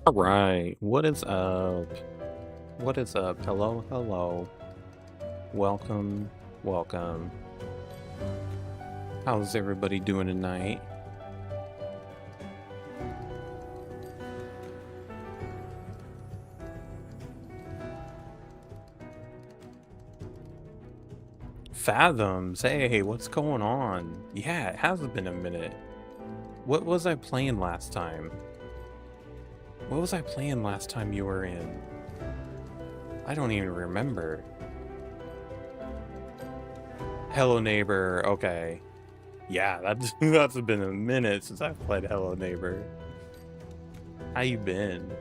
All right, what is up? What is up? Hello, hello. Welcome, welcome. How's everybody doing tonight? Fathoms, hey, what's going on? Yeah, it has been a minute. What was I playing last time? What was I playing last time you were in? I don't even remember. Hello Neighbor, okay. Yeah, that's that's been a minute since I've played Hello Neighbor. How you been?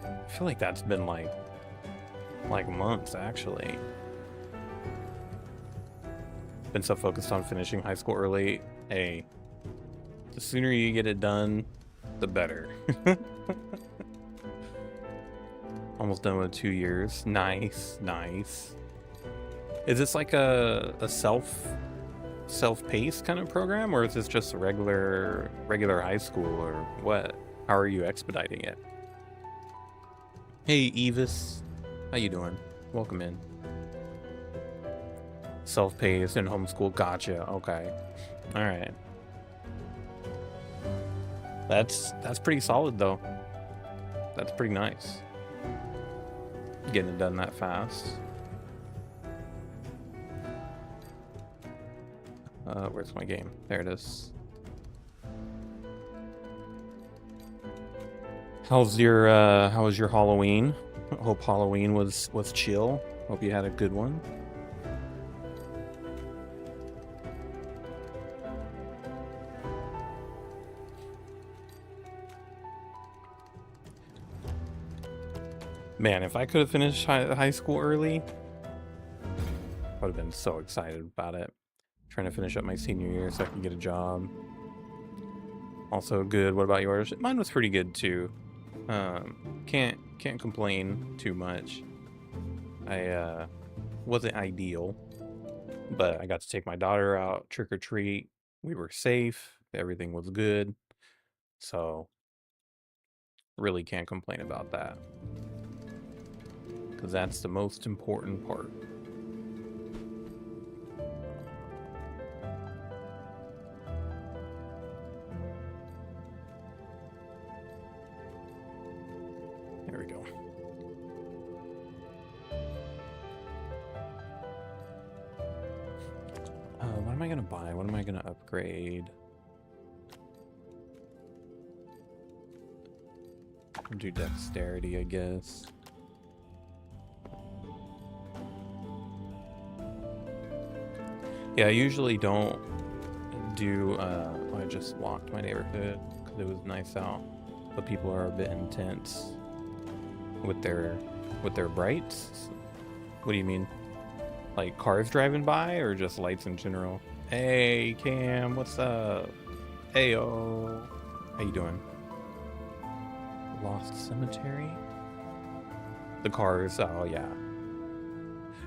I feel like that's been like months actually. Been so focused on finishing high school early. Hey, the sooner you get it done, the better. Almost done with 2 years. Nice, nice. Is this like a self-paced kind of program, or is this just a regular high school, or what? How are you expediting it? Hey, Evis, how you doing? Welcome in. Self-paced and homeschool. Gotcha. Okay. All right. That's pretty solid though. That's pretty nice. Getting it done that fast. Where's my game? There it is. How was your Halloween? Hope Halloween was chill. Hope you had a good one. Man, if I could have finished high school early, I would have been so excited about it. Trying to finish up my senior year so I can get a job. Also good. What about yours? Mine was pretty good too. Can't complain too much. I wasn't ideal, but I got to take my daughter out trick or treat. We were safe. Everything was good. So really can't complain about that because that's the most important part. There we go. What am I gonna buy? What am I gonna upgrade? Do dexterity, I guess. Yeah, I usually don't do. I just walked my neighborhood because it was nice out, but people are a bit intense with their brights. What do you mean? Like cars driving by or just lights in general? Hey, Cam, what's up? Heyo. How you doing? Lost Cemetery? The cars, oh yeah.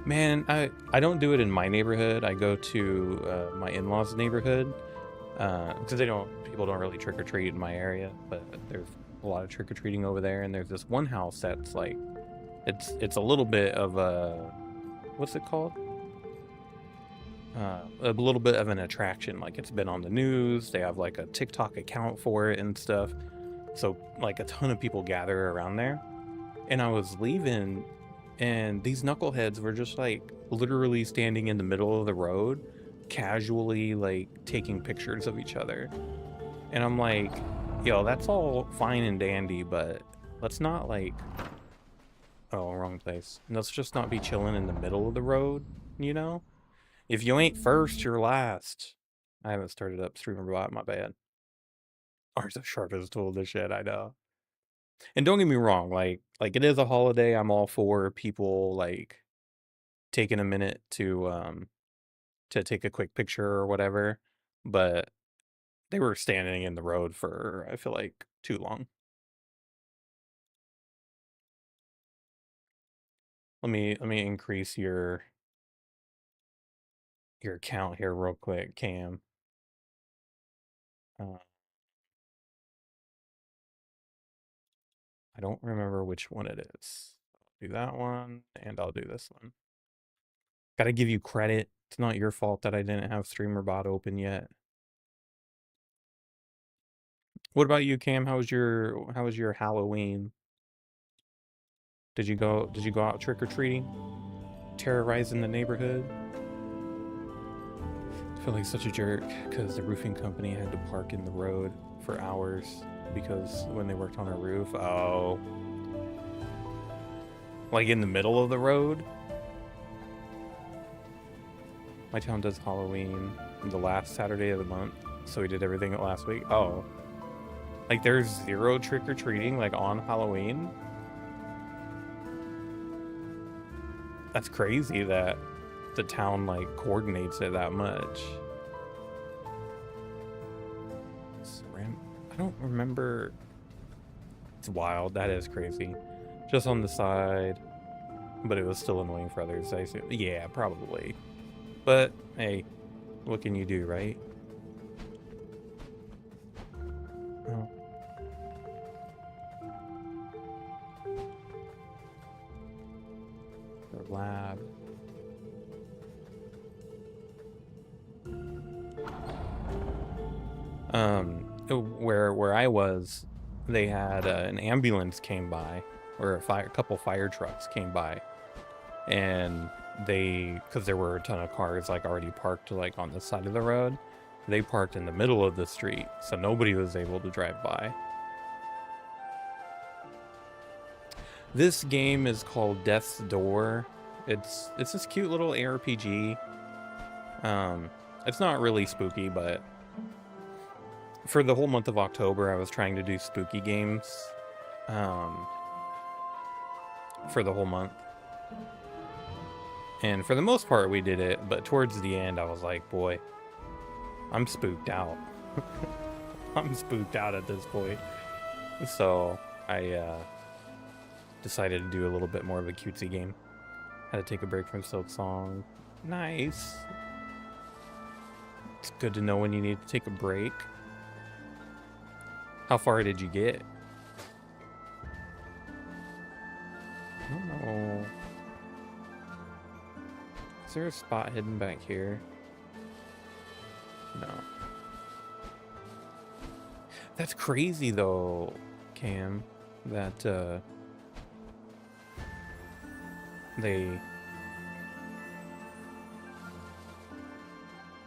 Man, I don't do it in my neighborhood. I go to my in-laws' neighborhood because people don't really trick or treat in my area, but there's a lot of trick or treating over there. And there's this one house that's like, it's a little bit of a, what's it called? A little bit of an attraction. Like it's been on the news. They have like a TikTok account for it and stuff. So like a ton of people gather around there. And I was leaving, and these knuckleheads were just like literally standing in the middle of the road, casually like taking pictures of each other. And I'm like, yo, that's all fine and dandy, but let's not like, oh, wrong place. Let's just not be chilling in the middle of the road, you know? If you ain't first, you're last. I haven't started up Streamer Bot, my bad. Ours the sharpest tool in the shed, I know. And don't get me wrong, like it is a holiday. I'm all for people like taking a minute to take a quick picture or whatever, but they were standing in the road for I feel like too long. Let me increase your account here real quick, Cam. I don't remember which one it is. I'll do that one, and I'll do this one. Gotta give you credit. It's not your fault that I didn't have StreamerBot open yet. What about you, Cam? How was your Halloween? Did you go out trick-or-treating? Terrorizing the neighborhood? I feel like such a jerk because the roofing company had to park in the road for hours because when they worked on our roof, oh, like in the middle of the road. My town does Halloween the last Saturday of the month, so we did everything last week. Oh, like there's zero trick-or-treating like on Halloween. That's crazy that the town like coordinates it that much. I don't remember. It's wild. That is crazy. Just on the side, but it was still annoying for others, I assume. Yeah, probably. But hey, what can you do, right? Oh. Their lab. Where I was, they had an ambulance came by, or a couple fire trucks came by, and because there were a ton of cars like already parked like on the side of the road, they parked in the middle of the street, so nobody was able to drive by. This game is called Death's Door. It's this cute little ARPG. It's not really spooky, but for the whole month of October, I was trying to do spooky games for the whole month. And for the most part, we did it. But towards the end, I was like, boy, I'm spooked out. I'm spooked out at this point. So I decided to do a little bit more of a cutesy game. Had to take a break from Silksong. Nice. It's good to know when you need to take a break. How far did you get? I don't know. Is there a spot hidden back here? No. That's crazy though, Cam, that they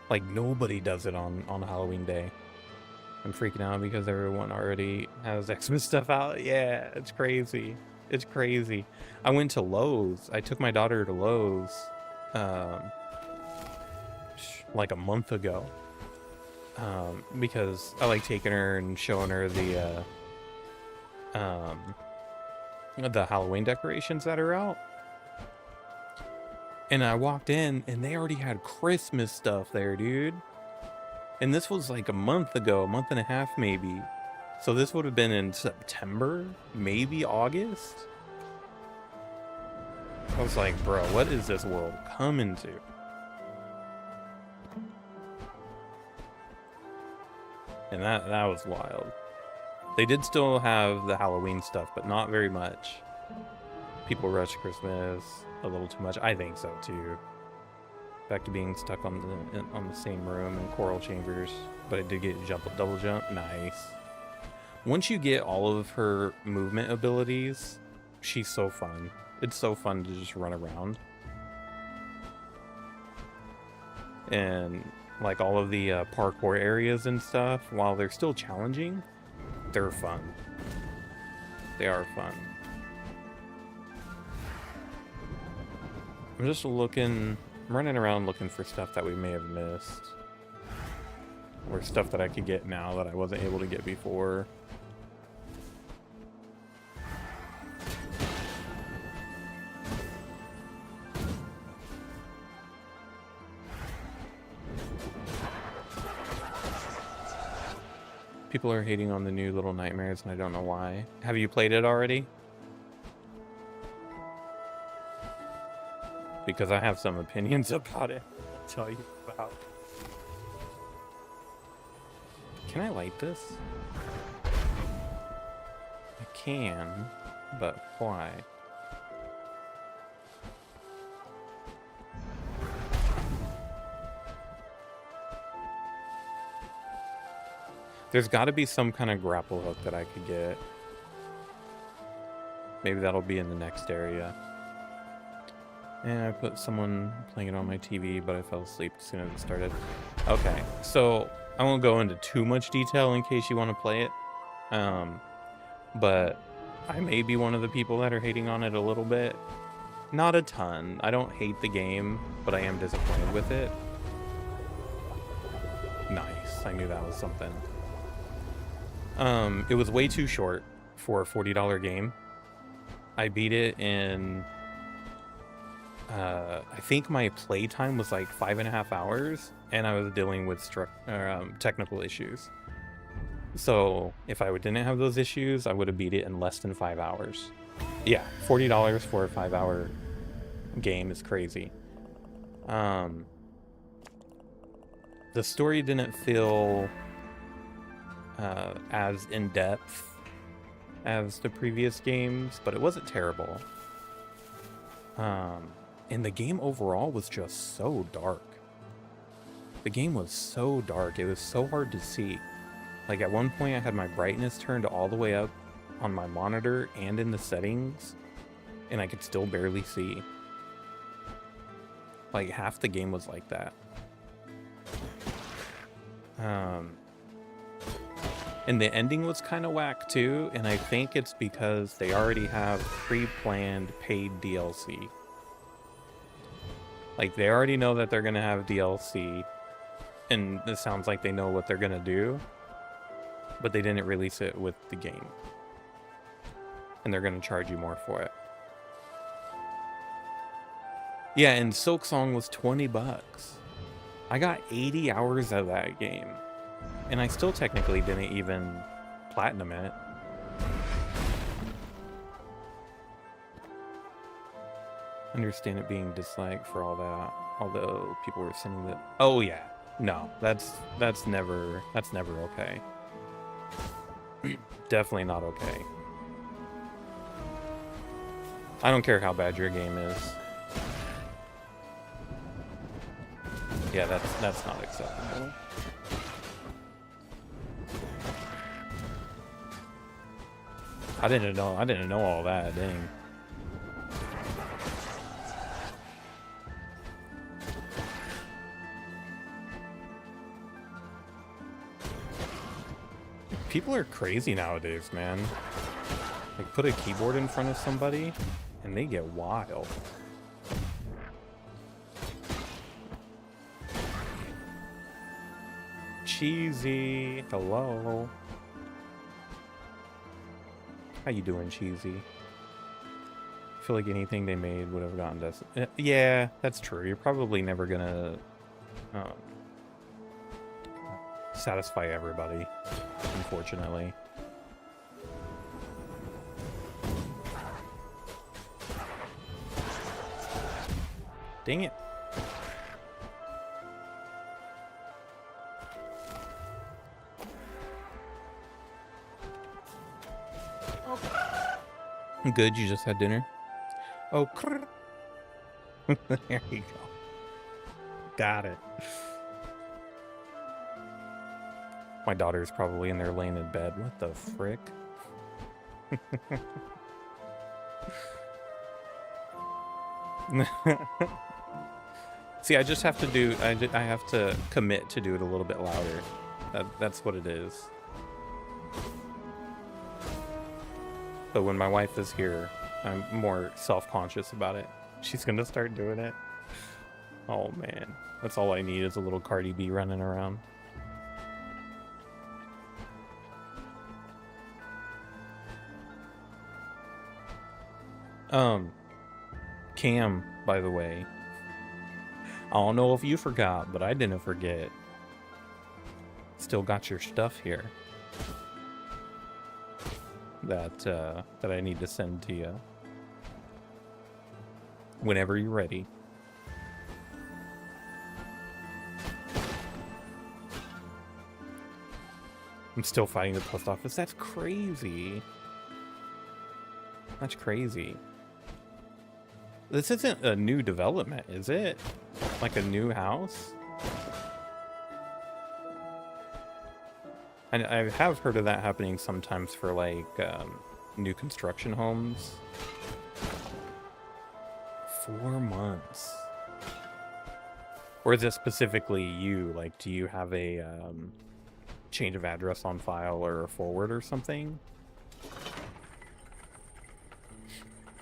like nobody does it on Halloween Day. I'm freaking out because everyone already has Xmas stuff out. Yeah, it's crazy. It's crazy. I went to Lowe's. I took my daughter to Lowe's like a month ago because I like taking her and showing her the Halloween decorations that are out. And I walked in and they already had Christmas stuff there, dude. And this was like a month ago, a month and a half maybe. So this would have been in September, maybe August. I was like, bro, what is this world coming to? And that was wild. They did still have the Halloween stuff, but not very much. People rush Christmas a little too much. I think so too. Back to being stuck on the same room in Coral Chambers, but I did get double jump. Nice. Once you get all of her movement abilities, she's so fun. It's so fun to just run around. And like all of the parkour areas and stuff, while they're still challenging, they're fun. They are fun. I'm just looking, I'm running around looking for stuff that we may have missed. Or stuff that I could get now that I wasn't able to get before. People are hating on the new Little Nightmares, and I don't know why. Have you played it already? Because I have some opinions about it. I'll tell you about about. Can I light this? I can, but why? There's got to be some kind of grapple hook that I could get. Maybe that'll be in the next area. And I put someone playing it on my TV, but I fell asleep as soon as it started. Okay, so I won't go into too much detail in case you want to play it. But I may be one of the people that are hating on it a little bit. Not a ton. I don't hate the game, but I am disappointed with it. Nice. I knew that was something. It was way too short for a $40 game. I beat it in... I think my playtime was like 5.5 hours, and I was dealing with technical issues. So if I didn't have those issues, I would have beat it in less than 5 hours. Yeah, $40 for a 5-hour game is crazy. The story didn't feel as in-depth as the previous games, but it wasn't terrible. And the game overall was just so dark. The game was so dark, it was so hard to see. Like at one point I had my brightness turned all the way up on my monitor and in the settings, and I could still barely see. Like half the game was like that. And the ending was kind of whack too, and I think it's because they already have pre-planned paid DLC. Like they already know that they're gonna have DLC, and it sounds like they know what they're gonna do, but they didn't release it with the game. And they're gonna charge you more for it. Yeah, and Silksong was $20. I got 80 hours of that game. And I still technically didn't even platinum it. Understand it being disliked for all that, although people were saying that. Oh yeah, no, that's never okay. Definitely not okay. I don't care how bad your game is. Yeah, that's not acceptable. I didn't know all that, dang. People are crazy nowadays, man. Like, put a keyboard in front of somebody, and they get wild. Cheesy, hello. How you doing, Cheesy? I feel like anything they made would have gotten us. Yeah, that's true. You're probably never gonna satisfy everybody, unfortunately. Dang it. Good, you just had dinner? Oh, there you go. Got it. My daughter's probably in there laying in bed. What the frick? See, I just have to do, I have to commit to do it a little bit louder. That's what it is. But when my wife is here, I'm more self-conscious about it. She's gonna start doing it. Oh man, that's all I need is a little Cardi B running around. Cam, by the way, I don't know if you forgot, but I didn't forget. Still got your stuff here. That I need to send to you whenever you're ready. I'm still fighting the post office. That's crazy. That's crazy. This isn't a new development, is it? Like a new house? I have heard of that happening sometimes for like new construction homes. 4 months. Or is it specifically you? Like, do you have a change of address on file or a forward or something?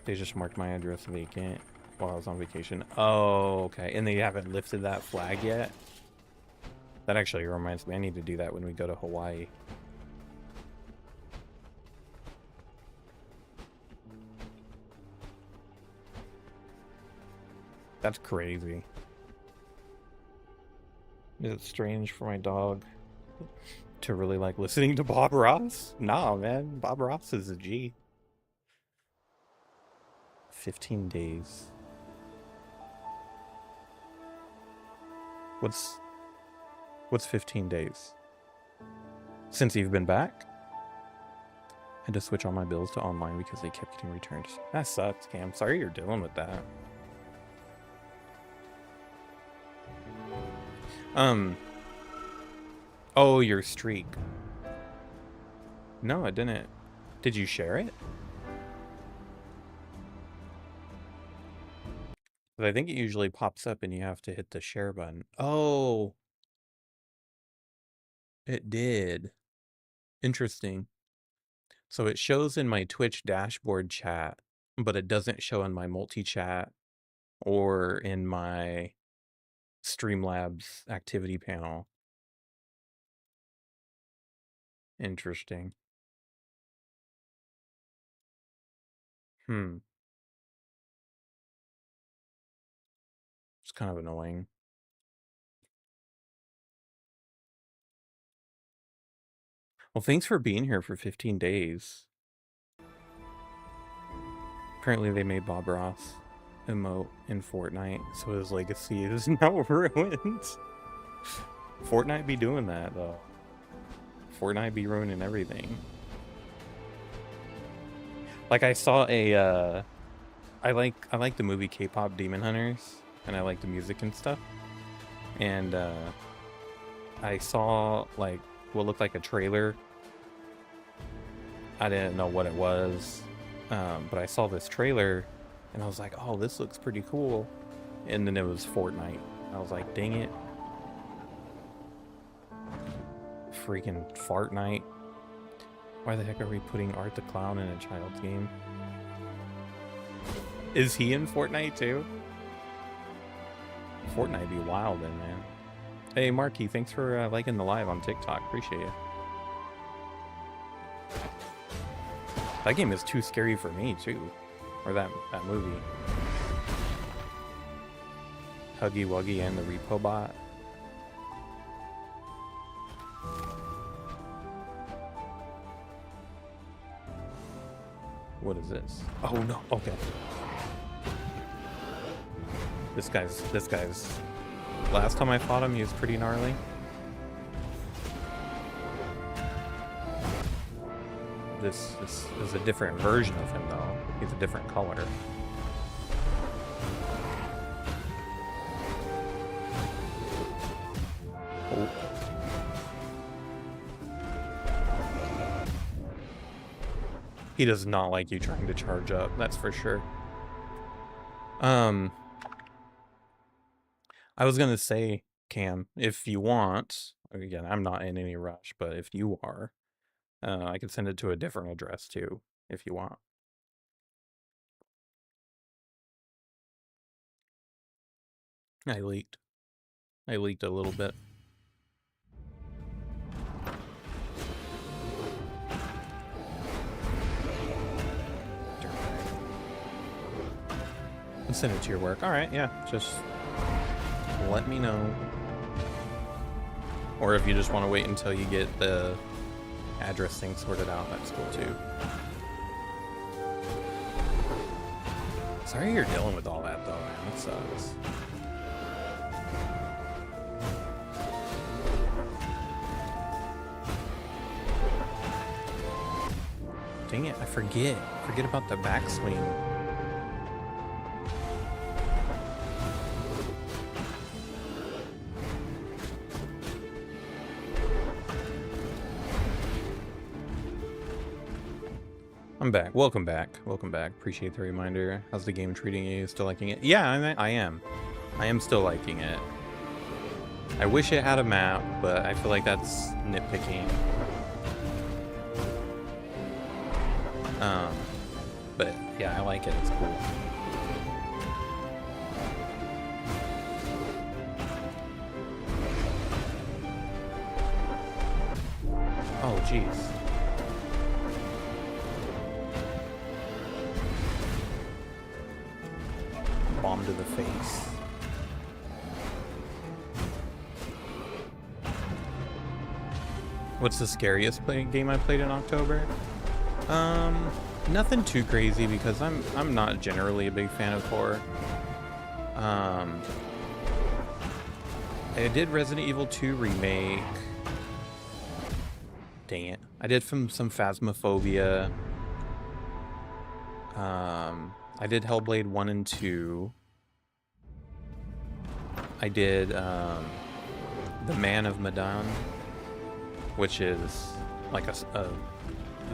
They just marked my address vacant while I was on vacation. Oh, okay. And they haven't lifted that flag yet? That actually reminds me, I need to do that when we go to Hawaii. That's crazy. Is it strange for my dog to really like listening to Bob Ross? Nah, man. Bob Ross is a G. 15 days. What's 15 days? Since you've been back? I had to switch all my bills to online because they kept getting returned. That sucks, Cam. Sorry you're dealing with that. Oh, your streak. No, I didn't. Did you share it? I think it usually pops up and you have to hit the share button. Oh. It did. Interesting. So it shows in my Twitch dashboard chat, but it doesn't show in my multi-chat or in my Streamlabs activity panel. Interesting. It's kind of annoying. Well, thanks for being here for 15 days. Apparently they made Bob Ross emote in Fortnite, so his legacy is now ruined. Fortnite be doing that, though. Fortnite be ruining everything. Like, I saw a, I like the movie K-pop Demon Hunters, and I like the music and stuff. And, I saw, like, what looked like a trailer. I didn't know what it was, but I saw this trailer, and I was like, oh, this looks pretty cool. And then it was Fortnite. I was like, dang it. Freaking Fartnite. Why the heck are we putting Art the Clown in a child's game? Is he in Fortnite too? Fortnite be wild then, man. Hey, Marky, thanks for liking the live on TikTok. Appreciate it. That game is too scary for me, too. Or that movie. Huggy Wuggy and the Repo Bot. What is this? Oh, no. Okay. This guy's... Last time I fought him, he was pretty gnarly. This is a different version of him, though. He's a different color. Oh. He does not like you trying to charge up, that's for sure. I was gonna say, Cam, if you want, again, I'm not in any rush, but if you are, I could send it to a different address too, if you want. I leaked a little bit. I'll send it to your work. All right, yeah, just let me know. Or if you just want to wait until you get the address thing sorted out, that's cool too. Sorry you're dealing with all that though, man. That sucks. Dang it, I forget. Forget about the backswing. I'm back. Welcome back. Welcome back. Appreciate the reminder. How's the game treating you? Still liking it? Yeah, I am. I am still liking it. I wish it had a map, but I feel like that's nitpicking. But yeah, I like it. It's cool. Oh, jeez. Bomb to the face. What's the scariest game I played in October? Nothing too crazy because I'm not generally a big fan of horror. I did Resident Evil 2 remake. Dang it. I did some Phasmophobia. I did Hellblade 1 and 2. I did The Man of Medan, which is like a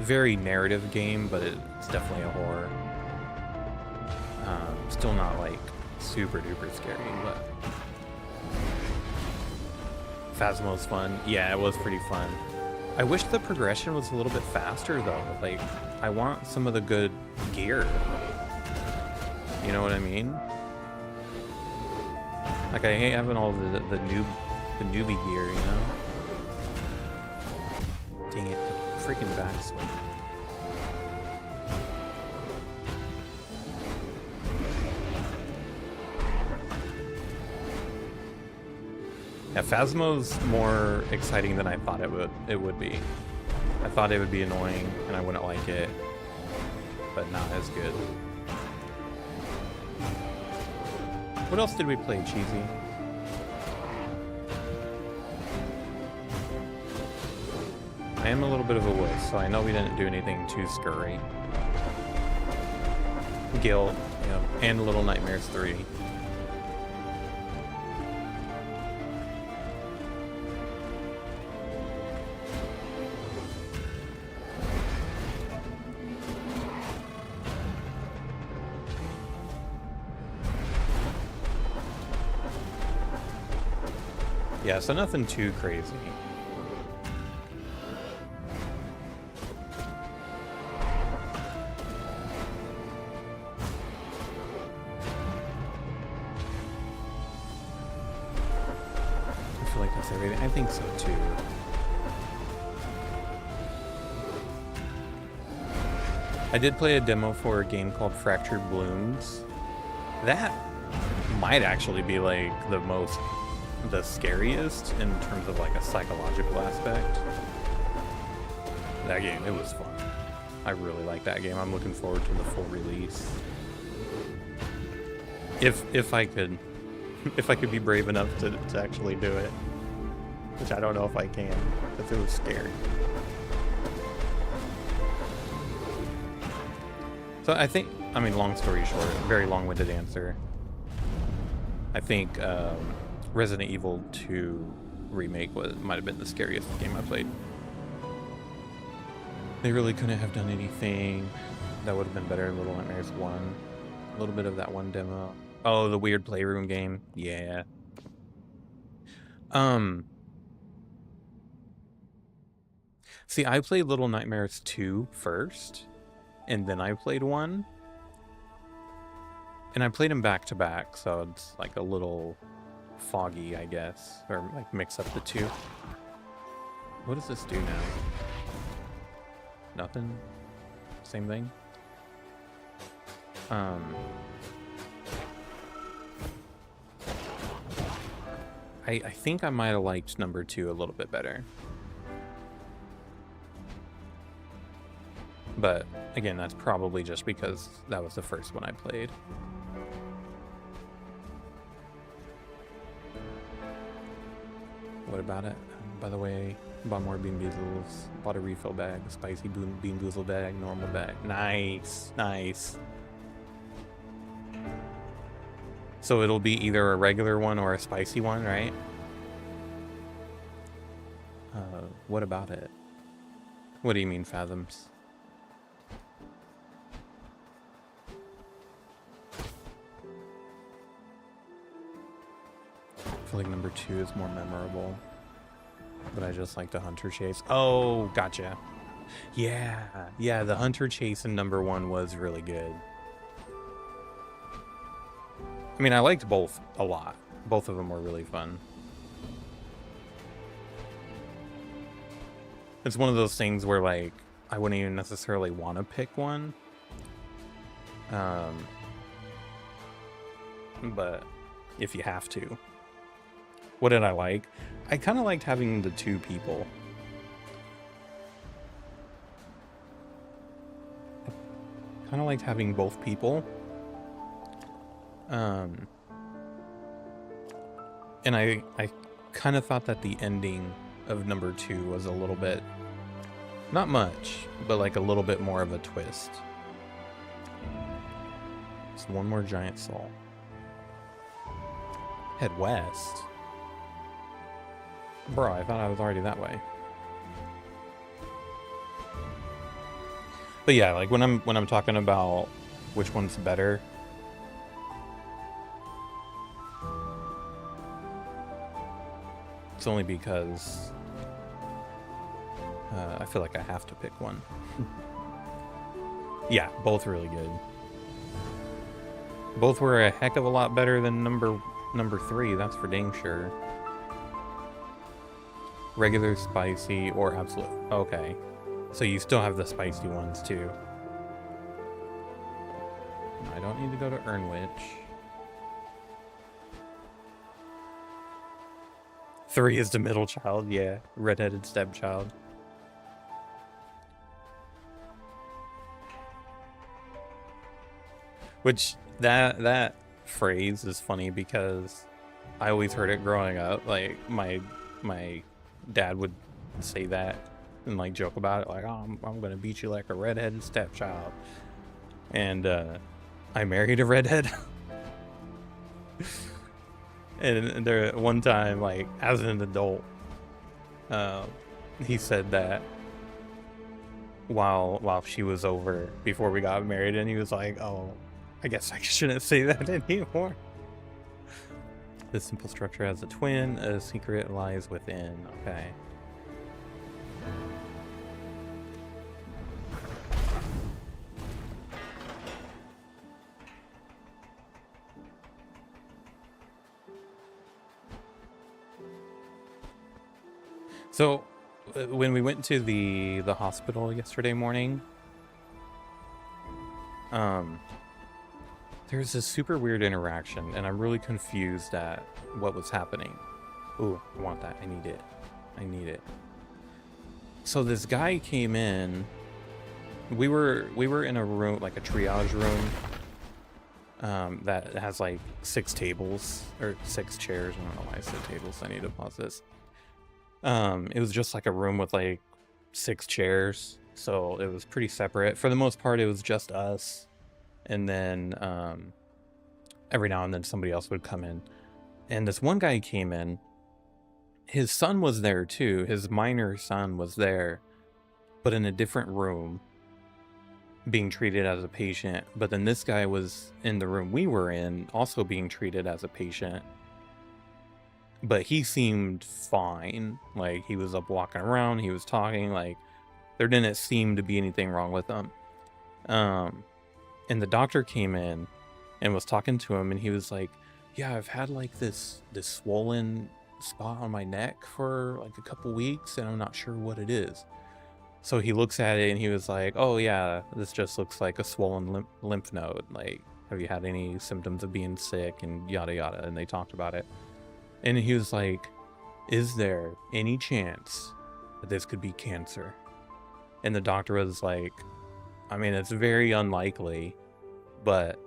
very narrative game, but it's definitely a horror. Still not like super duper scary, but Phasmo's fun. Yeah, it was pretty fun. I wish the progression was a little bit faster though. Like, I want some of the good gear. You know what I mean? Like, I hate having all the newbie gear, you know? Dang it, the freaking backswing. Yeah, Phasmo's more exciting than I thought it would be. I thought it would be annoying and I wouldn't like it, but not as good. What else did we play, Cheesy? I am a little bit of a wuss, so I know we didn't do anything too scurry. Guild, yeah, and Little Nightmares 3. Yeah, so nothing too crazy. I feel like that's everything. I think so too. I did play a demo for a game called Fractured Blooms. That might actually be like the scariest in terms of like a psychological aspect. That game, it was fun. I really like that game. I'm looking forward to the full release. If I could be brave enough to actually do it, which I don't know if I can, because it was scary. So I think, I mean, long story short, very long-winded answer. I think Resident Evil 2 Remake might have been the scariest game I played. They really couldn't have done anything that would have been better in Little Nightmares 1. A little bit of that one demo. Oh, the weird Playroom game. Yeah. See, I played Little Nightmares 2 first, and then I played 1. And I played them back to back, so it's like a little foggy, I guess, or like mix up the two. What does this do now? Nothing? Same thing? I think I might have liked number 2 a little bit better. But again, that's probably just because that was the first one I played. What about it? By the way, Bought more Bean Boozles. Bought a refill bag, a spicy Bean Boozle bag, normal bag. Nice, nice. So it'll be either a regular one or a spicy one, right? What about it? What do you mean, Fathoms? I feel like number 2 is more memorable, but I just like the hunter chase. Oh, gotcha. Yeah, the hunter chase in number 1 was really good. I mean, I liked both a lot. Both of them were really fun. It's one of those things where, like, I wouldn't even necessarily want to pick one. But if you have to. What did I like? I kind of liked having the 2 people. Kind of liked having both people. And I kind of thought that the ending of number 2 was a little bit, not much, but like a little bit more of a twist. Just one more giant soul. Head west? Bro, I thought I was already that way. But yeah, like when I'm talking about which one's better, it's only because I feel like I have to pick one. Yeah, both really good. Both were a heck of a lot better than number 3, that's for dang sure. Regular, spicy, or absolute. Okay. So you still have the spicy ones too. I don't need to go to Ernwich. 3 is the middle child, yeah. Redheaded stepchild. Which, that phrase is funny because I always heard it growing up. Like, my dad would say that and like joke about it, like, oh, I'm gonna beat you like a redheaded stepchild. And I married a redhead. And there one time, like as an adult, he said that while she was over before we got married, and he was like, oh, I guess I shouldn't say that anymore. This simple structure has a twin. A secret lies within. Okay. So, when we went to the hospital yesterday morning, there's this super weird interaction, and I'm really confused at what was happening. Ooh, I want that. I need it. I need it. So this guy came in. We were in a room, like a triage room, that has like 6 tables or 6 chairs. I don't know why I said tables. I need to pause this. It was just like a room with like 6 chairs, so it was pretty separate. For the most part, it was just us, and then every now and then somebody else would come in. And this one guy came in. His son was there too. His minor son was there, but in a different room, being treated as a patient. But then this guy was in the room we were in, also being treated as a patient. But he seemed fine. Like, he was up walking around, he was talking, like, there didn't seem to be anything wrong with him. And the doctor came in and was talking to him, and he was like, yeah, I've had like this swollen spot on my neck for like a couple weeks, and I'm not sure what it is. So he looks at it and he was like, oh yeah, this just looks like a swollen lymph node. Like, have you had any symptoms of being sick, and yada yada. And they talked about it. And he was like, is there any chance that this could be cancer? And the doctor was like, I mean, it's very unlikely, but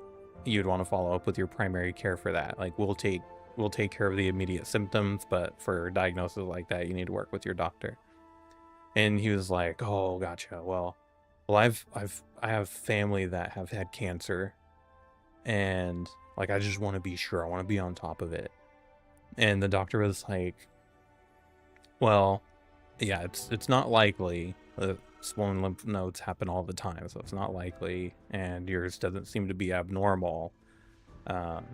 you'd want to follow up with your primary care for that. Like, we'll take care of the immediate symptoms, but for diagnosis like that, you need to work with your doctor. And he was like, "Oh, gotcha. Well, I have family that have had cancer, and like I just want to be sure. I want to be on top of it." And the doctor was like, "Well, yeah, it's not likely. Swollen lymph nodes happen all the time, so it's not likely, and yours doesn't seem to be abnormal. Um,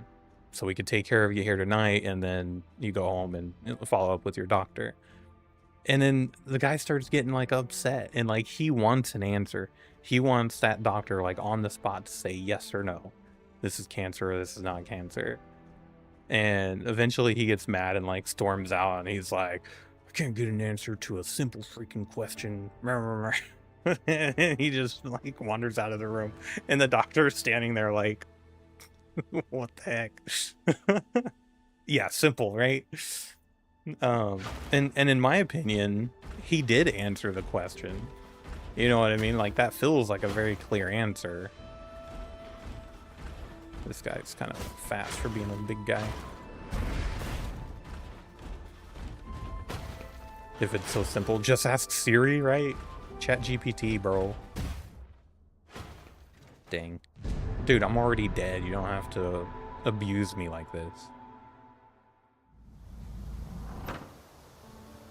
so we could take care of you here tonight, and then you go home and follow up with your doctor." And then the guy starts getting like upset, and like he wants an answer. He wants that doctor like on the spot to say yes or no. This is cancer or this is not cancer. And eventually he gets mad and like storms out and he's like, "I can't get an answer to a simple freaking question." And he just like wanders out of the room. And the doctor's standing there like, what the heck? Yeah, simple, right? And in my opinion, he did answer the question. You know what I mean? Like that feels like a very clear answer. This guy's kind of fast for being a big guy. If it's so simple, just ask Siri, right? Chat GPT, bro. Dang. Dude, I'm already dead. You don't have to abuse me like this.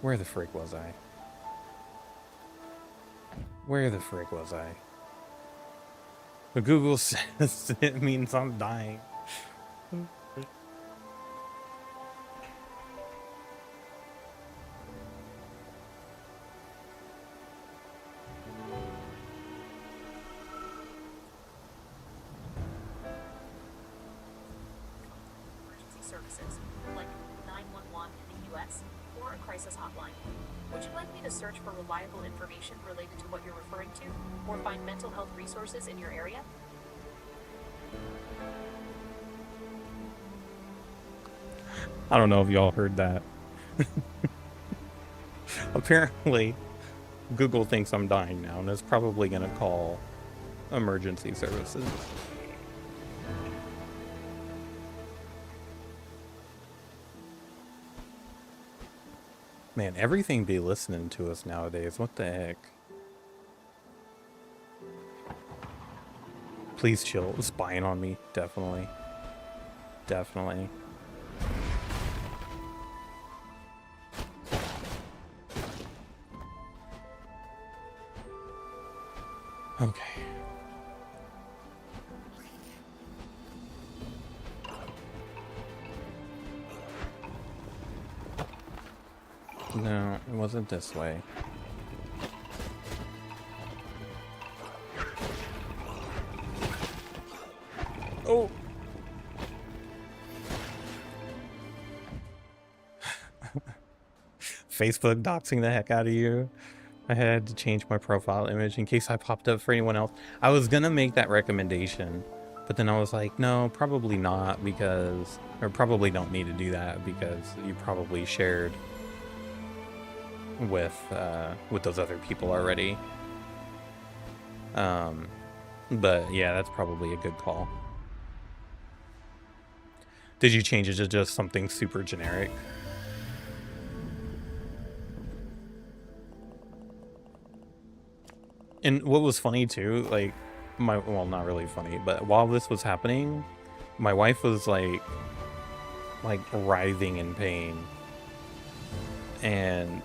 Where the frick was I? Where the frick was I? But Google says it means I'm dying. Emergency services, like 911 in the US, or a crisis hotline. Would you like me to search for reliable information related to what you're referring to, or find mental health resources in your area? I don't know if y'all heard that. Apparently, Google thinks I'm dying now, and is probably gonna call emergency services. Man, everything be listening to us nowadays. What the heck? Please chill. Spying on me. Definitely. Definitely. Okay. No, it wasn't this way. Oh! Facebook doxing the heck out of you. I had to change my profile image in case I popped up for anyone else. I was gonna make that recommendation, but then I was like, no, probably not, because, or probably don't need to do that because you probably shared with those other people already. But yeah, that's probably a good call. Did you change it to just something super generic? And what was funny too, like well, not really funny, but while this was happening, my wife was like writhing in pain, and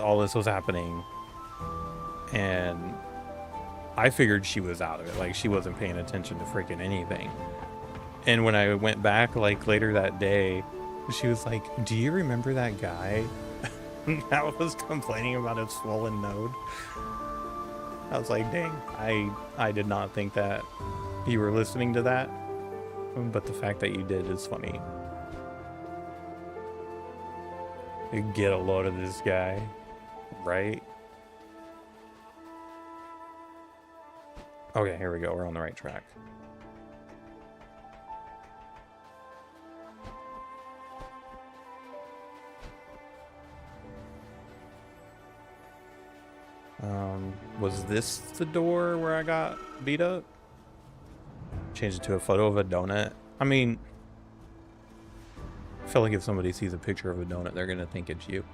all this was happening, and I figured she was out of it, like she wasn't paying attention to freaking anything. And when I went back like later that day, she was like, "Do you remember that guy that was complaining about a swollen node?" I was like, dang, I did not think that you were listening to that, but the fact that you did is funny. You get a load of this guy, right? Okay, here we go. We're on the right track. Was this the door where I got beat up? Change it to a photo of a donut. I mean, I feel like if somebody sees a picture of a donut, they're gonna think it's you.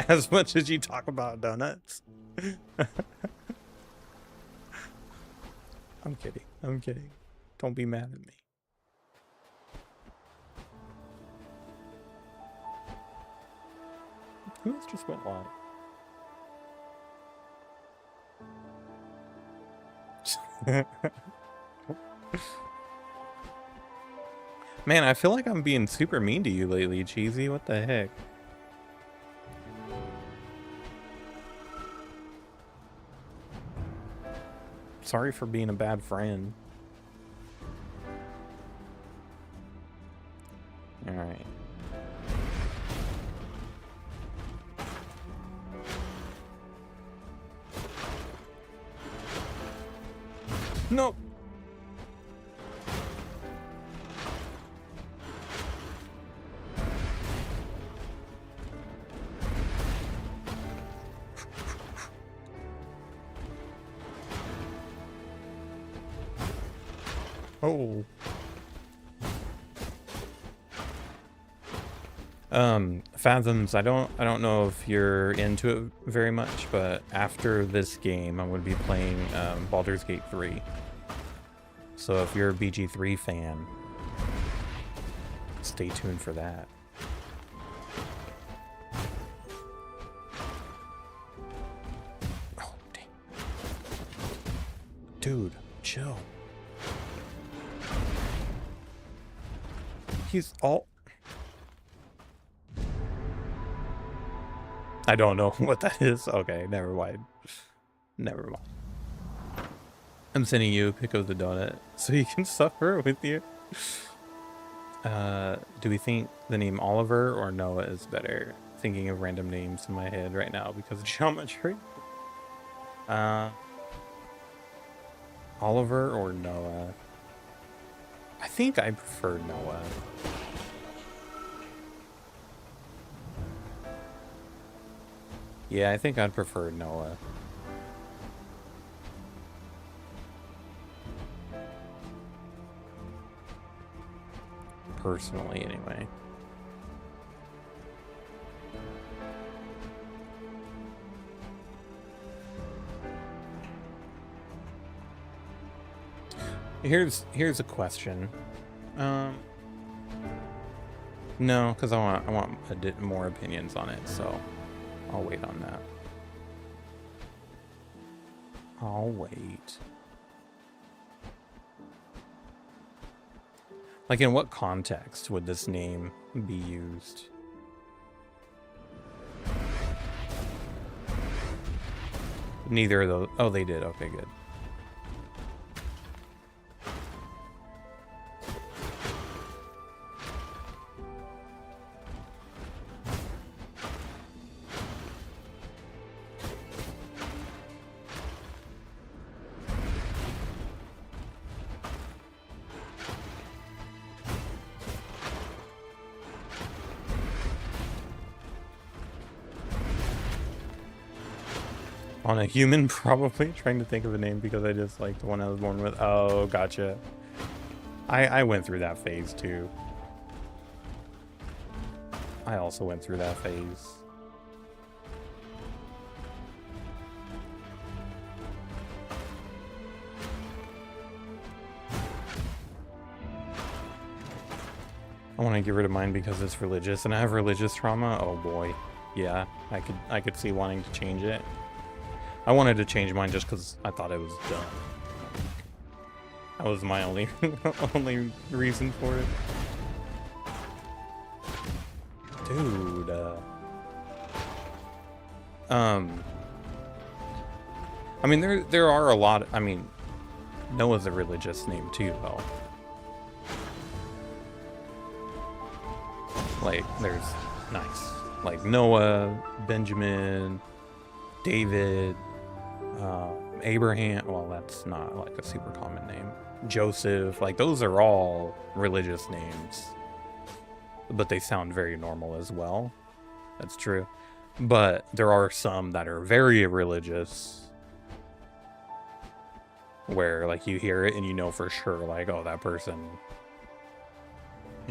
as much as you talk about donuts. I'm kidding. I'm kidding. Don't be mad at me. Who's just went live? Man, I feel like I'm being super mean to you lately, Cheesy. What the heck? Sorry for being a bad friend. Alright. Nope. Oh. Fathoms, I don't know if you're into it very much, but after this game, I'm going to be playing Baldur's Gate 3. So if you're a BG3 fan, stay tuned for that. Oh, dang. Dude, chill. He's all... I don't know what that is. Okay, never mind. Never mind. I'm sending you a pic of the donut so you can suffer with you. Do we think the name Oliver or Noah is better? Thinking of random names in my head right now because of geometry. Oliver or Noah? I think I prefer Noah. Yeah, I think I'd prefer Noah. Personally, anyway. Here's a question. No, because I want a bit more opinions on it, so I'll wait on that. I'll wait. Like, in what context would this name be used? Neither of those. Oh, they did. Okay, good. On a human, probably. Trying to think of a name because I just like the one I was born with. Oh, gotcha. I went through that phase too. I also went through that phase. I want to get rid of mine because it's religious and I have religious trauma. Oh boy. Yeah, I could see wanting to change it. I wanted to change mine just because I thought it was dumb. That was my only reason for it. Dude. I mean, there are a lot. I mean, Noah's a religious name too, though. Like, there's nice. Like Noah, Benjamin, David. Abraham, well, that's not like a super common name. Joseph, like those are all religious names, but they sound very normal as well. That's true. But there are some that are very religious where like you hear it and you know for sure like, oh, that person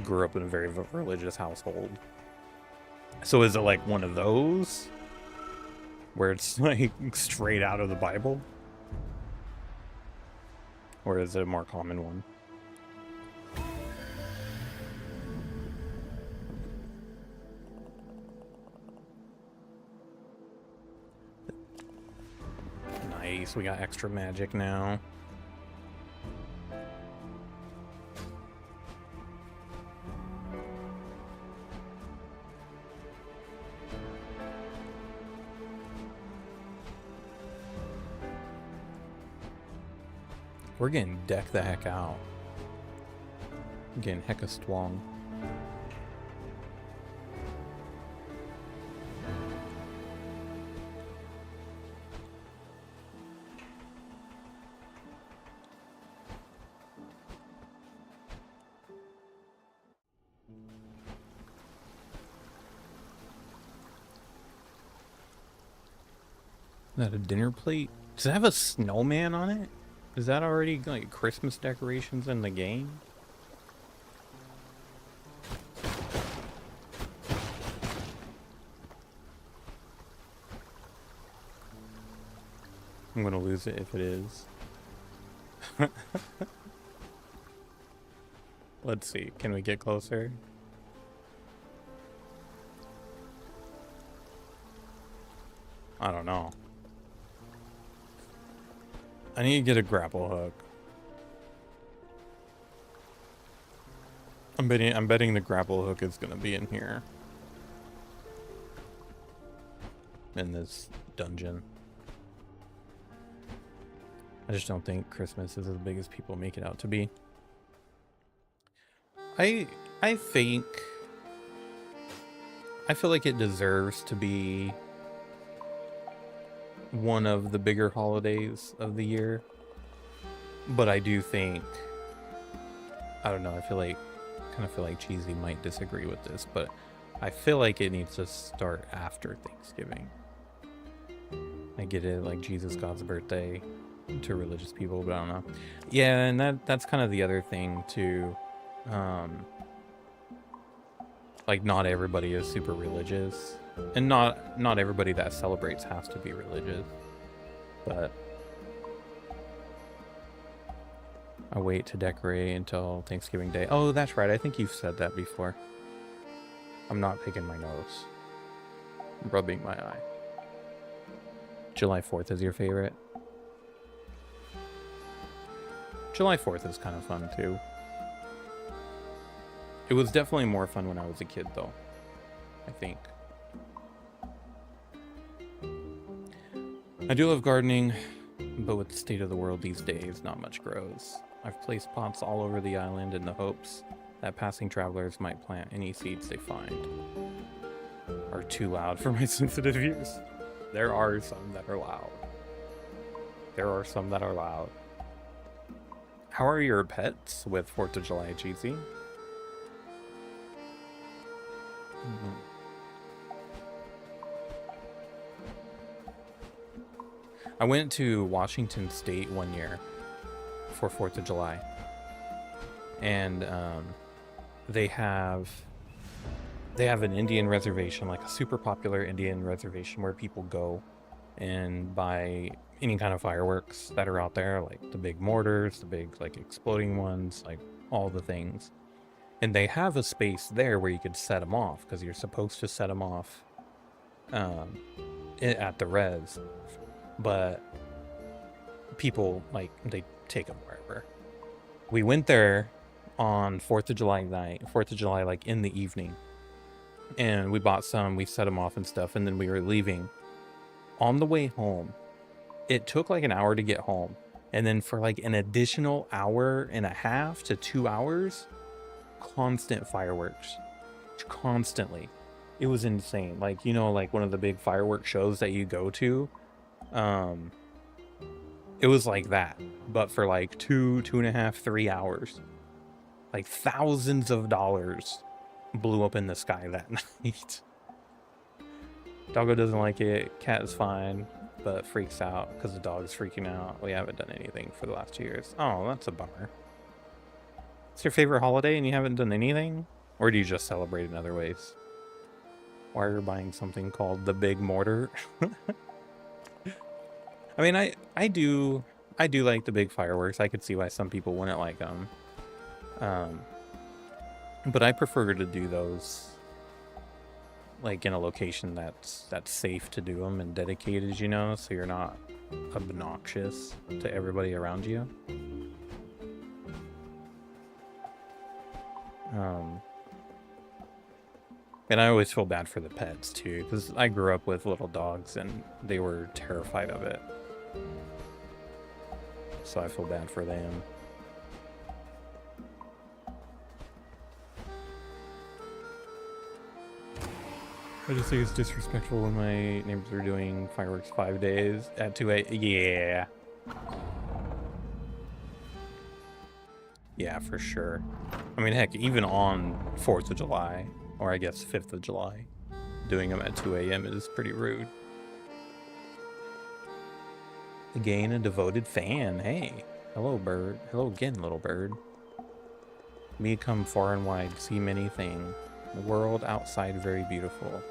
grew up in a very religious household. So is it like one of those where it's like straight out of the Bible? Or is it a more common one? Nice, we got extra magic now. We're getting decked the heck out. Getting hecka strong. Is that a dinner plate? Does it have a snowman on it? Is that already like Christmas decorations in the game? I'm gonna lose it if it is. Let's see, can we get closer? I don't know. I need to get a grapple hook. I'm betting the grapple hook is gonna be in here. In this dungeon. I just don't think Christmas is as big as people make it out to be. I think I feel like it deserves to be one of the bigger holidays of the year. But I do think, I don't know, I kind of feel like Cheesy might disagree with this, but I feel like it needs to start after Thanksgiving. I get it, like Jesus, God's birthday to religious people, but I don't know. Yeah, and that's kind of the other thing too. Like not everybody is super religious, and not everybody that celebrates has to be religious, but I wait to decorate until Thanksgiving Day. Oh, that's right, I think you've said that before. I'm not picking my nose. I'm rubbing my eye. July 4th is your favorite? July 4th is kind of fun too. It was definitely more fun when I was a kid though, I think. I do love gardening, but with the state of the world these days, not much grows. I've placed pots all over the island in the hopes that passing travelers might plant any seeds they find. Are too loud for my sensitive ears. There are some that are loud. There are some that are loud. How are your pets with 4th of July, Cheesy? I went to Washington State one year for 4th of July, and they have an Indian reservation, like a super popular Indian reservation where people go and buy any kind of fireworks that are out there, like the big mortars, the big like exploding ones, like all the things. And they have a space there where you could set them off, because you're supposed to set them off at the res. But people, like, they take them wherever. We went there on 4th of July night, 4th of July, like, in the evening. And we bought some, we set them off and stuff, and then we were leaving. On the way home, it took like an hour to get home. And then for like an additional hour and a half to 2 hours, constant fireworks. Constantly. It was insane. Like, you know, like one of the big fireworks shows that you go to, it was like that, but for like 2.5, 3 hours. Like thousands of dollars blew up in the sky that night. Doggo doesn't like it. Cat is fine, but freaks out because the dog's freaking out. We haven't done anything for the last 2 years. Oh, that's a bummer. It's your favorite holiday and you haven't done anything? Or do you just celebrate in other ways? Why are you buying something called the Big Mortar? I mean, I do like the big fireworks. I could see why some people wouldn't like them. But I prefer to do those like in a location that's safe to do them and dedicated, you know, so you're not obnoxious to everybody around you. And I always feel bad for the pets too, because I grew up with little dogs and they were terrified of it. So I feel bad for them. I just think it's disrespectful when my neighbors are doing fireworks 5 days at 2 a.m. Yeah. Yeah, for sure. I mean, heck, even on 4th of July, or I guess 5th of July, doing them at 2 a.m. is pretty rude. Again, a devoted fan. Hey, hello, bird. Hello again, little bird. Me come far and wide, see many things. The world outside very beautiful.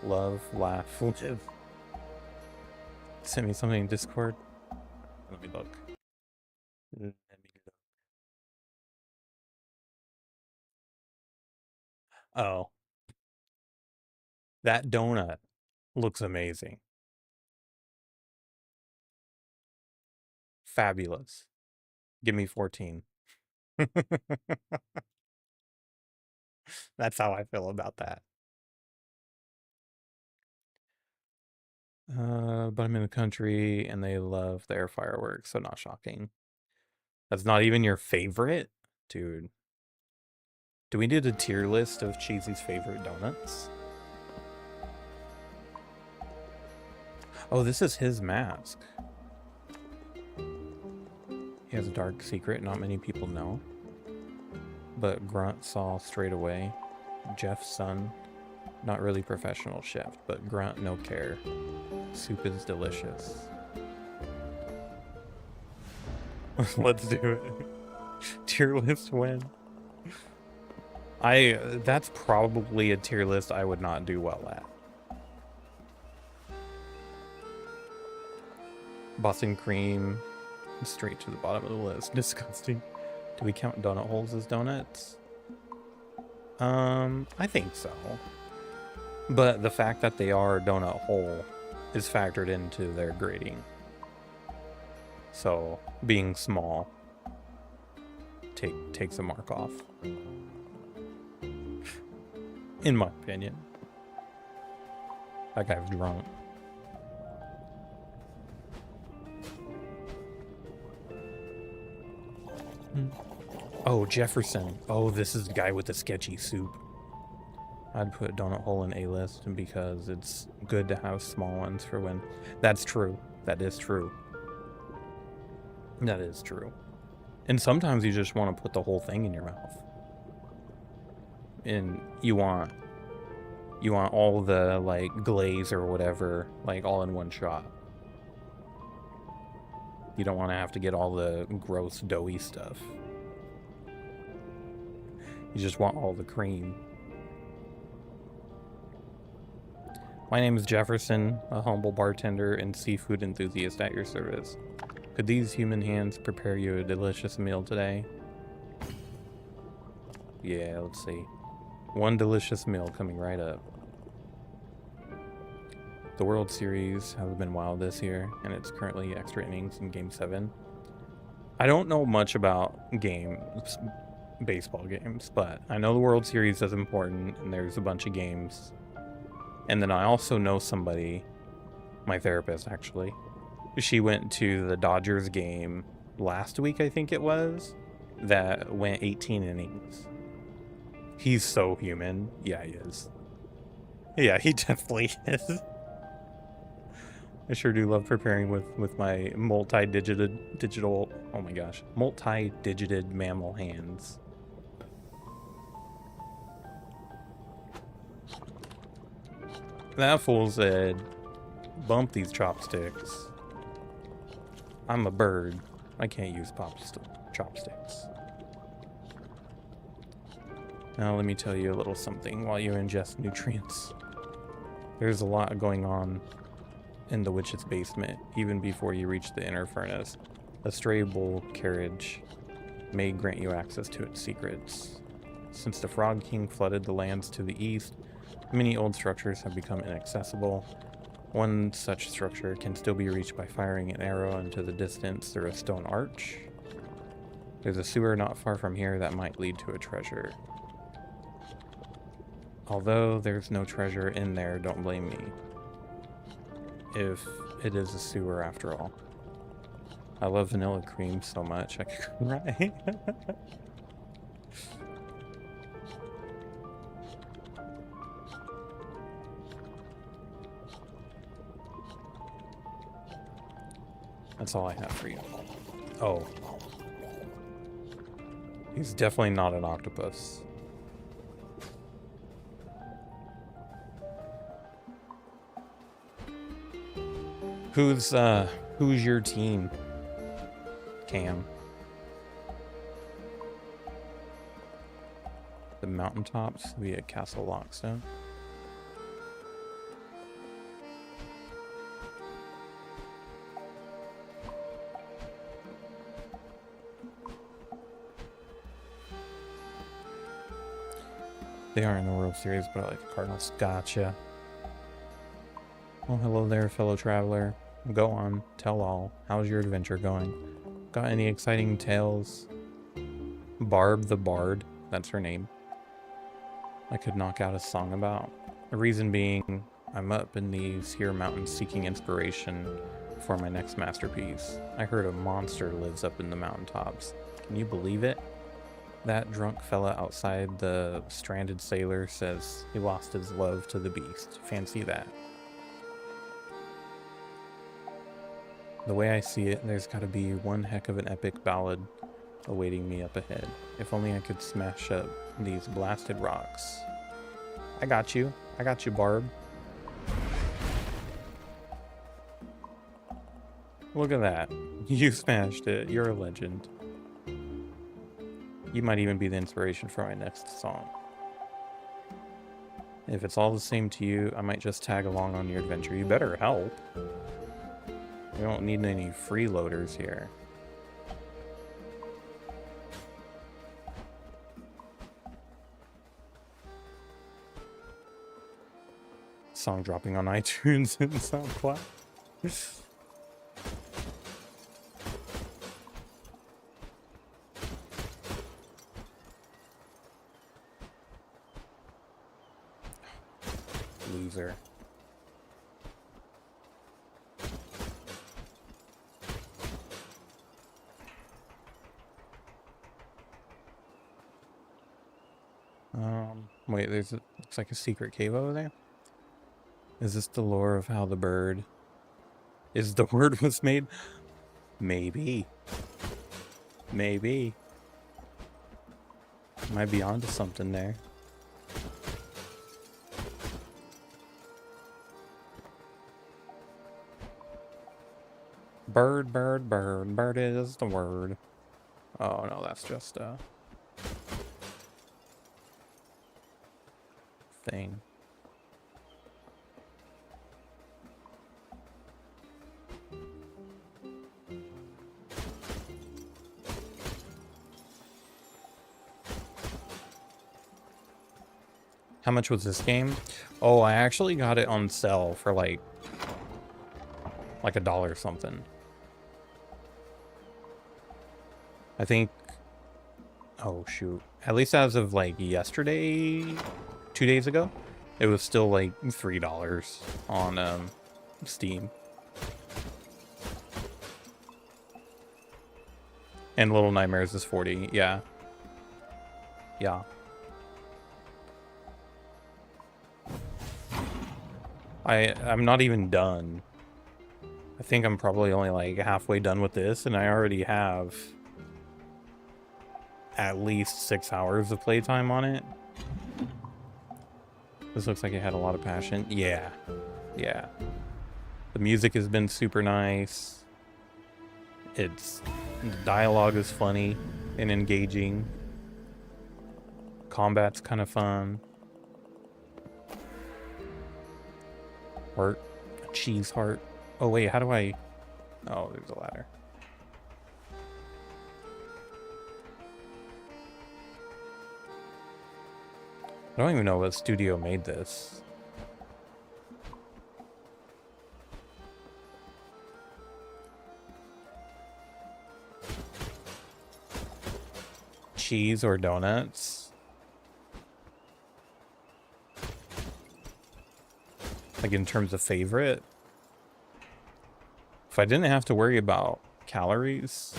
Love, laugh, live. Send me something in Discord. Let me look. Oh. That donut looks amazing. Fabulous. Give me 14. That's how I feel about that. But I'm in the country and they love their fireworks, so not shocking. That's not even your favorite? Dude. Do we need a tier list of Cheesy's favorite donuts? Oh, this is his mask. He has a dark secret not many people know. But Grunt saw straight away. Jeff's son, not really professional chef, but Grunt no care. Soup is delicious. Let's do it. Tier list win. That's probably a tier list I would not do well at. Boston cream, straight to the bottom of the list. Disgusting. Do we count donut holes as donuts? I think so. But the fact that they are donut hole is factored into their grading. So being small takes a mark off. In my opinion. That guy's drunk. Oh, Jefferson. Oh, this is the guy with the sketchy soup. I'd put donut hole in A-list because it's good to have small ones for when... That's true. That is true. That is true. And sometimes you just want to put the whole thing in your mouth. And you want all the, like, glaze or whatever, like, all in one shot. You don't want to have to get all the gross doughy stuff. You just want all the cream. My name is Jefferson, a humble bartender and seafood enthusiast at your service. Could these human hands prepare you a delicious meal today? Yeah, let's see. One delicious meal coming right up. The World Series has been wild this year, and it's currently extra innings in Game 7. I don't know much about baseball games, but I know the World Series is important, and there's a bunch of games. And then I also know somebody, my therapist actually, she went to the Dodgers game last week, I think it was, that went 18 innings. He's so human. Yeah, he is. Yeah, he definitely is. I sure do love preparing with my multi-digital, oh my gosh, multi-digited mammal hands. That fool said, bump these chopsticks. I'm a bird. I can't use chopsticks. Now let me tell you a little something while you ingest nutrients. There's a lot going on in the witch's basement, even before you reach the inner furnace. A stray bull carriage may grant you access to its secrets. Since the Frog King flooded the lands to the east, many old structures have become inaccessible. One such structure can still be reached by firing an arrow into the distance through a stone arch. There's a sewer not far from here that might lead to a treasure. Although there's no treasure in there, don't blame me. If it is a sewer after all. I love vanilla cream so much I could cry. That's all I have for you. Oh. He's definitely not an octopus. Who's your team, Cam? The mountaintops via Castle Lockstone. They are in the World Series, but I like the Cardinals. Gotcha. Well, hello there, fellow traveler. Go on, tell all. How's your adventure going? Got any exciting tales? Barb the Bard, that's her name. I could knock out a song about. The reason being, I'm up in these here mountains seeking inspiration for my next masterpiece. I heard a monster lives up in the mountaintops. Can you believe it? That drunk fella outside the stranded sailor says he lost his love to the beast. Fancy that. The way I see it, there's gotta be one heck of an epic ballad awaiting me up ahead. If only I could smash up these blasted rocks. I got you, Barb. Look at that. You smashed it. You're a legend. You might even be the inspiration for my next song. If it's all the same to you, I might just tag along on your adventure. You better help. We don't need any freeloaders here. Song dropping on iTunes and SoundCloud. Loser. Wait, looks like a secret cave over there. Is this the lore of how the word was made? Maybe. Maybe. Might be onto something there. Bird, bird, bird, bird is the word. Oh no, that's just a thing. How much was this game? Oh, I actually got it on sale for like $1 something. I think, oh shoot, at least as of like yesterday, 2 days ago, it was still like $3 on Steam. And Little Nightmares is 40, yeah. Yeah. I'm not even done. I think I'm probably only like halfway done with this, and I already have at least 6 hours of playtime on it. This looks like it had a lot of passion. Yeah. Yeah. The music has been super nice. The dialogue is funny and engaging. combat's kind of fun. Heart. Cheese heart. Oh, wait, how do I... Oh, there's a ladder. I don't even know what studio made this. Cheese or donuts? Like in terms of favorite? If I didn't have to worry about calories,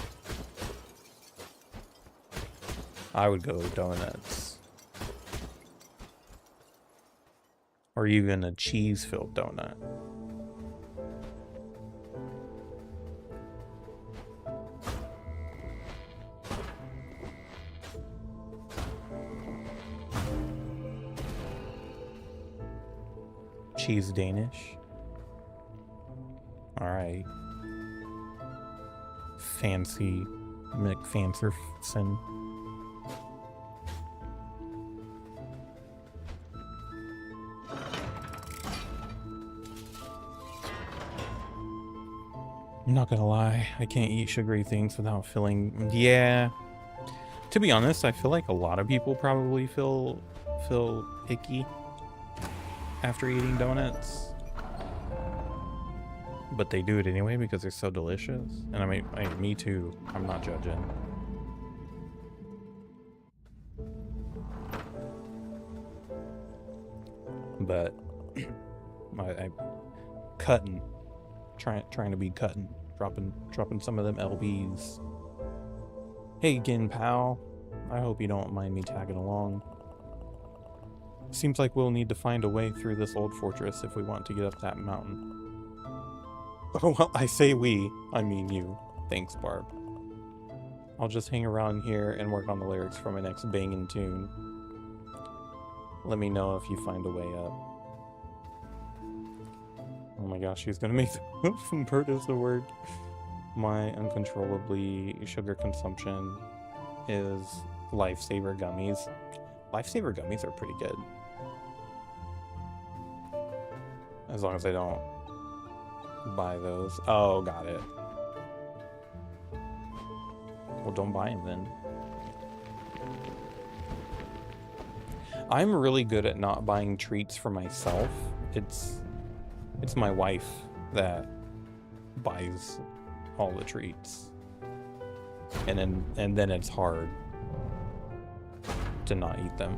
I would go donuts. Or even a cheese-filled donut. Cheese Danish. Alright. Fancy McFancerson. I'm not gonna lie, I can't eat sugary things without feeling... Yeah. To be honest, I feel like a lot of people probably feel icky after eating donuts. But they do it anyway because they're so delicious. And I mean, me too. I'm not judging. But I cutting. Trying to be cutting, dropping some of them LBs. Hey again, pal. I hope you don't mind me tagging along. Seems like we'll need to find a way through this old fortress if we want to get up that mountain. Oh, well, I say we, I mean you. Thanks, Barb. I'll just hang around here and work on the lyrics for my next bangin' tune. Let me know if you find a way up. Oh my gosh, she's gonna make the bird is the word. My uncontrollably sugar consumption is Lifesaver gummies. Lifesaver gummies are pretty good. As long as I don't buy those. Oh, got it. Well, don't buy them then. I'm really good at not buying treats for myself. It's my wife that buys all the treats. And then it's hard to not eat them.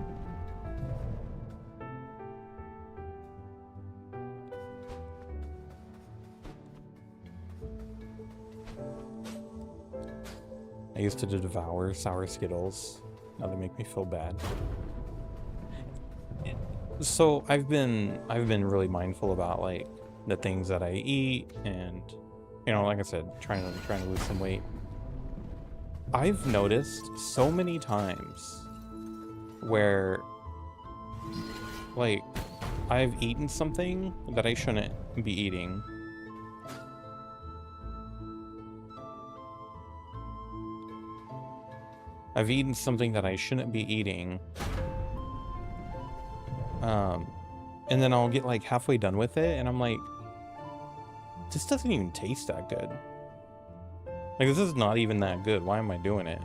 I used to devour sour Skittles. Now they make me feel bad. So I've been really mindful about like the things that I eat, and you know, like I said, trying to lose some weight. I've noticed so many times where like I've eaten something that I shouldn't be eating. I've eaten something that I shouldn't be eating. And then I'll get like halfway done with it and I'm like, this doesn't even taste that good. Like, this is not even that good. Why am I doing it?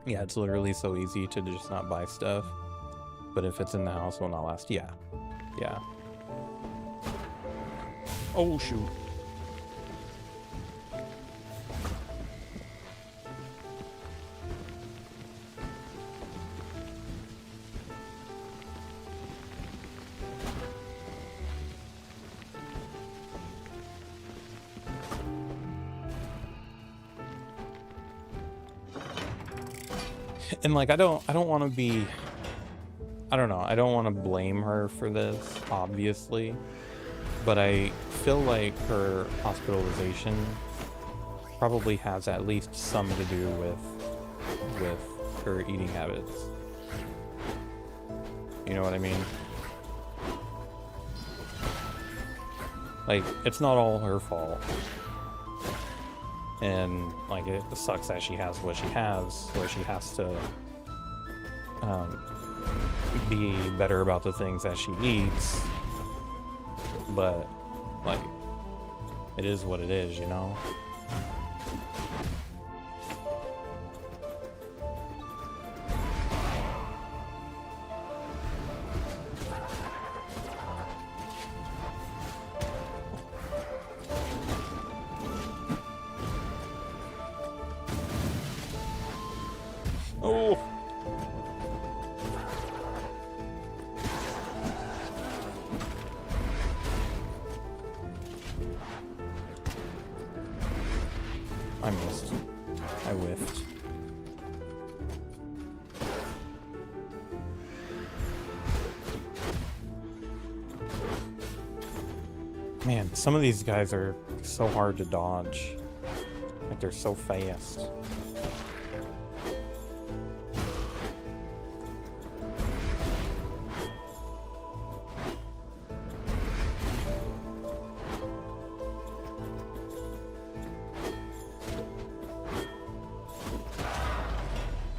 Yeah, it's literally so easy to just not buy stuff. But if it's in the house, it will not last. Yeah. Yeah. Oh, shoot. And like, I don't want to be, I don't know, I don't want to blame her for this, obviously, but I feel like her hospitalization probably has at least some to do with her eating habits. You know what I mean? Like, it's not all her fault. And like, it sucks that she has what she has, where she has to be better about the things that she eats, but like it is what it is, you know. Oh, I missed. I whiffed. Man, some of these guys are so hard to dodge. Like, they're so fast.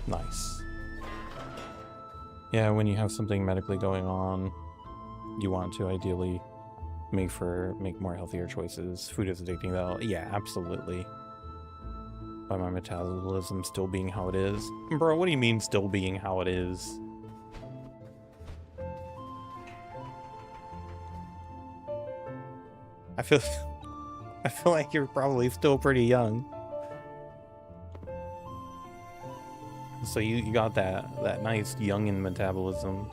Nice. Yeah, when you have something medically going on, you want to ideally make more healthier choices. Food is addicting though. Yeah, absolutely. By my metabolism still being how it is. Bro, what do you mean still being how it is? I feel like you're probably still pretty young. So you got that nice youngin' metabolism.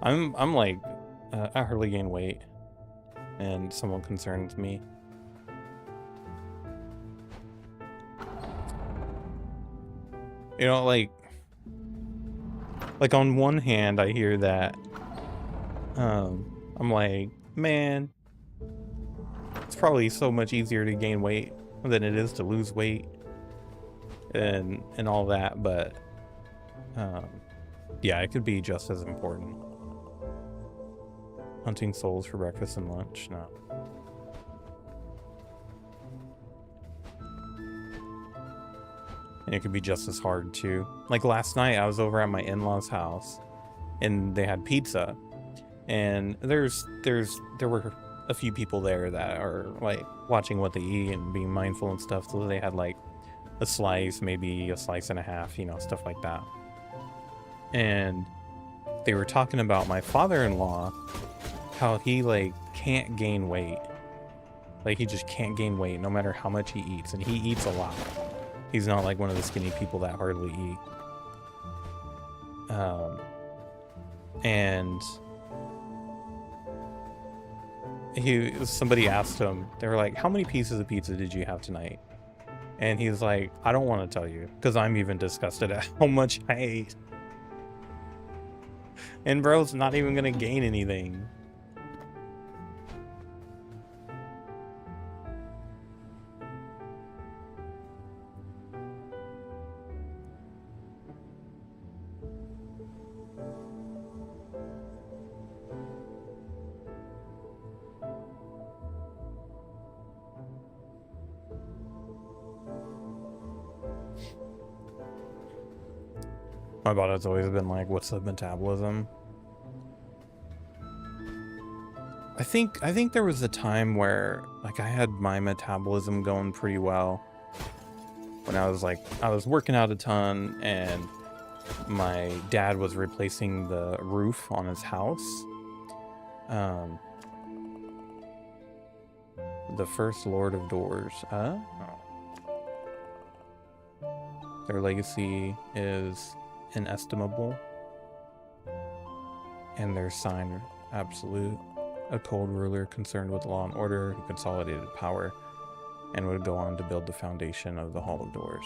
I'm like I hardly gain weight, and somewhat concerns me. You know, like on one hand, I hear that. I'm like, man, it's probably so much easier to gain weight than it is to lose weight, and all that. But yeah, it could be just as important. Hunting souls for breakfast and lunch, no. And it could be just as hard too. Like last night, I was over at my in-laws' house, and they had pizza. And there were a few people there that are like watching what they eat and being mindful and stuff. So they had like a slice, maybe a slice and a half, you know, stuff like that. And they were talking about my father-in-law, how he like can't gain weight. Like he just can't gain weight no matter how much he eats, and he eats a lot. He's not like one of the skinny people that hardly eat. And somebody asked him, they were like, how many pieces of pizza did you have tonight? And he's like, I don't want to tell you, because I'm even disgusted at how much I ate. And bro's not even gonna gain anything. My body's always been like, what's the metabolism? I think there was a time where like I had my metabolism going pretty well when I was working out a ton, and my dad was replacing the roof on his house. The first Lord of Doors. Their legacy is inestimable, and their sign absolute. A cold ruler concerned with law and order who consolidated power and would go on to build the foundation of the Hall of Doors.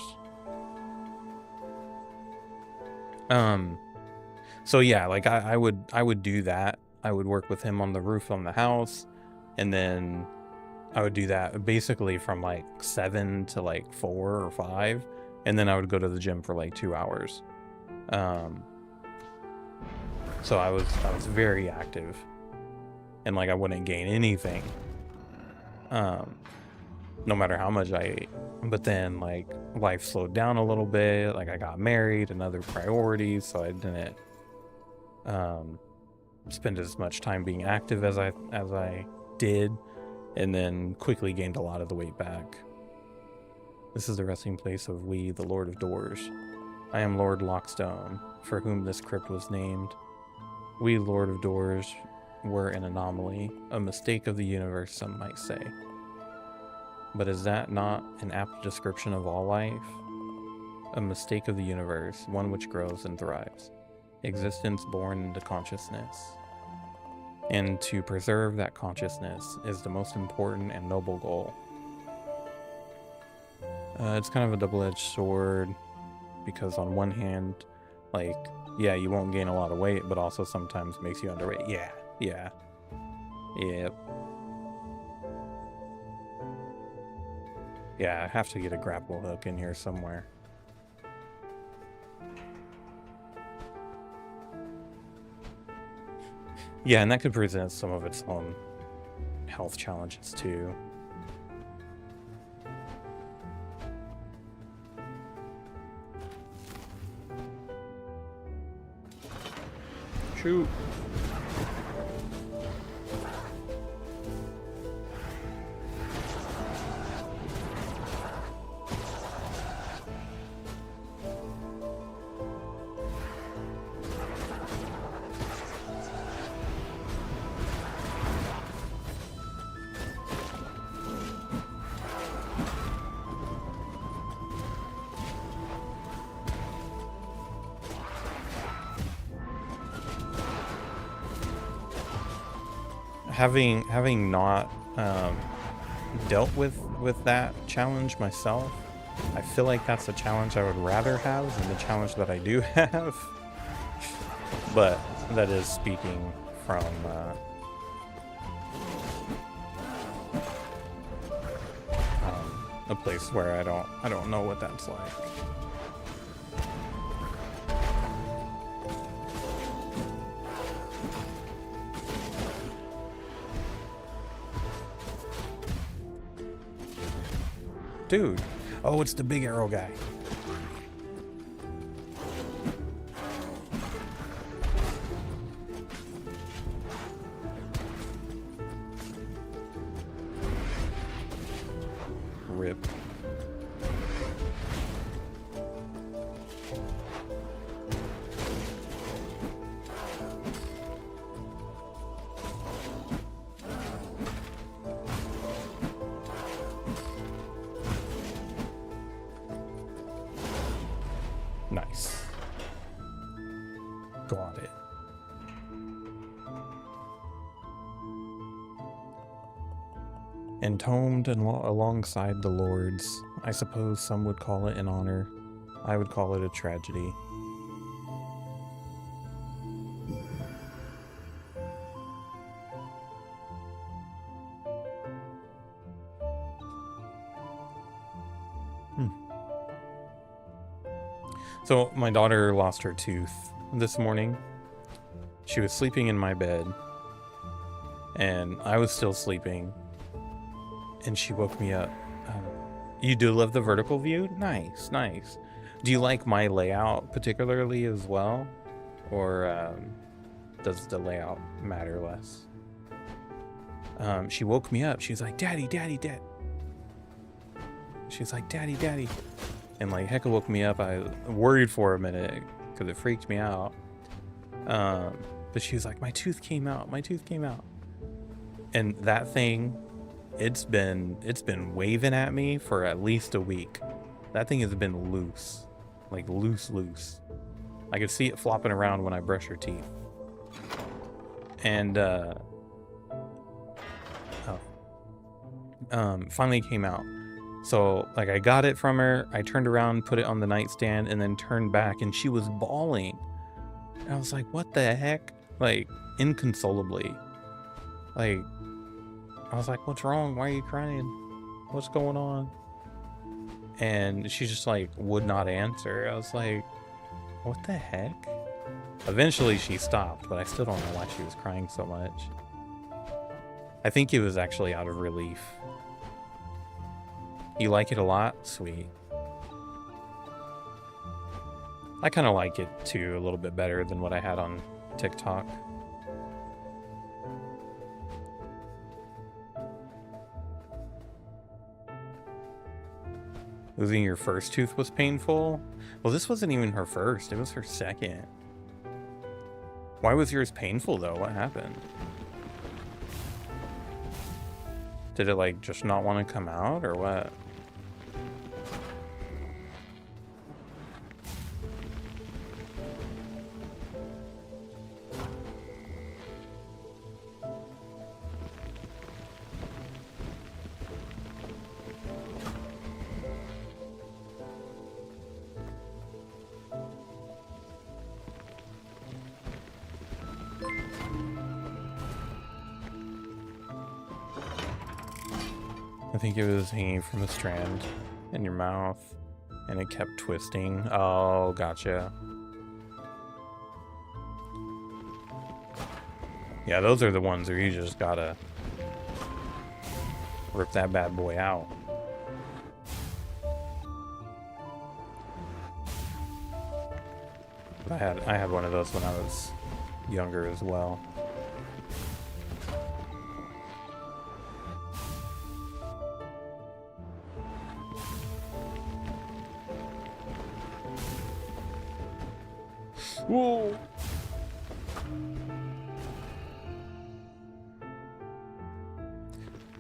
So yeah, like I would do that. I would work with him on the roof on the house, and then I would do that basically from like 7 to like 4 or 5, and then I would go to the gym for like 2 hours. So I was very active, and like I wouldn't gain anything. Um, no matter how much I ate. But then like life slowed down a little bit. Like I got married and other priorities, so I didn't um, spend as much time being active as I did, and then quickly gained a lot of the weight back. This is the resting place of we, the Lord of Doors. I am Lord Lockstone, for whom this crypt was named. We, Lord of Doors, were an anomaly, a mistake of the universe, some might say. But is that not an apt description of all life? A mistake of the universe, one which grows and thrives. Existence born into consciousness. And to preserve that consciousness is the most important and noble goal. It's kind of a double-edged sword, because on one hand, like, yeah, you won't gain a lot of weight, but also sometimes makes you underweight. Yeah. Yeah, I have to get a grapple hook in here somewhere. Yeah, and that could present some of its own health challenges too. Shoot. Having not dealt with that challenge myself, I feel like that's a challenge I would rather have than the challenge that I do have. But that is speaking from a place where I don't know what that's like. Dude. Oh, it's the big arrow guy. Rip. Nice. Got it. Entombed and alongside the lords, I suppose some would call it an honor. I would call it a tragedy. So my daughter lost her tooth this morning. She was sleeping in my bed, and I was still sleeping, and she woke me up. You do love the vertical view? Nice, nice. Do you like my layout particularly as well? Or does the layout matter less? She woke me up. She's like, Daddy, Daddy, Dad. She's like, Daddy, Daddy. And like Hecka woke me up. I worried for a minute because it freaked me out. But she was like, my tooth came out. My tooth came out. And that thing, it's been waving at me for at least a week. That thing has been loose, like loose. I could see it flopping around when I brush her teeth. And finally came out. So like I got it from her, I turned around, put it on the nightstand, and then turned back, and she was bawling. And I was like, what the heck? Like, inconsolably. Like, I was like, what's wrong? Why are you crying? What's going on? And she just like would not answer. I was like, what the heck? Eventually she stopped, but I still don't know why she was crying so much. I think it was actually out of relief You like it a lot? Sweet. I kind of like it too, a little bit better than what I had on TikTok. Losing your first tooth was painful? Well, this wasn't even her first, it was her second. Why was yours painful though? What happened? Did it like just not want to come out or what? I think it was hanging from a strand in your mouth and it kept twisting. Oh, gotcha. Yeah, those are the ones where you just gotta rip that bad boy out. I had one of those when I was younger as well. Whoa.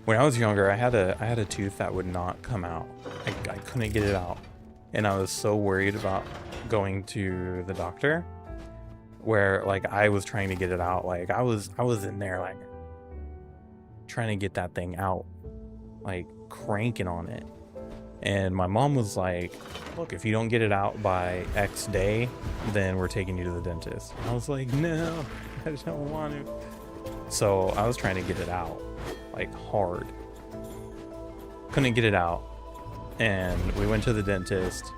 When I was younger, I had a tooth that would not come out. I couldn't get it out. And I was so worried about going to the doctor where like I was trying to get it out. Like I was in there like trying to get that thing out, like cranking on it. And my mom was like, look, if you don't get it out by X day, then we're taking you to the dentist. And I was like, no, I don't want to. So I was trying to get it out, like hard. Couldn't get it out. And we went to the dentist.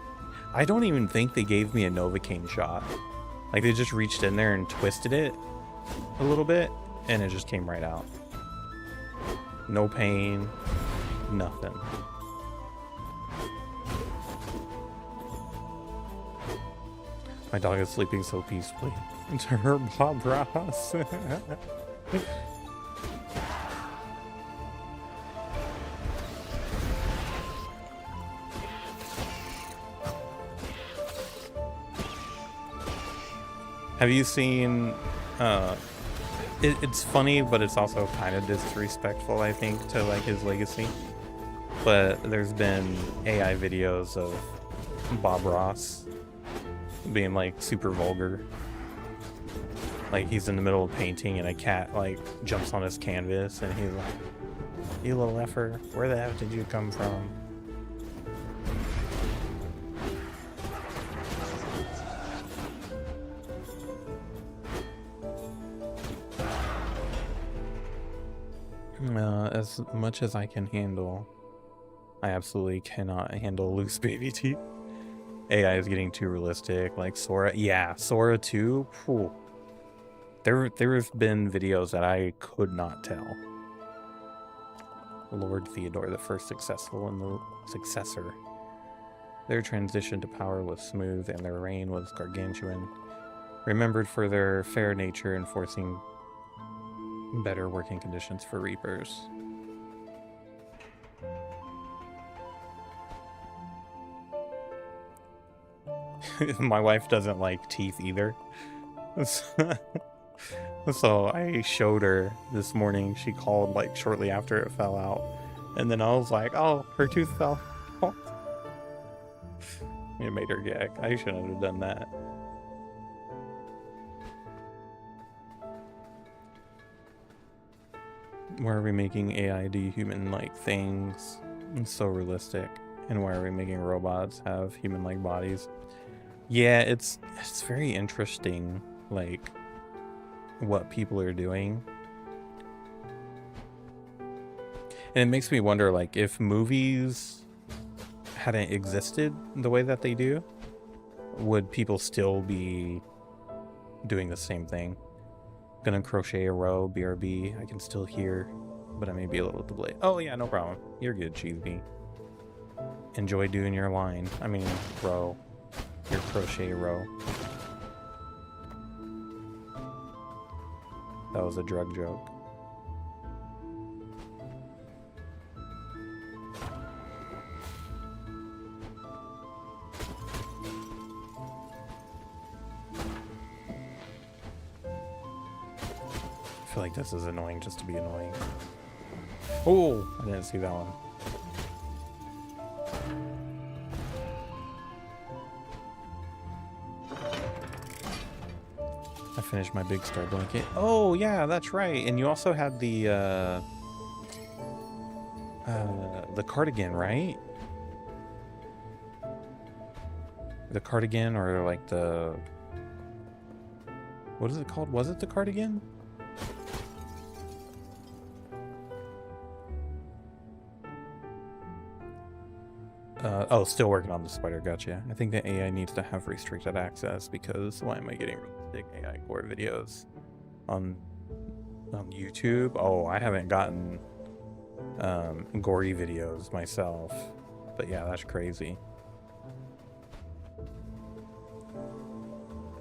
I don't even think they gave me a Novocaine shot. Like they just reached in there and twisted it a little bit and it just came right out. No pain, nothing. My dog is sleeping so peacefully into her Bob Ross. Have you seen, it's funny, but it's also kind of disrespectful, I think, to like his legacy. But there's been AI videos of Bob Ross being like super vulgar. Like he's in the middle of painting and a cat like jumps on his canvas and he's like, you little effer, where the F did you come from? As much as I can handle, I absolutely cannot handle loose baby teeth. AI is getting too realistic, like Sora. Yeah, Sora 2. Whew. There have been videos that I could not tell. Lord Theodore, the first successful and the successor. Their transition to power was smooth and their reign was gargantuan. Remembered for their fair nature enforcing better working conditions for Reapers. My wife doesn't like teeth either. So I showed her this morning. She called like shortly after it fell out. And then I was like, oh, her tooth fell out. It made her gag. I shouldn't have done that. Why are we making AI do human-like things? It's so realistic. And why are we making robots have human-like bodies? Yeah, it's very interesting, like, what people are doing. And it makes me wonder, like, if movies hadn't existed the way that they do, would people still be doing the same thing? Gonna crochet a row, BRB. I can still hear, but I may be a little delayed. Oh yeah, no problem. You're good, Cheesy. Enjoy doing your line. I mean, row. Your crochet row. That was a drug joke. I feel like this is annoying just to be annoying. Oh, I didn't see that one. I finished my big star blanket. Oh yeah, that's right. And you also had the cardigan, right? The cardigan, or like the, what is it called? Was it the cardigan? Oh, still working on the spider. Gotcha. I think the AI needs to have restricted access, because why am I getting big AI core videos on YouTube? Oh, I haven't gotten gory videos myself, but yeah, that's crazy.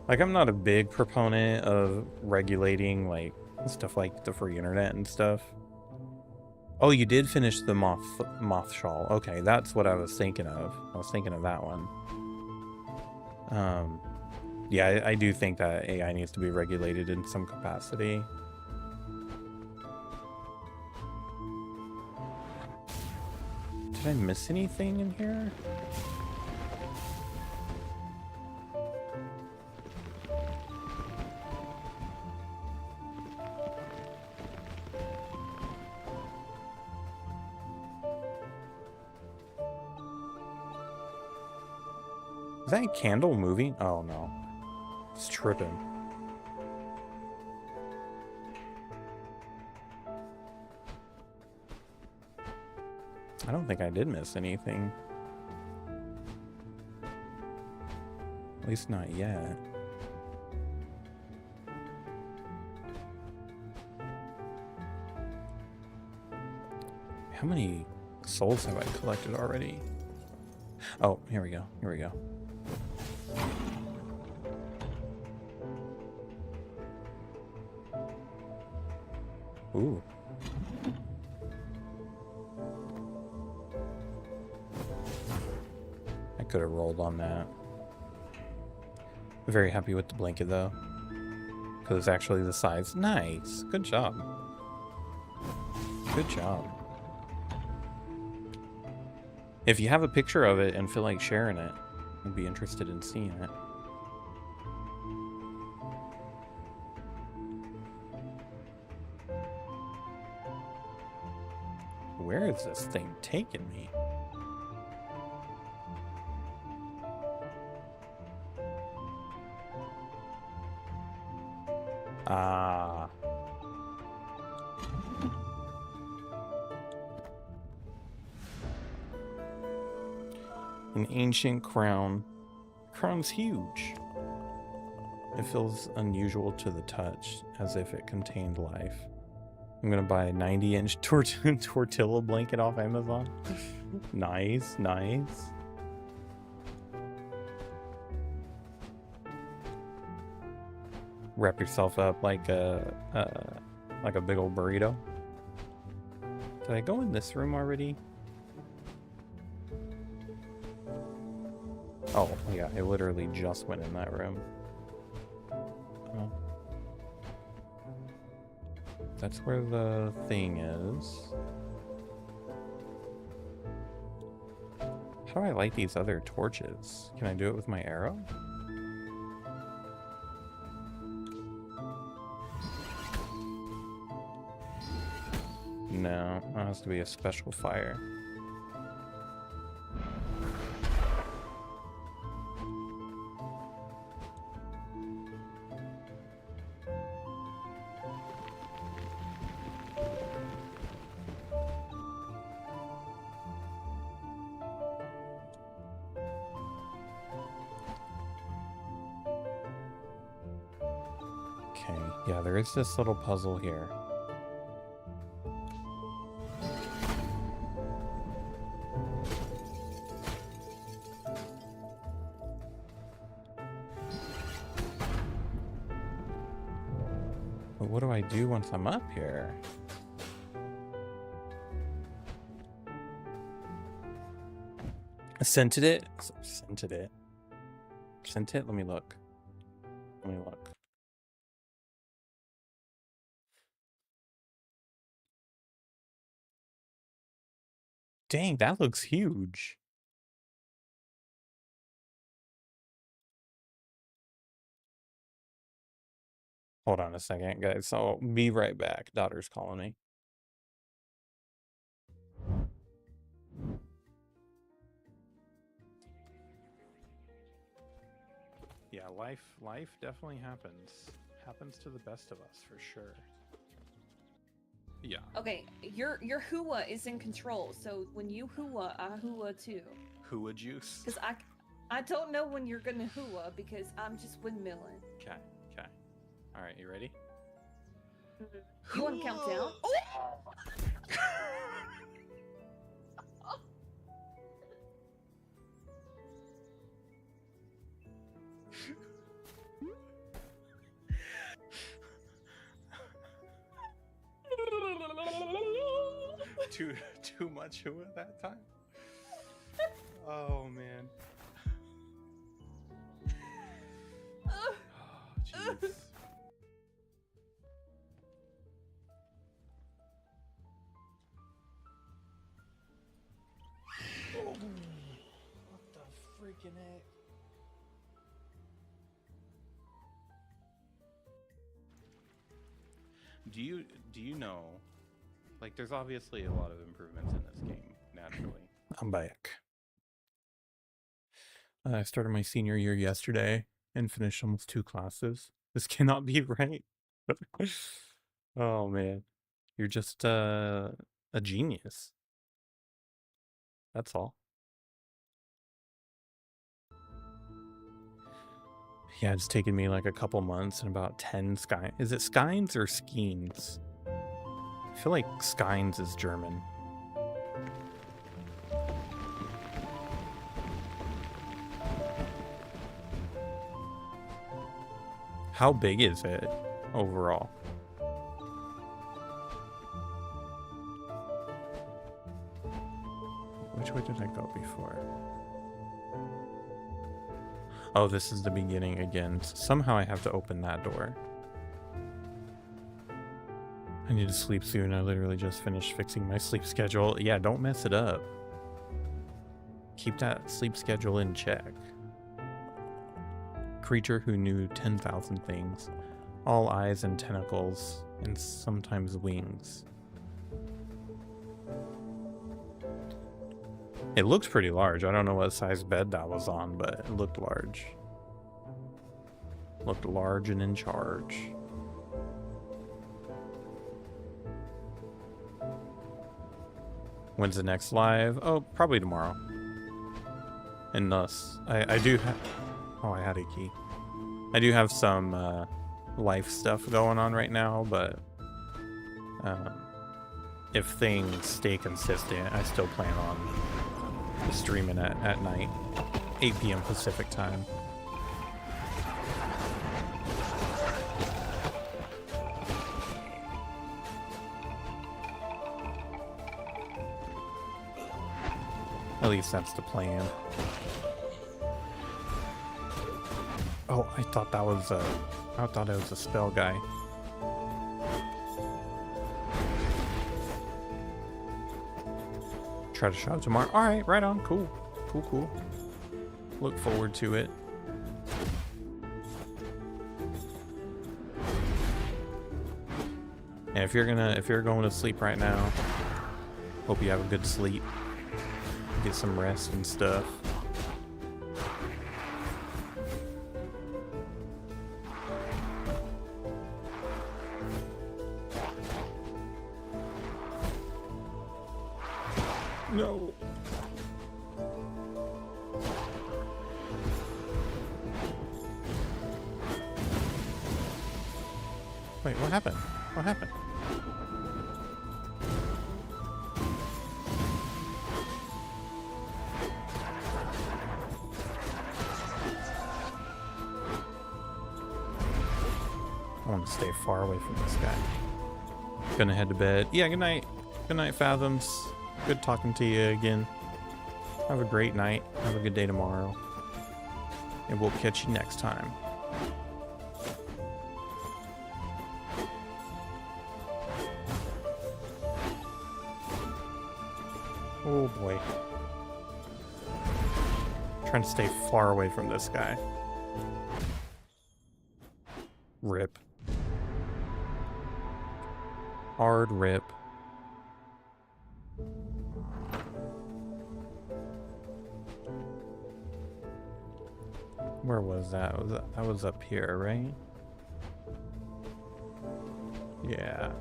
Like, I'm not a big proponent of regulating like stuff like the free internet and stuff. Oh, you did finish the moth shawl. Okay, that's what I was thinking of. I was thinking of that one. Yeah, I do think that AI needs to be regulated in some capacity. Did I miss anything in here? Is that a candle moving? Oh no. It's tripping. I don't think I did miss anything. At least not yet. How many souls have I collected already? Oh, here we go. Here we go. Ooh. I could have rolled on that. Very happy with the blanket though, because it's actually the size. Nice. Good job. Good job. If you have a picture of it and feel like sharing it, I'd be interested in seeing it. Where is this thing taking me? Ah. An ancient crown. Crown's huge. It feels unusual to the touch, as if it contained life. I'm gonna buy a 90-inch tortilla blanket off Amazon. Nice, nice. Wrap yourself up like a big old burrito. Did I go in this room already? Oh yeah, I literally just went in that room. Oh. That's where the thing is. How do I light these other torches? Can I do it with my arrow? No, it has to be a special fire. Okay, yeah, there is this little puzzle here. But what do I do once I'm up here? Scented it? Scented it. Sent it? Let me look. Let me look. Dang, that looks huge. Hold on a second, guys. I'll be right back. Daughter's calling me. Yeah, life definitely happens to the best of us, for sure. Yeah. Okay, your hua is in control, so when you hua, I hua too. Hua juice. Because I don't know when you're gonna hua because I'm just windmilling. Okay. All right, you ready? You want to count down? Too much hua that time. Oh man. Oh jeez. What the freaking heck? Do you know, like, there's obviously a lot of improvements in this game, naturally. I'm back. I started my senior year yesterday and finished almost 2 classes. This cannot be right. Oh man. You're just a genius. That's all. Yeah, it's taken me like a couple months and about 10 sky. Is it Skynes or Skeens? I feel like Skynes is German. How big is it overall? Which way did I go before? Oh, this is the beginning again. Somehow I have to open that door. I need to sleep soon. I literally just finished fixing my sleep schedule. Yeah, don't mess it up. Keep that sleep schedule in check. Creature who knew 10,000 things. All eyes and tentacles, and sometimes wings. It looks pretty large. I don't know what size bed that was on, but it looked large. Looked large and in charge. When's the next live? Oh, probably tomorrow. And thus, I do have... Oh, I had a key. I do have some life stuff going on right now, but if things stay consistent, I still plan on streaming at night, 8 p.m. Pacific time. At least that's the plan. Oh, I thought that was I thought it was a spell guy. Try to shop tomorrow. All right, right on. Cool. Cool. Look forward to it. And if you're going to sleep right now, hope you have a good sleep. Get some rest and stuff. No. Wait, what happened? What happened? I want to stay far away from this guy. Gonna head to bed. Yeah, good night. Good night, Fathoms. Good talking to you again. Have a great night. Have a good day tomorrow. And we'll catch you next time. Oh boy. Trying to stay far away from this guy. Rip. Hard rip. Where was that? That was up here, right? Yeah.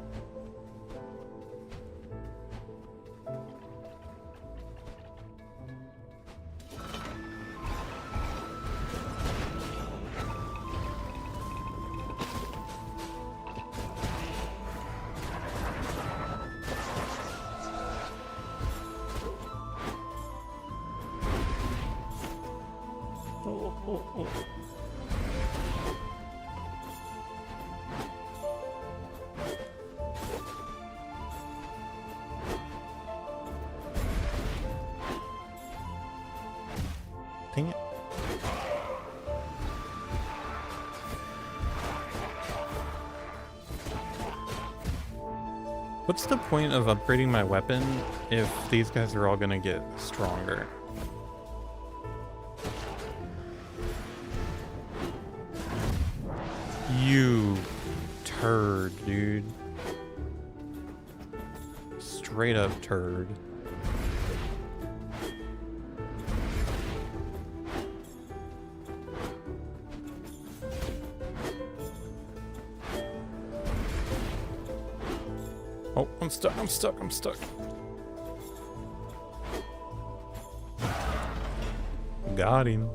Dang it. What's the point of upgrading my weapon if these guys are all gonna get stronger? You turd, dude. Straight up turd. Oh, I'm stuck, I'm stuck, I'm stuck. Got him.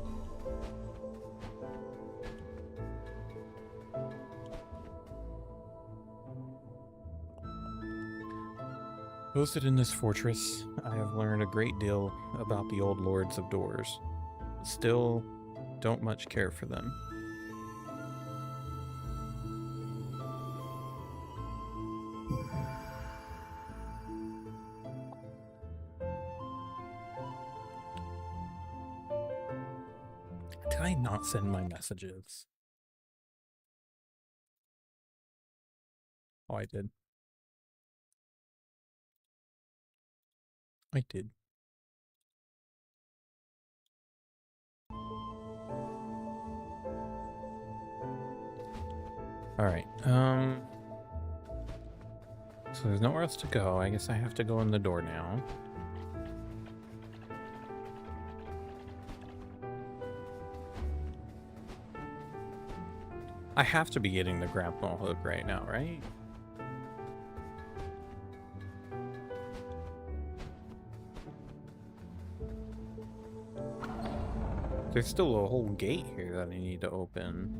Posted in this fortress, I have learned a great deal about the old lords of doors. Still, don't much care for them. Did I not send my messages? Oh, I did. I did. Alright, so there's nowhere else to go. I guess I have to go in the door now. I have to be getting the grapple hook right now, right? There's still a whole gate here that I need to open.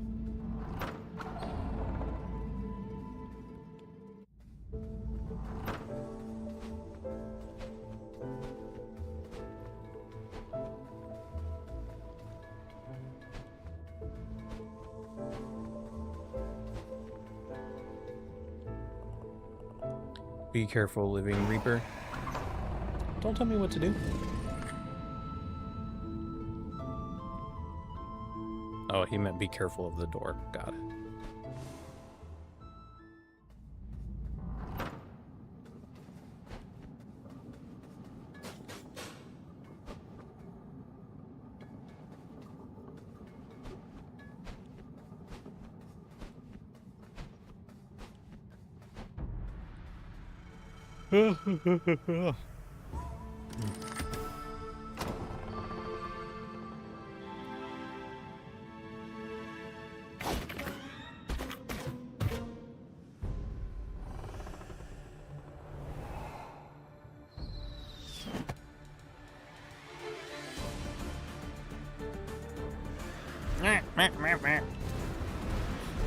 Be careful, Living Reaper. Don't tell me what to do. Oh, he meant be careful of the door. Got it.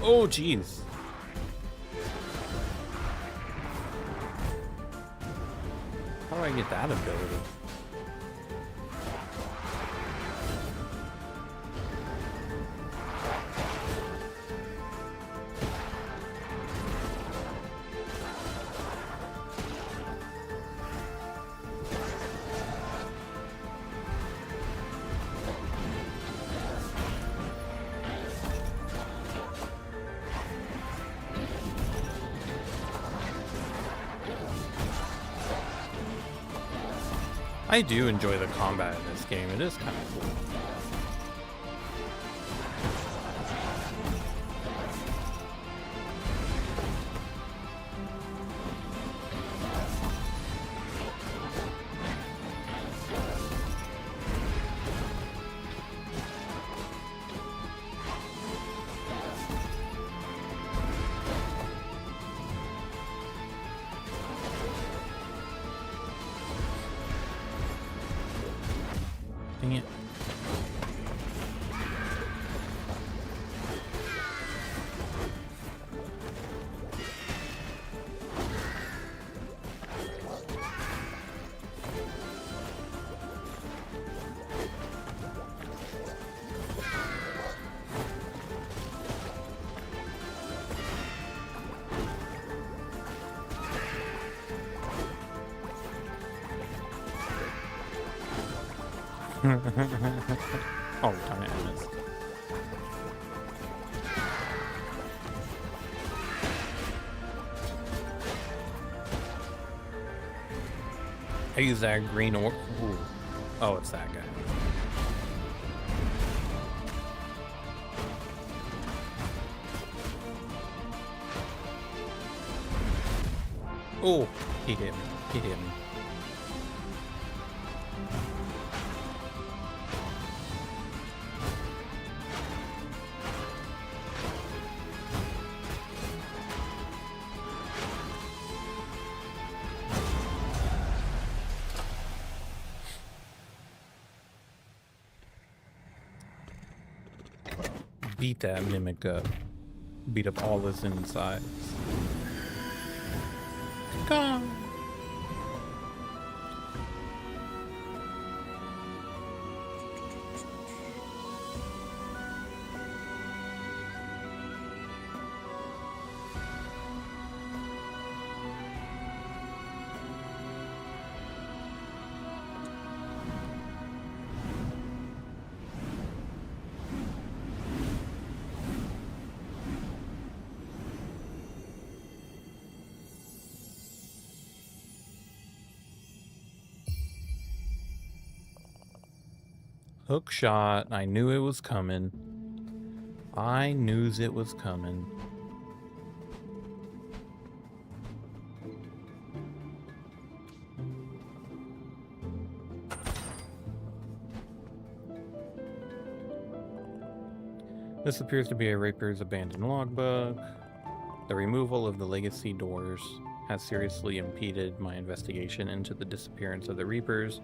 Oh, jeez. How do I get that ability? I do enjoy the combat in this game. It is kind of cool. Dang it. Oh, darn it, I missed. I use that green or. Ooh. Oh, it's that guy. Oh, he hit me. He hit me. Beat that mimic up. Beat up all his insides. Gone. Hook shot. I knew it was coming. I knew it was coming. This appears to be a Reaper's abandoned logbook. The removal of the legacy doors has seriously impeded my investigation into the disappearance of the Reapers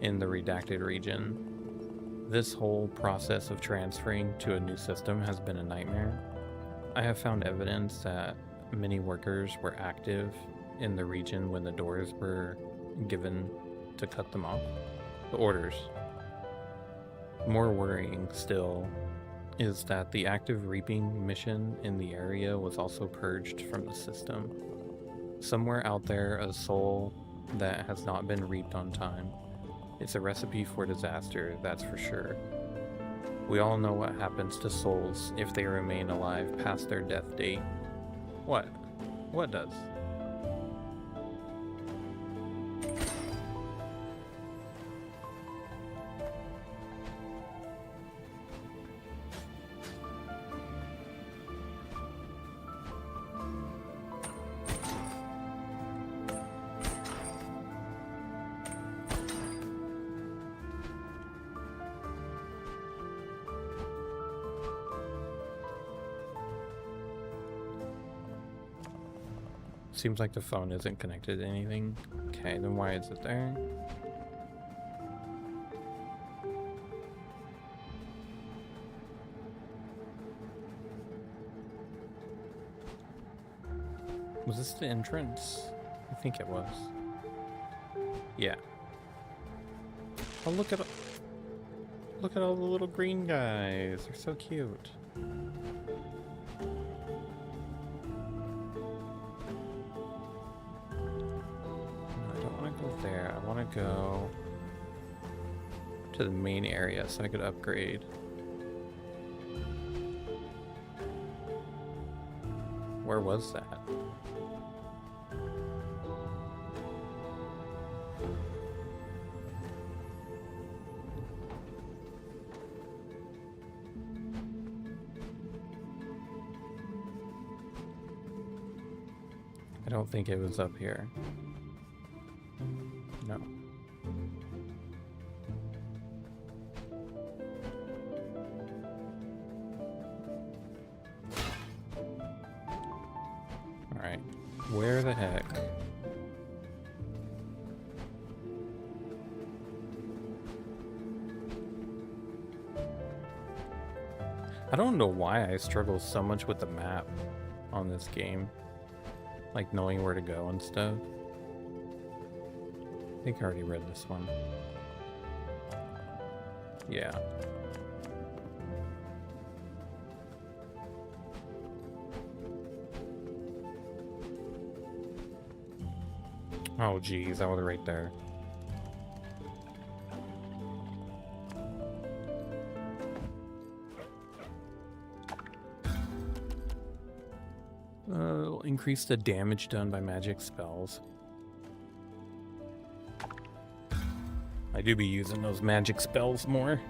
in the redacted region. This whole process of transferring to a new system has been a nightmare. I have found evidence that many workers were active in the region when the doors were given to cut them off. The orders. More worrying still is that the active reaping mission in the area was also purged from the system. Somewhere out there, a soul that has not been reaped on time. It's a recipe for disaster, that's for sure. We all know what happens to souls if they remain alive past their death date. What? What does? Seems like the phone isn't connected to anything. Okay, then why is it there? Was this the entrance? I think it was. Yeah. Oh, look at all the little green guys. They're so cute. There, I want to go to the main area so I could upgrade. Where was that? I don't think it was up here. No. Alright. Where the heck? I don't know why I struggle so much with the map on this game. Like knowing where to go and stuff. I think I already read this one. Yeah. Oh geez, I was right there. Increase the damage done by magic spells. I do be using those magic spells more.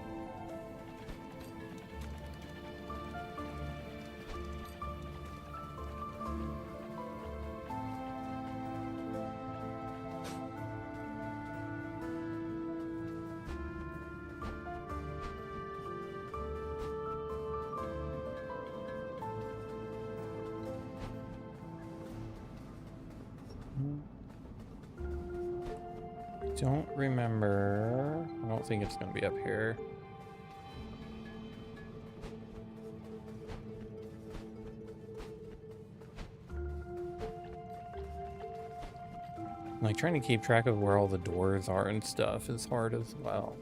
Don't remember. I don't think it's going to be up here. Like trying to keep track of where all the doors are and stuff is hard as well.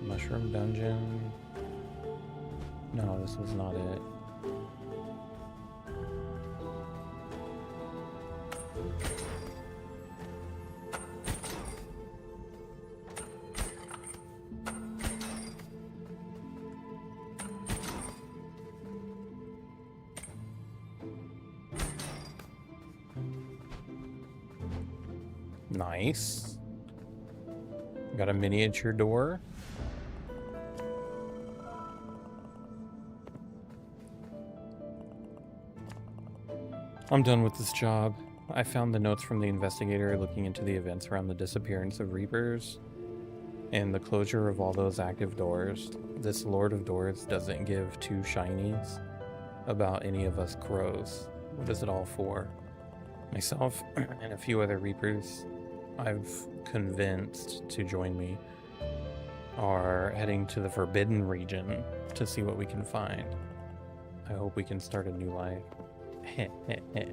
Mushroom dungeon. No, this was not it. Nice. Got a miniature door. I'm done with this job. I found the notes from the investigator looking into the events around the disappearance of Reapers and the closure of all those active doors. This Lord of Doors doesn't give two shinies about any of us crows. What is it all for? Myself and a few other Reapers I've convinced to join me are heading to the Forbidden region to see what we can find. I hope we can start a new life. Heh heh heh.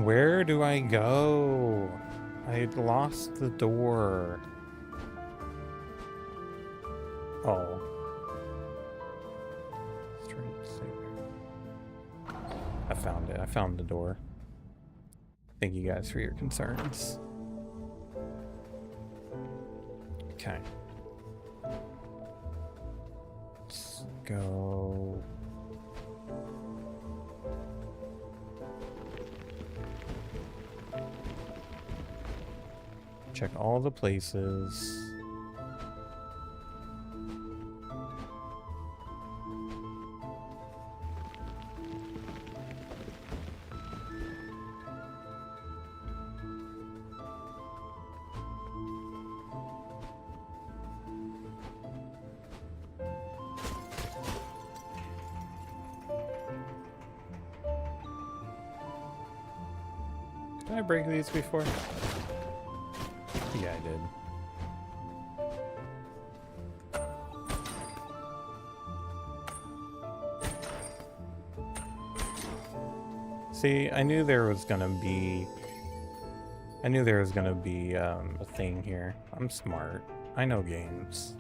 Where do I go? I lost the door. Oh. Straight saber. I found it. I found the door. Thank you guys for your concerns. Okay. Let's go. Check all the places. Did I break these before? Yeah, I did. See, I knew there was gonna be a thing here. I'm smart. I know games.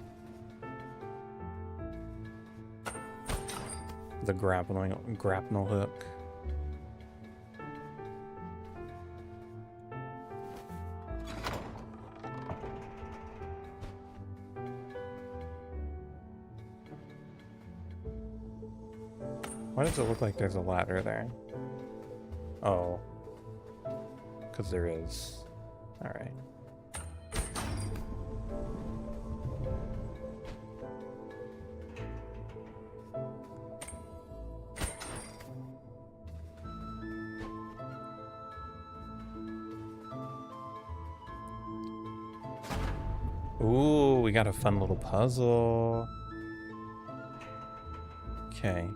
The grapnel hook. Why does it look like there's a ladder there? Oh. Because there is. Alright. Ooh, we got a fun little puzzle. Okay.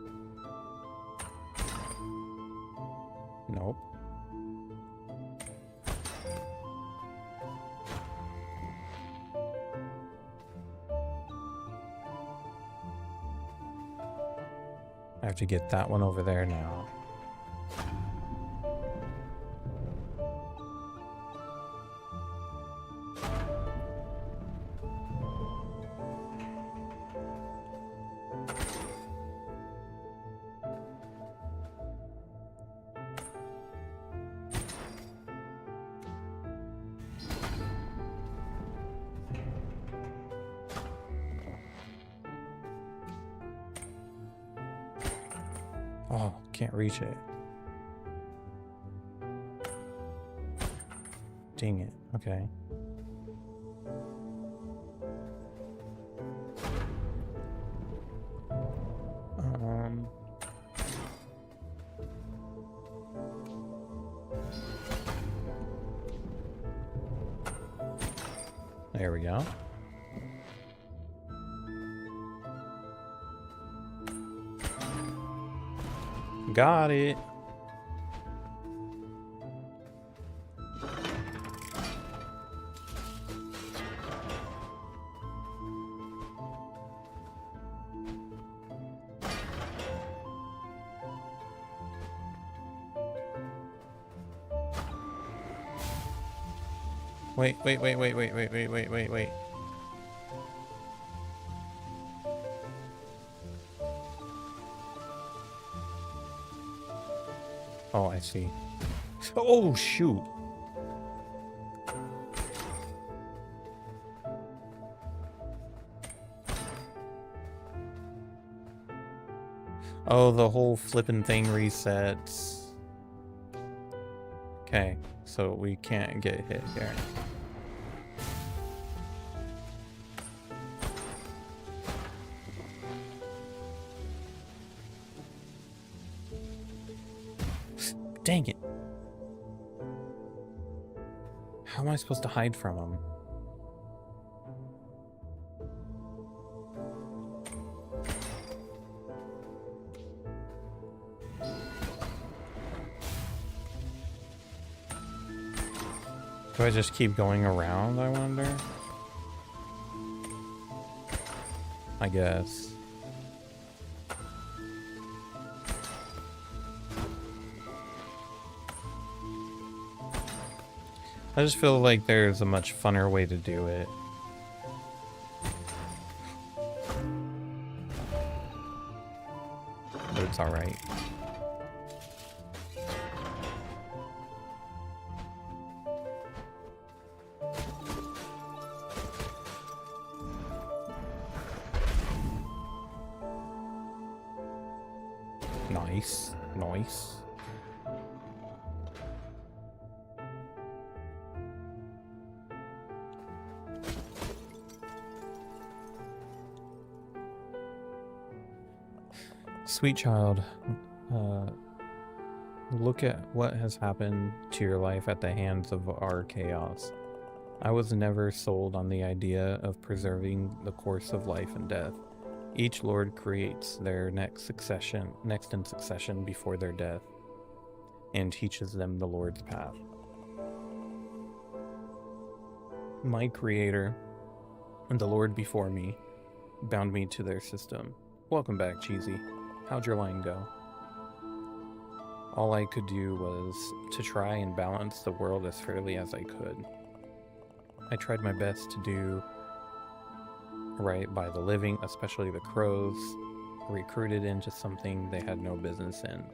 Nope. I have to get that one over there now. Oh, can't reach it. Dang it. Okay. There we go. Got it. Wait. Oh, I see. Oh, shoot. Oh, the whole flippin' thing resets. Okay, so we can't get hit here. Dang it. How am I supposed to hide from him? Do I just keep going around, I wonder? I guess. I just feel like there's a much funner way to do it. But it's alright. Nice. Nice. Sweet child, look at what has happened to your life at the hands of our chaos. I was never sold on the idea of preserving the course of life and death. Each lord creates their next in succession before their death, and teaches them the Lord's path. My creator, and the Lord before me, bound me to their system. Welcome back, Cheesy. How'd your line go? All I could do was to try and balance the world as fairly as I could. I tried my best to do right by the living, especially the crows, recruited into something they had no business in.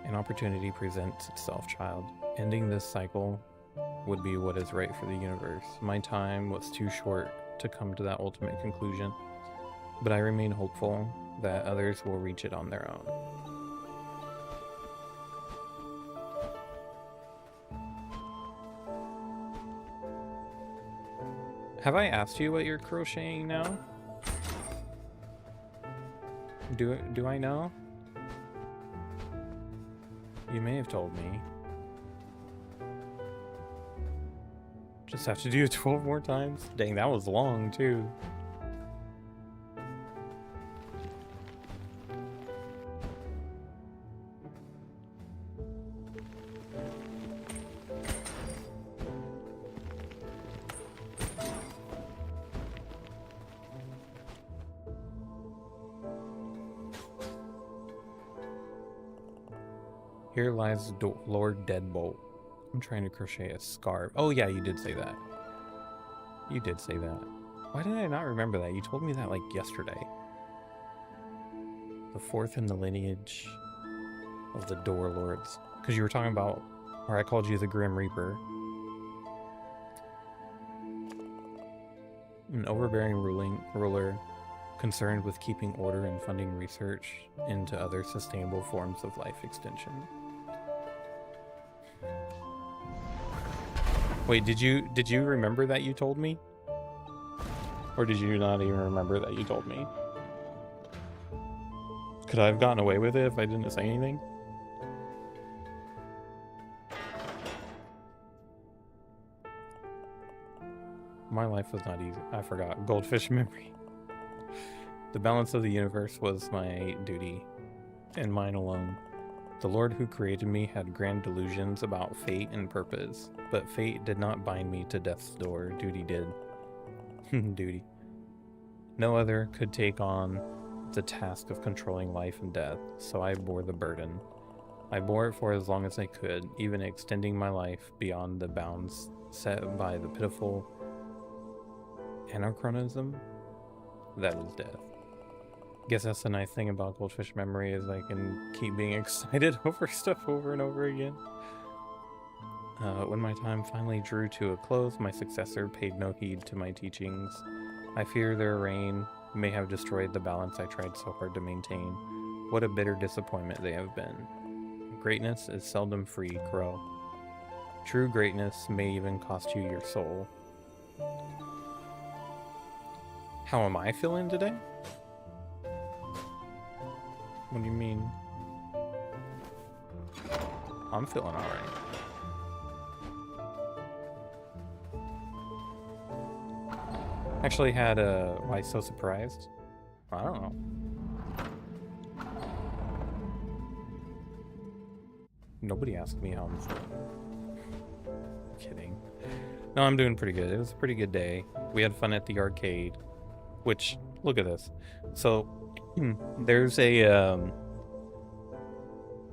An opportunity presents itself, child. Ending this cycle would be what is right for the universe. My time was too short to come to that ultimate conclusion, but I remain hopeful that others will reach it on their own. Have I asked you what you're crocheting now? Do I know? You may have told me. Just have to do it 12 more times? Dang, that was long too. Here lies Lord Deadbolt. I'm trying to crochet a scarf. Oh yeah, you did say that. You did say that. Why did I not remember that? You told me that like yesterday. The fourth in the lineage of the Door Lords. Because you were talking about, or I called you the Grim Reaper. An overbearing ruler concerned with keeping order and funding research into other sustainable forms of life extension. Wait, did you remember that you told me? Or did you not even remember that you told me? Could I have gotten away with it if I didn't say anything? My life was not easy. I forgot. Goldfish memory. The balance of the universe was my duty, and mine alone. The Lord who created me had grand delusions about fate and purpose, but fate did not bind me to death's door. Duty did. Duty. No other could take on the task of controlling life and death, so I bore the burden. I bore it for as long as I could, even extending my life beyond the bounds set by the pitiful anachronism that is death. Guess that's the nice thing about Goldfish Memory is I can keep being excited over stuff over and over again. When my time finally drew to a close, my successor paid no heed to my teachings. I fear their reign may have destroyed the balance I tried so hard to maintain. What a bitter disappointment they have been. Greatness is seldom free, Crow. True greatness may even cost you your soul. How am I feeling today? What do you mean? I'm feeling alright. Actually had a... Why so surprised? I don't know. Nobody asked me how I'm feeling. Kidding. No, I'm doing pretty good. It was a pretty good day. We had fun at the arcade. Which, look at this. So...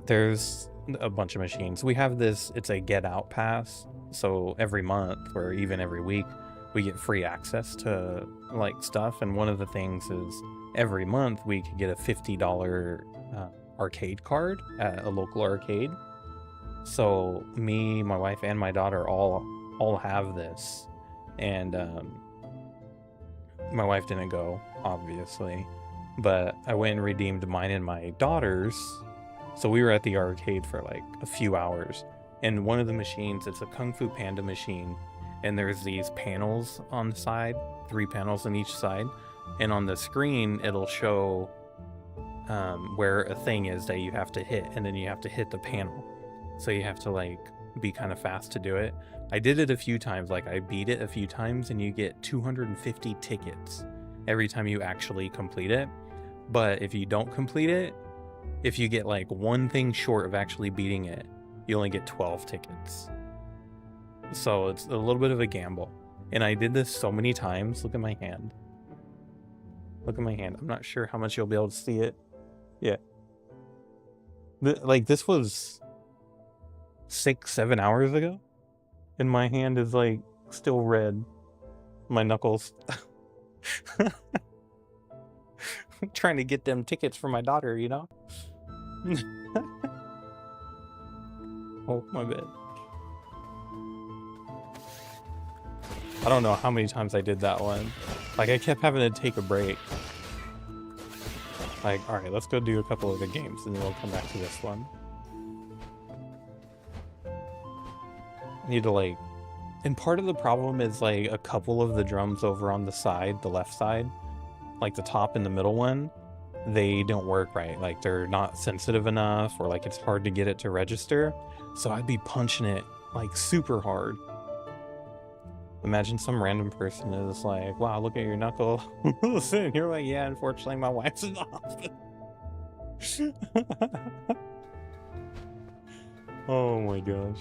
there's a bunch of machines. We have this, it's a get out pass, so every month or even every week we get free access to like stuff, and one of the things is every month we could get a $50 arcade card at a local arcade. So me, my wife, and my daughter all have this, and my wife didn't go, obviously. But I went and redeemed mine and my daughter's. So we were at the arcade for like a few hours. And one of the machines, it's a Kung Fu Panda machine. And there's these panels on the side, 3 panels on each side. And on the screen, it'll show where a thing is that you have to hit. And then you have to hit the panel. So you have to like be kind of fast to do it. I did it a few times. Like I beat it a few times and you get 250 tickets every time you actually complete it. But if you don't complete it, if you get like one thing short of actually beating it, you only get 12 tickets. So it's a little bit of a gamble. And I did this so many times. Look at my hand. Look at my hand. I'm not sure how much you'll be able to see it. Yeah. Like this was 6-7 hours ago, and my hand is like still red. My knuckles. Trying to get them tickets for my daughter, you know? Oh, my bad. I don't know how many times I did that one. Like, I kept having to take a break. Like, alright, let's go do a couple of the games, and then we'll come back to this one. I need to, like... And part of the problem is, like, a couple of the drums over on the side, the left side, like the top and the middle one, they don't work right. Like, they're not sensitive enough, or, like, it's hard to get it to register. So I'd be punching it, like, super hard. Imagine some random person is like, wow, look at your knuckle. And you're like, yeah, unfortunately, my wife's in the hospital. Oh my gosh.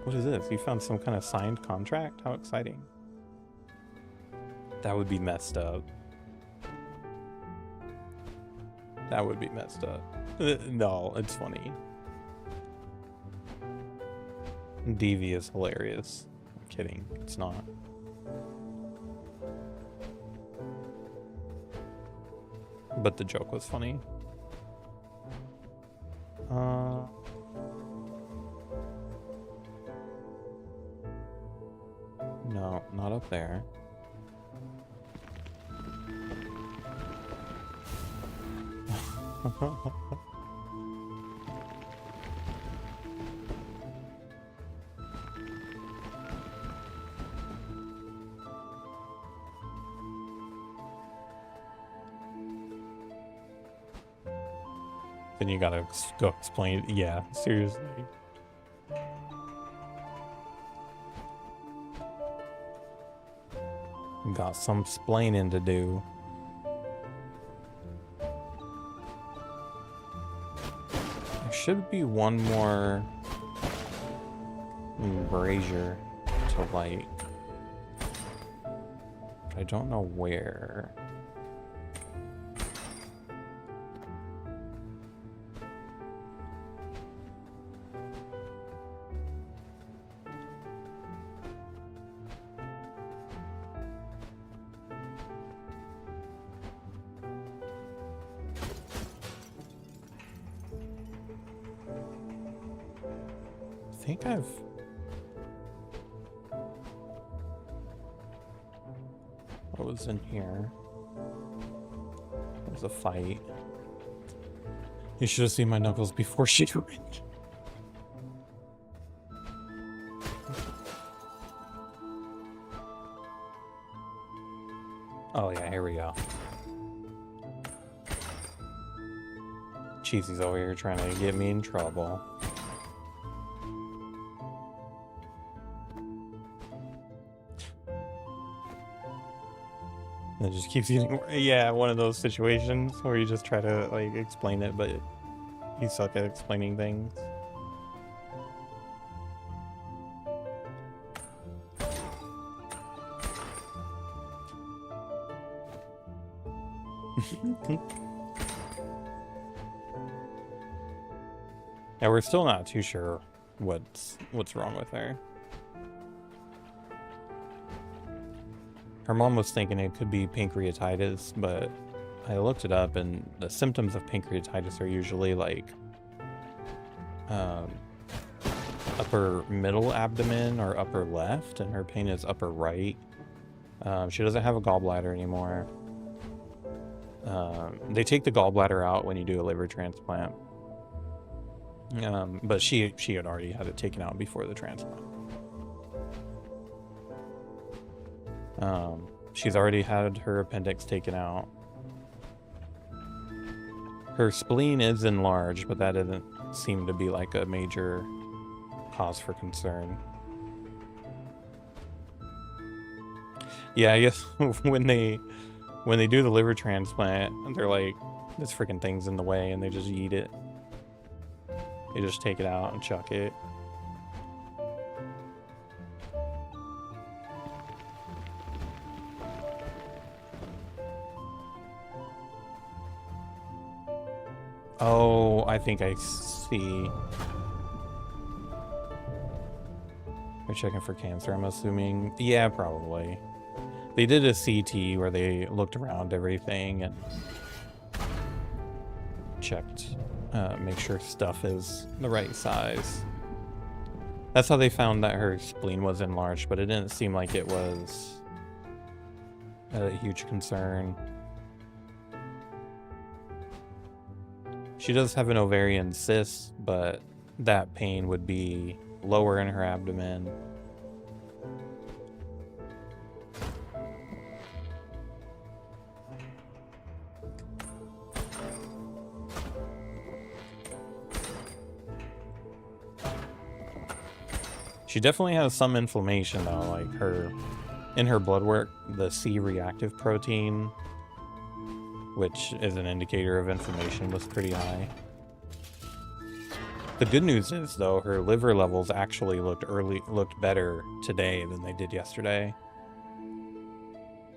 What is this? You found some kind of signed contract? How exciting. That would be messed up. That would be messed up. No, it's funny. DV is hilarious. I'm kidding. It's not. But the joke was funny. No, not up there. Then you gotta go explain it. Yeah, seriously. Got some splaining to do. There should be one more brazier to light. But I don't know where. I think I've... What was in here? There was a fight. You should have seen my knuckles before she went. Oh yeah, here we go. Cheesy's over here trying to get me in trouble. It just keeps getting... Yeah, one of those situations where you just try to, like, explain it, but you suck at explaining things. Yeah, we're still not too sure what's wrong with her. Her mom was thinking it could be pancreatitis, but I looked it up, and the symptoms of pancreatitis are usually like upper middle abdomen or upper left, and her pain is upper right. She doesn't have a gallbladder anymore. They take the gallbladder out when you do a liver transplant. But she had already had it taken out before the transplant. She's already had her appendix taken out. Her spleen is enlarged, but that doesn't seem to be like a major cause for concern. Yeah, I guess when they do the liver transplant, they're like, this freaking thing's in the way, and they just eat it. They just take it out and chuck it. Oh, I think I see. They're checking for cancer, I'm assuming. Yeah, probably. They did a CT where they looked around everything and checked, make sure stuff is the right size. That's how they found that her spleen was enlarged, but it didn't seem like it was a huge concern. She does have an ovarian cyst, but that pain would be lower in her abdomen. She definitely has some inflammation though, like in her blood work, the C-reactive protein, which is an indicator of inflammation, was pretty high. The good news is though, her liver levels actually looked better today than they did yesterday.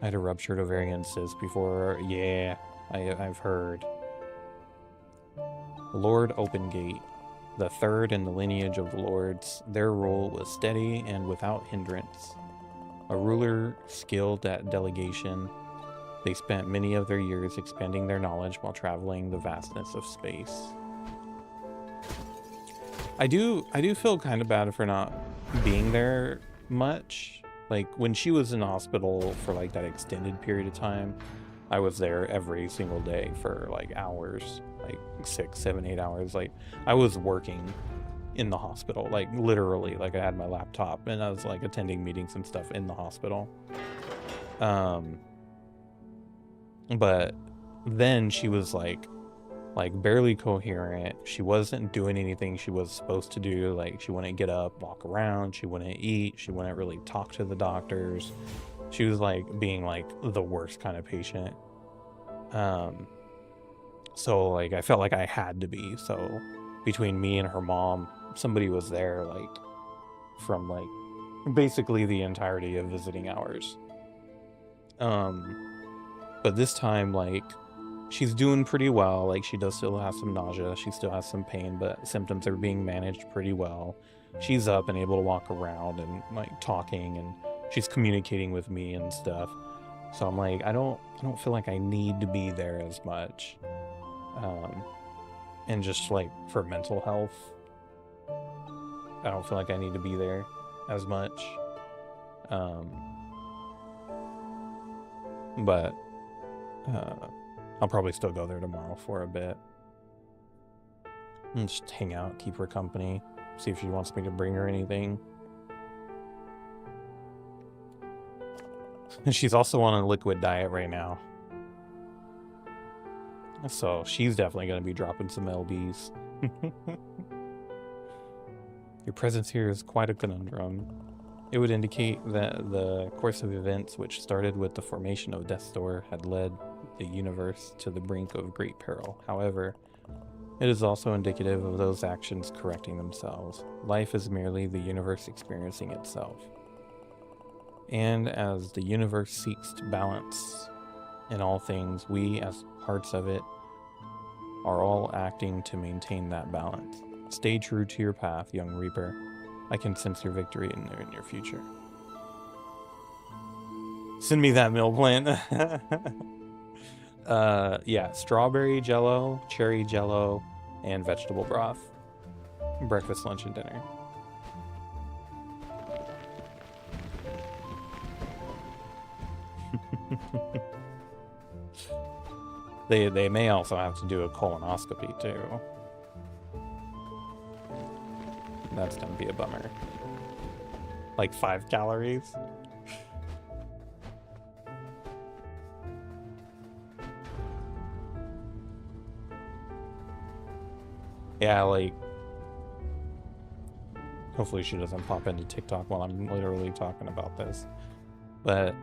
I had a ruptured ovarian cyst before. Yeah, I've heard. Lord Opengate, the third in the lineage of the lords, their rule was steady and without hindrance. A ruler skilled at delegation, they spent many of their years expanding their knowledge while traveling the vastness of space. I do feel kind of bad for not being there much. Like when she was in the hospital for like that extended period of time, I was there every single day for like hours, like 6, 7, 8 hours. Like I was working in the hospital, like literally, like I had my laptop and I was like attending meetings and stuff in the hospital. But then she was like barely coherent. She wasn't doing anything she was supposed to do. Like she wouldn't get up, walk around, she wouldn't eat, she wouldn't really talk to the doctors. She was like being like the worst kind of patient. So like I felt like I had to be. So between me and her mom, somebody was there like from like basically the entirety of visiting hours. But this time, like, she's doing pretty well. Like, she does still have some nausea. She still has some pain, but symptoms are being managed pretty well. She's up and able to walk around and, like, talking, and she's communicating with me and stuff. So I'm like, I don't feel like I need to be there as much. And just, like, for mental health, I don't feel like I need to be there as much. But I'll probably still go there tomorrow for a bit and just hang out, keep her company, see if she wants me to bring her anything. And she's also on a liquid diet right now, so she's definitely going to be dropping some lbs. Your presence here is quite a conundrum. It would indicate that the course of events which started with the formation of Death's Door had led the universe to the brink of great peril. However, it is also indicative of those actions correcting themselves. Life is merely the universe experiencing itself. And as the universe seeks to balance in all things, we, as parts of it, are all acting to maintain that balance. Stay true to your path, young Reaper. I can sense your victory in your future. Send me that meal plan. Yeah, strawberry jello, cherry jello, and vegetable broth. Breakfast, lunch, and dinner. They may also have to do a colonoscopy too. That's gonna be a bummer. Like 5 calories. Yeah, like, hopefully she doesn't pop into TikTok while I'm literally talking about this. But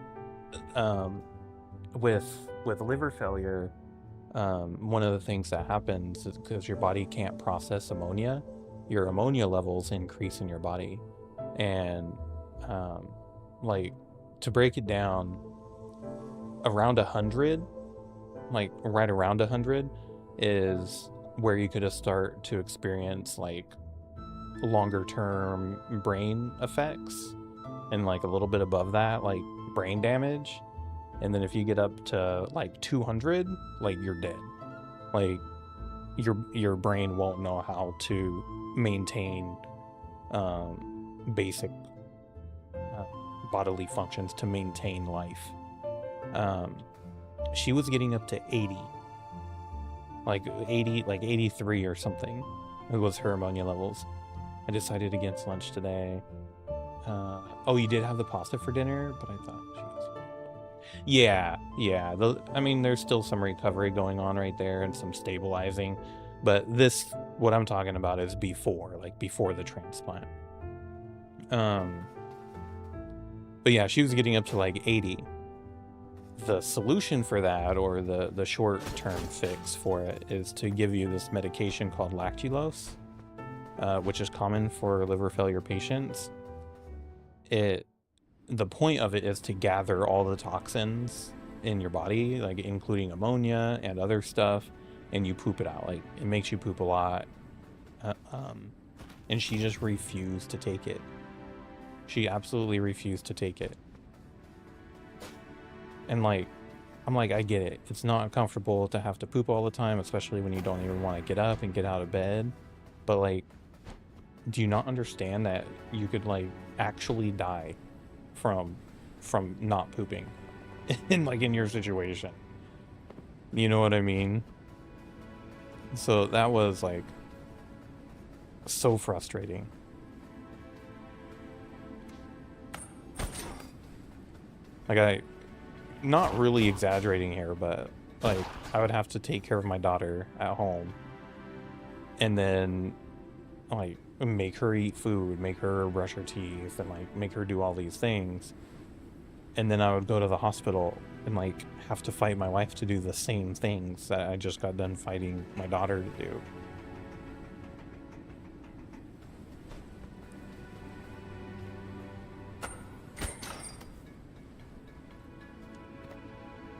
with liver failure, one of the things that happens is because your body can't process ammonia, your ammonia levels increase in your body. And like, to break it down, around 100, like right around 100 is where you could start to experience like longer term brain effects, and like a little bit above that, like brain damage. And then if you get up to like 200, like you're dead. Like your brain won't know how to maintain basic bodily functions to maintain life. She was getting up to 80, like 80, like 83 or something. It was her ammonia levels. I decided against lunch today. Oh, you did have the pasta for dinner, but I thought she was... Yeah. I mean, there's still some recovery going on right there and some stabilizing, but this, what I'm talking about is before the transplant. But yeah, she was getting up to like 80. The solution for that, or the short-term fix for it, is to give you this medication called lactulose, which is common for liver failure patients. The point of it is to gather all the toxins in your body, like including ammonia and other stuff, and you poop it out. Like, it makes you poop a lot. And she just refused to take it. She absolutely refused to take it. And like, I'm like, I get it. It's not comfortable to have to poop all the time, especially when you don't even want to get up and get out of bed. But like, do you not understand that you could like actually die from not pooping in your situation? You know what I mean? So that was like so frustrating. Like, not really exaggerating here, but like I would have to take care of my daughter at home, and then like make her eat food, make her brush her teeth, and like make her do all these things. And then I would go to the hospital and like have to fight my wife to do the same things that I just got done fighting my daughter to do.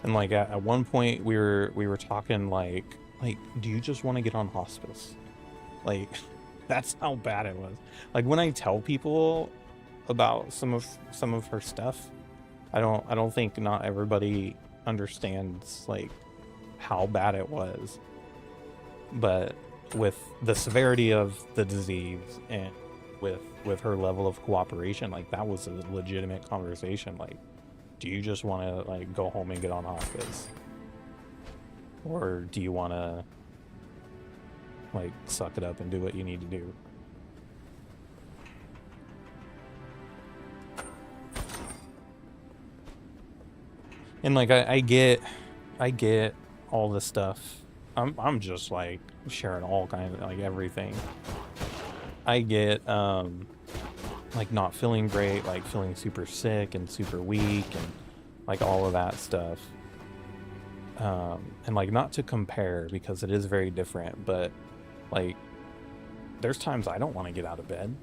And like at one point we were talking like do you just want to get on hospice? Like that's how bad it was. Like when I tell people about some of her stuff, I don't think not everybody understands like how bad it was. But with the severity of the disease and with her level of cooperation, like that was a legitimate conversation. Like, do you just want to like go home and get on hospice, or do you want to like suck it up and do what you need to do? And like I get all this stuff. I'm just like sharing all kinds of like everything. I get like not feeling great, like feeling super sick and super weak and like all of that stuff. And like not to compare because it is very different, but like there's times I don't want to get out of bed.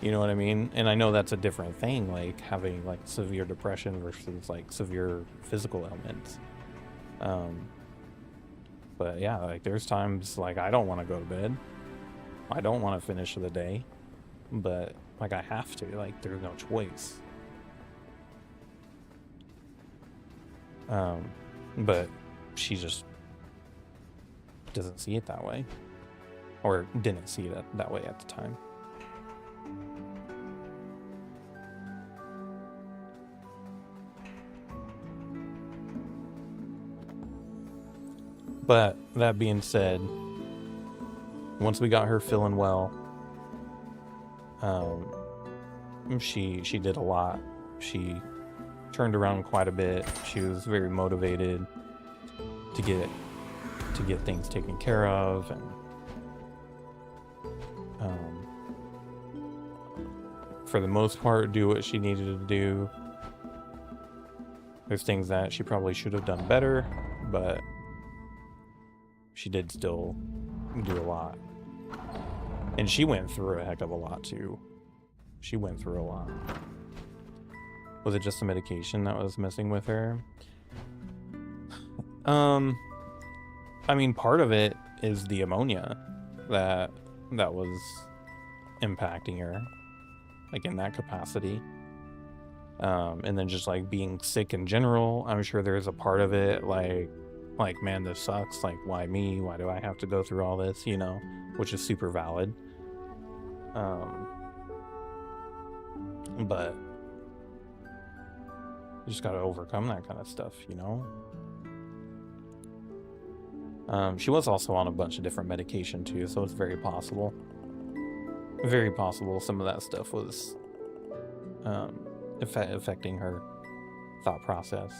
You know what I mean? And I know that's a different thing, like having like severe depression versus like severe physical ailments. But yeah, like there's times like I don't want to go to bed. I don't want to finish the day, but like I have to, like there's no choice. But she just doesn't see it that way, or didn't see it that way at the time. But that being said, once we got her feeling well, she did a lot. She turned around quite a bit. She was very motivated to get things taken care of, and for the most part do what she needed to do. There's things that she probably should have done better, but she did still do a lot. And she went through a heck of a lot too. She went through a lot. Was it just the medication that was messing with her? I mean, part of it is the ammonia that was impacting her, like in that capacity. And then just like being sick in general, I'm sure there's a part of it like man, this sucks, like why me, why do I have to go through all this, you know, which is super valid. But you just got to overcome that kind of stuff, you know. She was also on a bunch of different medication too, so it's very possible some of that stuff was affecting her thought process.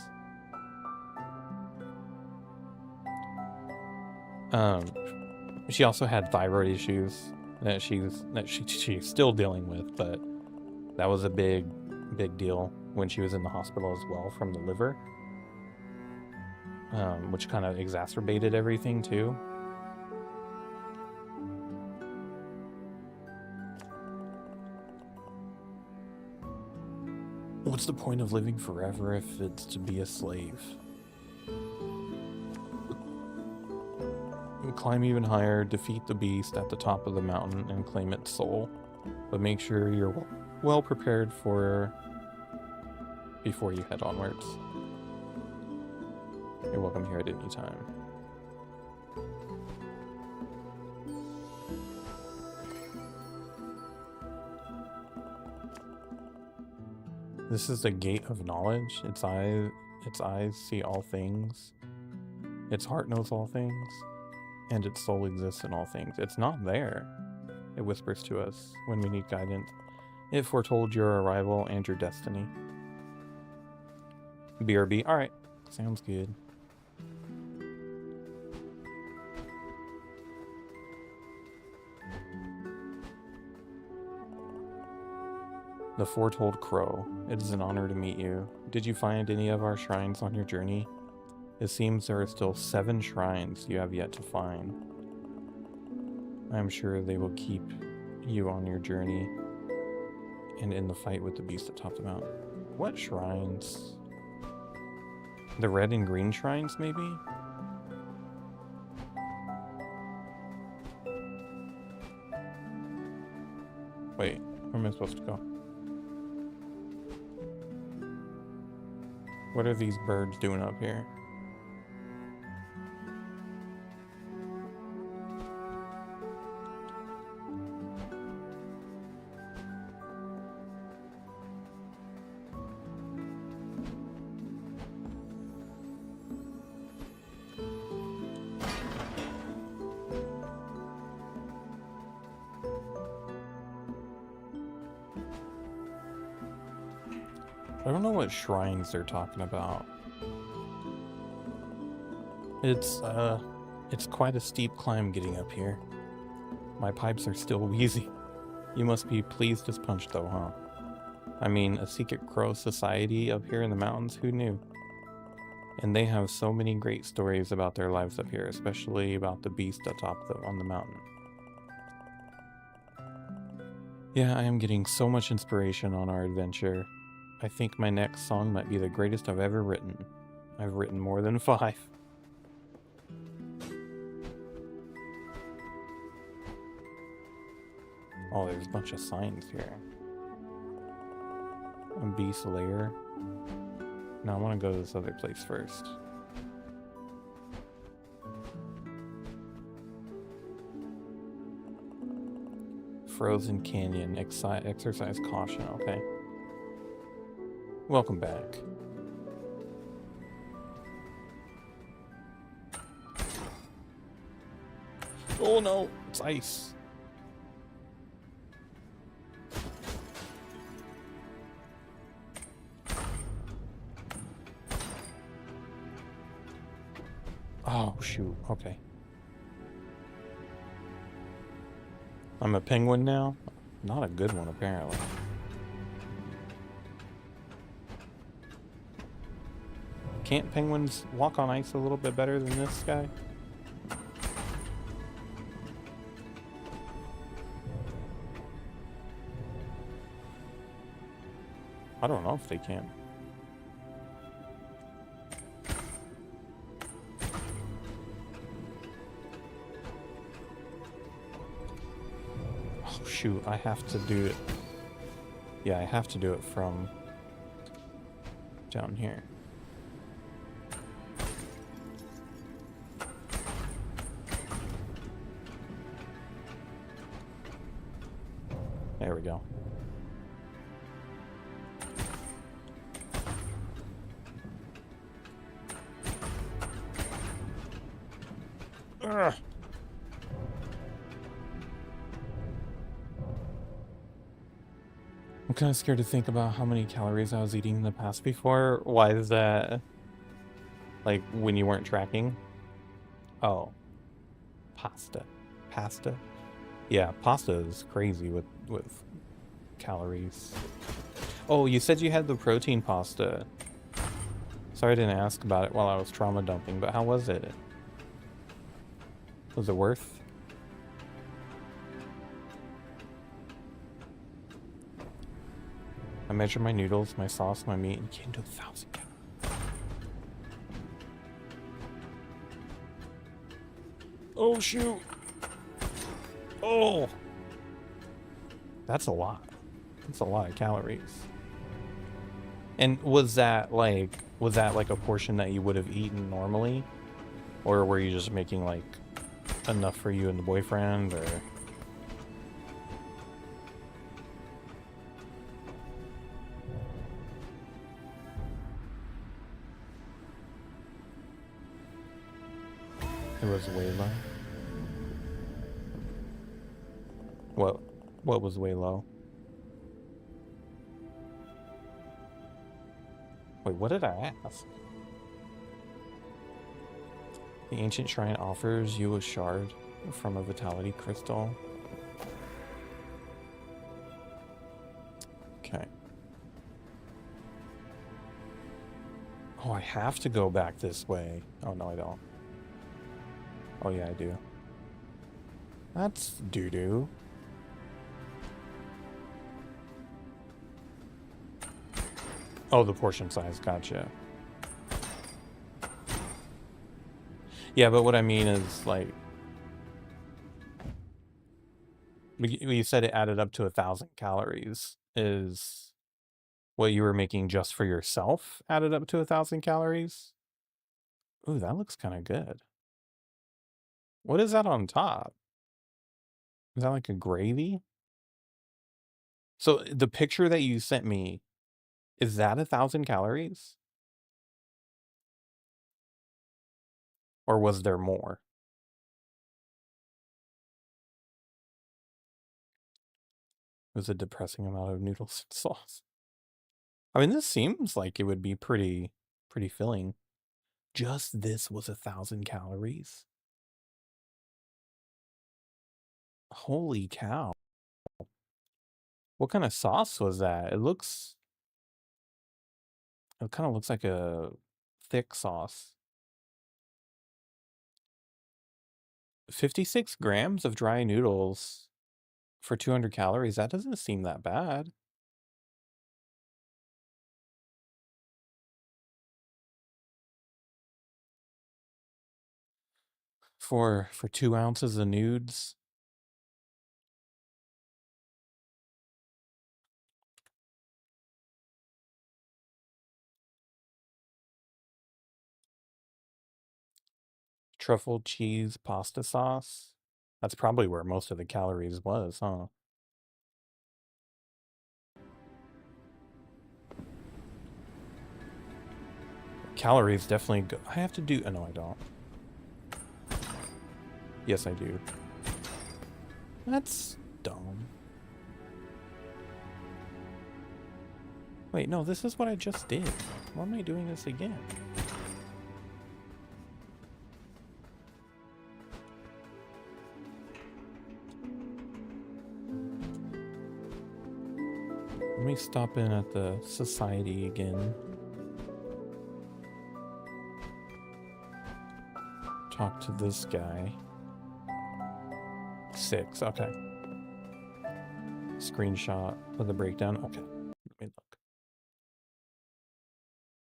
She also had thyroid issues that she's still dealing with, but that was a big deal when she was in the hospital as well from the liver, which kind of exacerbated everything too. What's the point of living forever if it's to be a slave? Climb even higher, defeat the beast at the top of the mountain, and claim its soul. But make sure you're well prepared before you head onwards. You're welcome here at any time. This is the gate of knowledge. Its eyes see all things. Its heart knows all things. And its soul exists in all things. It's not there. It whispers to us when we need guidance. It foretold your arrival and your destiny. BRB. Alright. Sounds good. The foretold crow. It is an honor to meet you. Did you find any of our shrines on your journey? It seems there are still 7 shrines you have yet to find. I am sure they will keep you on your journey and in the fight with the beast atop the mountain. What shrines? The red and green shrines, maybe? Wait, where am I supposed to go? What are these birds doing up here? I don't know what shrines they're talking about. It's quite a steep climb getting up here. My pipes are still wheezy. You must be pleased as punch though, huh? I mean, a secret crow society up here in the mountains, who knew? And they have so many great stories about their lives up here, especially about the beast on the mountain. Yeah, I am getting so much inspiration on our adventure. I think my next song might be the greatest I've ever written. I've written more than 5. Oh, there's a bunch of signs here. A beast lair. Now I want to go to this other place first. Frozen Canyon. Exercise caution. Okay. Welcome back. Oh no, it's ice. Oh shoot, okay. I'm a penguin now? Not a good one apparently. Can't penguins walk on ice a little bit better than this guy? I don't know if they can. Oh shoot, I have to do it. Yeah, I have to do it from down here. There we go. Ugh. I'm kind of scared to think about how many calories I was eating in the past before. Why is that? Like when you weren't tracking? Oh, pasta. Pasta? Yeah, pasta is crazy with calories. Oh, you said you had the protein pasta. Sorry I didn't ask about it while I was trauma dumping, but how was it? Was it worth? I measured my noodles, my sauce, my meat, and came to 1,000 calories. Oh shoot! Oh! That's a lot. That's a lot of calories. And was that like a portion that you would have eaten normally? Or were you just making like enough for you and the boyfriend, or? It was way low. What was way low? Wait, what did I ask? The ancient shrine offers you a shard from a vitality crystal. Okay. Oh, I have to go back this way. Oh, no, I don't. Oh, yeah, I do. That's doo-doo. Oh, the portion size, gotcha. Yeah, but what I mean is, like, you said it added up to 1,000 calories. Is what you were making just for yourself added up to 1,000 calories? Ooh, that looks kind of good. What is that on top? Is that like a gravy? So the picture that you sent me, is that 1,000 calories? Or was there more? It was a depressing amount of noodles and sauce. I mean, this seems like it would be pretty filling. Just this was 1,000 calories. Holy cow. What kind of sauce was that? It kind of looks like a thick sauce. 56 grams of dry noodles for 200 calories. That doesn't seem that bad. For 2 ounces of nudes. Truffle cheese pasta sauce. That's probably where most of the calories was, huh? Calories definitely go. I have to do. Oh, no, I don't. Yes, I do. That's dumb. Wait, no, this is what I just did. Why am I doing this again? Let me stop in at the society again. Talk to this guy. 6, okay. Screenshot of the breakdown. Okay, let me look.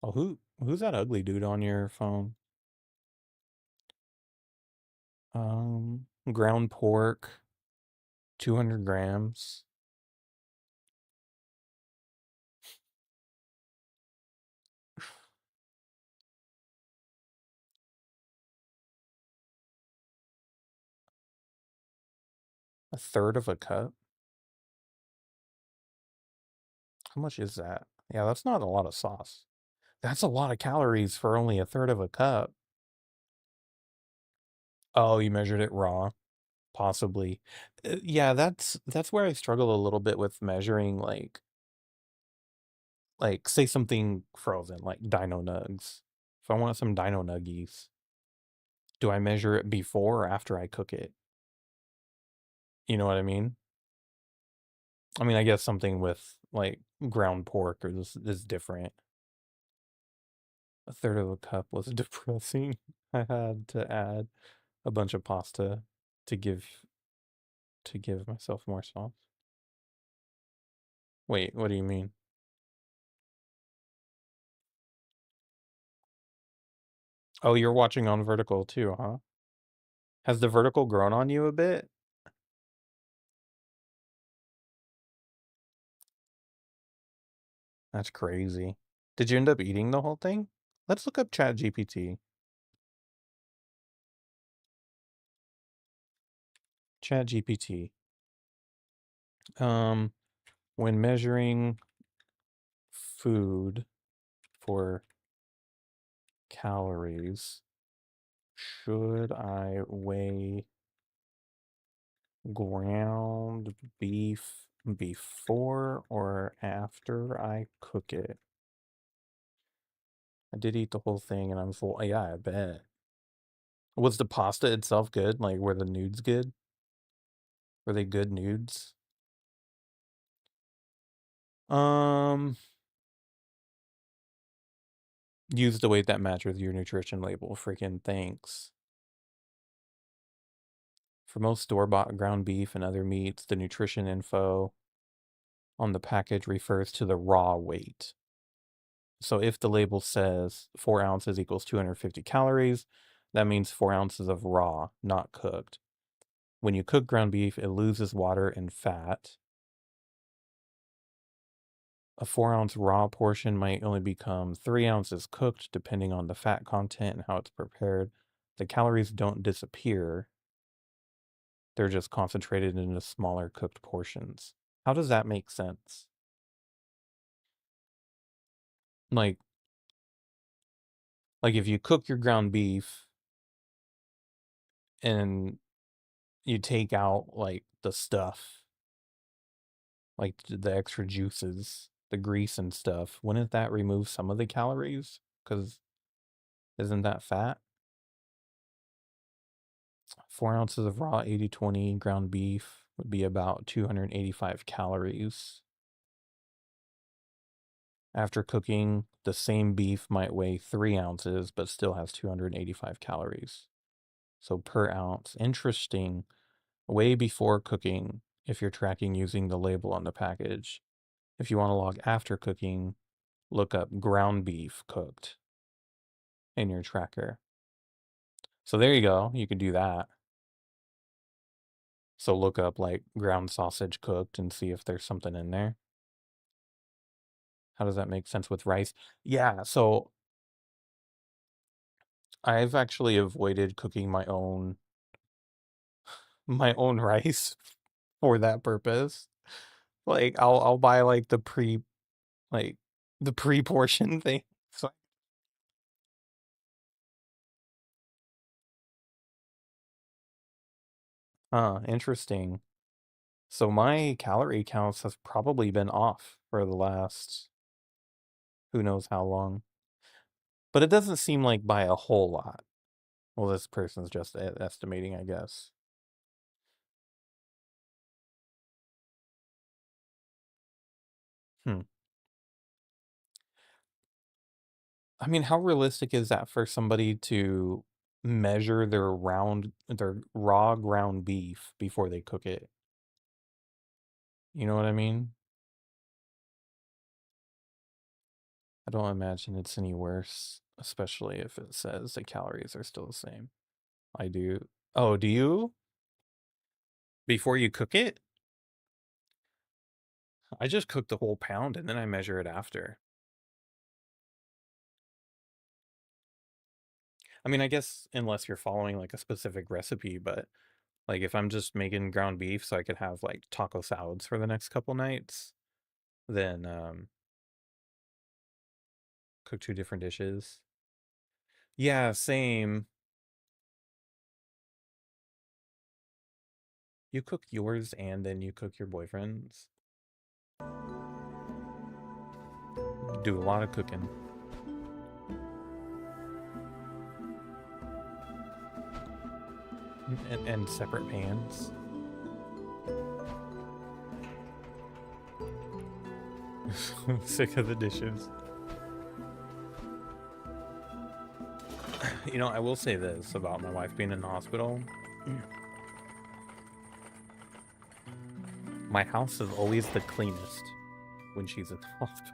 Oh, who's that ugly dude on your phone? Ground pork. 200 grams. A third of a cup? How much is that? Yeah, that's not a lot of sauce. That's a lot of calories for only a third of a cup. Oh, you measured it raw? Possibly. Yeah, that's where I struggle a little bit with measuring like say something frozen, like Dino Nugs. If I want some Dino Nuggies, do I measure it before or after I cook it? You know what I mean? I mean, I guess something with like ground pork or this is different. A third of a cup was depressing. I had to add a bunch of pasta to give myself more sauce. Wait, what do you mean? Oh, you're watching on vertical too, huh? Has the vertical grown on you a bit? That's crazy. Did you end up eating the whole thing? Let's look up ChatGPT. ChatGPT. When measuring food for calories, should I weigh ground beef before or after I cook it? I did eat the whole thing and I'm full. Yeah, I bet. Was the pasta itself good? Like, were the nudes good? Were they good nudes? Um, use the weight that matches your nutrition label. Freaking thanks. For most store-bought ground beef and other meats, the nutrition info on the package refers to the raw weight. So if the label says 4 ounces equals 250 calories, that means 4 ounces of raw, not cooked. When you cook ground beef, it loses water and fat. A 4-ounce raw portion might only become 3 ounces cooked, depending on the fat content and how it's prepared. The calories don't disappear, they're just concentrated into smaller cooked portions. How does that make sense? Like, like if you cook your ground beef and you take out like the stuff, like the extra juices, the grease and stuff, wouldn't that remove some of the calories? Because isn't that fat? 4 ounces of raw 80/20 ground beef would be about 285 calories. After cooking, the same beef might weigh 3 ounces, but still has 285 calories. So per ounce. Interesting. Way before cooking, if you're tracking using the label on the package. If you want to log after cooking, look up ground beef cooked in your tracker. So there you go. You could do that. So look up like ground sausage cooked and see if there's something in there. How does that make sense with rice? Yeah, so I've actually avoided cooking my own rice for that purpose. Like I'll buy like the pre-portion thing. So, interesting. So my calorie counts has probably been off for the last who knows how long. But it doesn't seem like by a whole lot. Well, this person's just estimating, I guess. Hmm. I mean, how realistic is that for somebody to measure their raw ground beef before they cook it? You know what I mean? I don't imagine it's any worse, especially if it says the calories are still the same. I do. Oh, do you? Before you cook it? I just cook the whole pound and then I measure it after. I mean, I guess unless you're following like a specific recipe, but like if I'm just making ground beef so I could have like taco salads for the next couple nights, then cook two different dishes. Yeah, same. You cook yours and then you cook your boyfriend's. You do a lot of cooking. And separate pans. Sick of the dishes. You know, I will say this about my wife being in the hospital. My house is always the cleanest when she's in the hospital.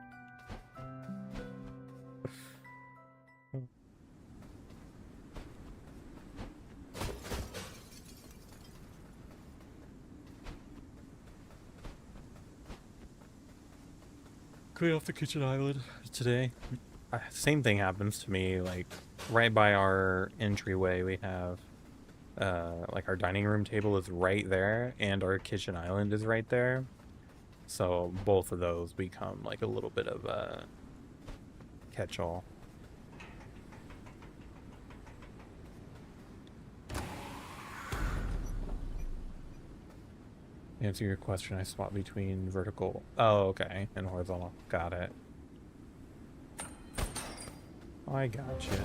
Clean off the kitchen island today. Same thing happens to me, like right by our entryway we have like our dining room table is right there and our kitchen island is right there, so both of those become like a little bit of a catch-all. Answer your question, I swap between vertical, oh okay, and horizontal, got it. I gotcha.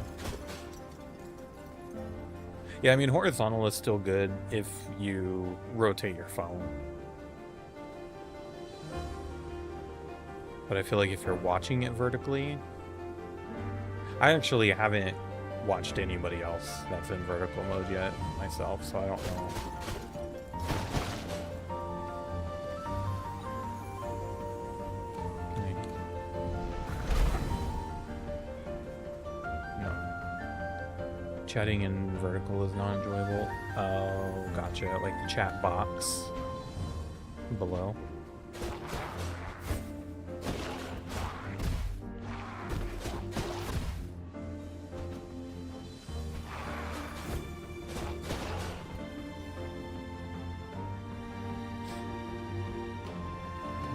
Yeah, I mean, horizontal is still good if you rotate your phone. But I feel like if you're watching it vertically... I actually haven't watched anybody else that's in vertical mode yet myself, so I don't know. Chatting in vertical is not enjoyable. Oh, gotcha. Like the chat box below.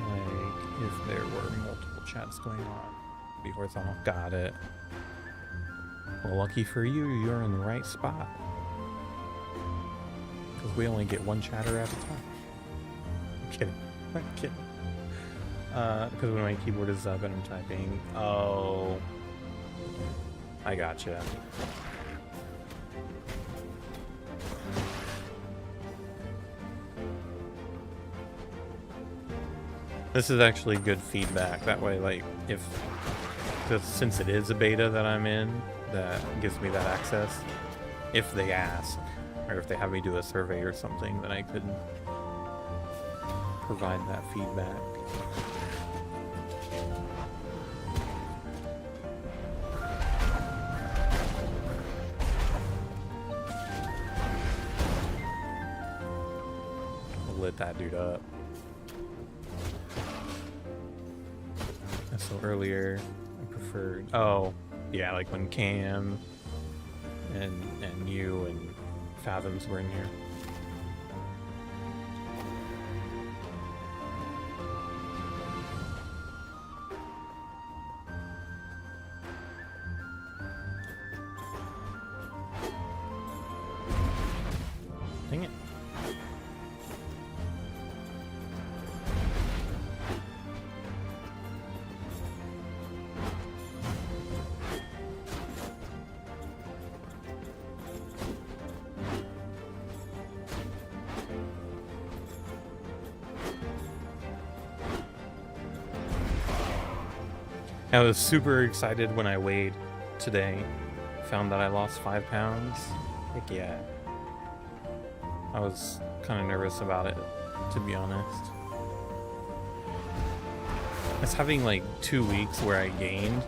Like if there were multiple chats going on. Be horizontal. Got it. Well, lucky for you, you're in the right spot. Because we only get one chatter at a time. I'm kidding. I'm kidding. Because when my keyboard is up and I'm typing. Oh. I gotcha. This is actually good feedback. That way, like, since it is a beta that I'm in, that gives me that access. If they ask, or if they have me do a survey or something, then I could provide that feedback. I'll lit that dude up. So earlier, I preferred... Oh. Yeah, like when Cam and you and Fathoms were in here. Dang it. I was super excited when I weighed today. Found that I lost 5 pounds. Heck yeah. I was kind of nervous about it, to be honest. It's having like 2 weeks where I gained.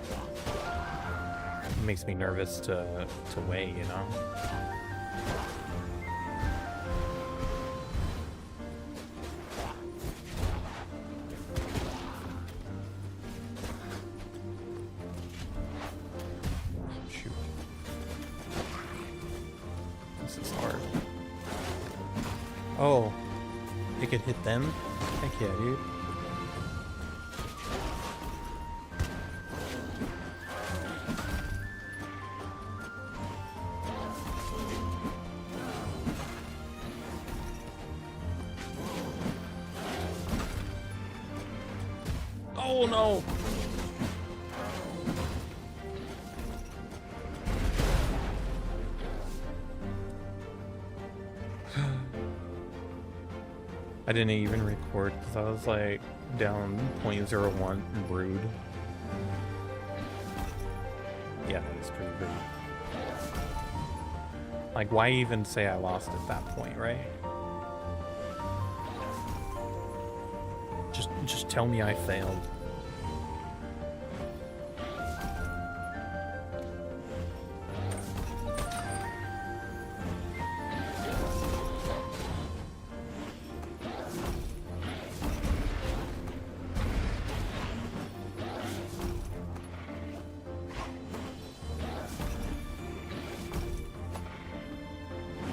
It makes me nervous to weigh, you know? Oh, it could hit them? Heck yeah, dude. Oh no! I didn't even record because I was like down 0.01 rude. Yeah, that is pretty rude. Like, why even say I lost at that point, right? Just tell me I failed.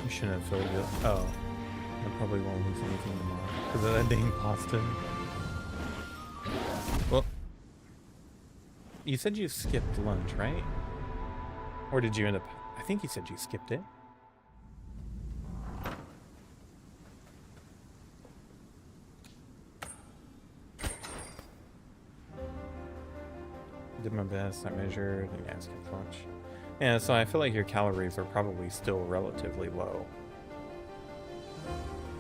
Shouldn't have filled it. Oh, I probably won't lose anything tomorrow because of that dang pasta. Well, you said you skipped lunch, right? Or did you end up? I think you said you skipped it. Did my best. I measured. And yeah, skipped lunch. Yeah, so I feel like your calories are probably still relatively low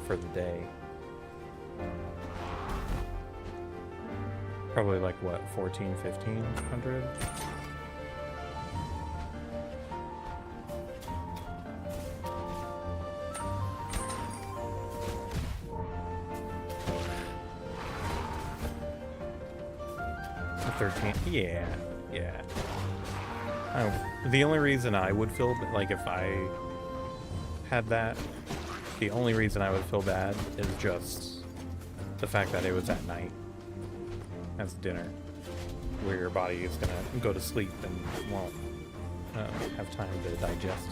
for the day. Probably like what, 1,500? Yeah, yeah. The only reason I would feel like if I had that, the only reason I would feel bad is just the fact that it was at night as dinner, where your body is gonna go to sleep and won't have time to digest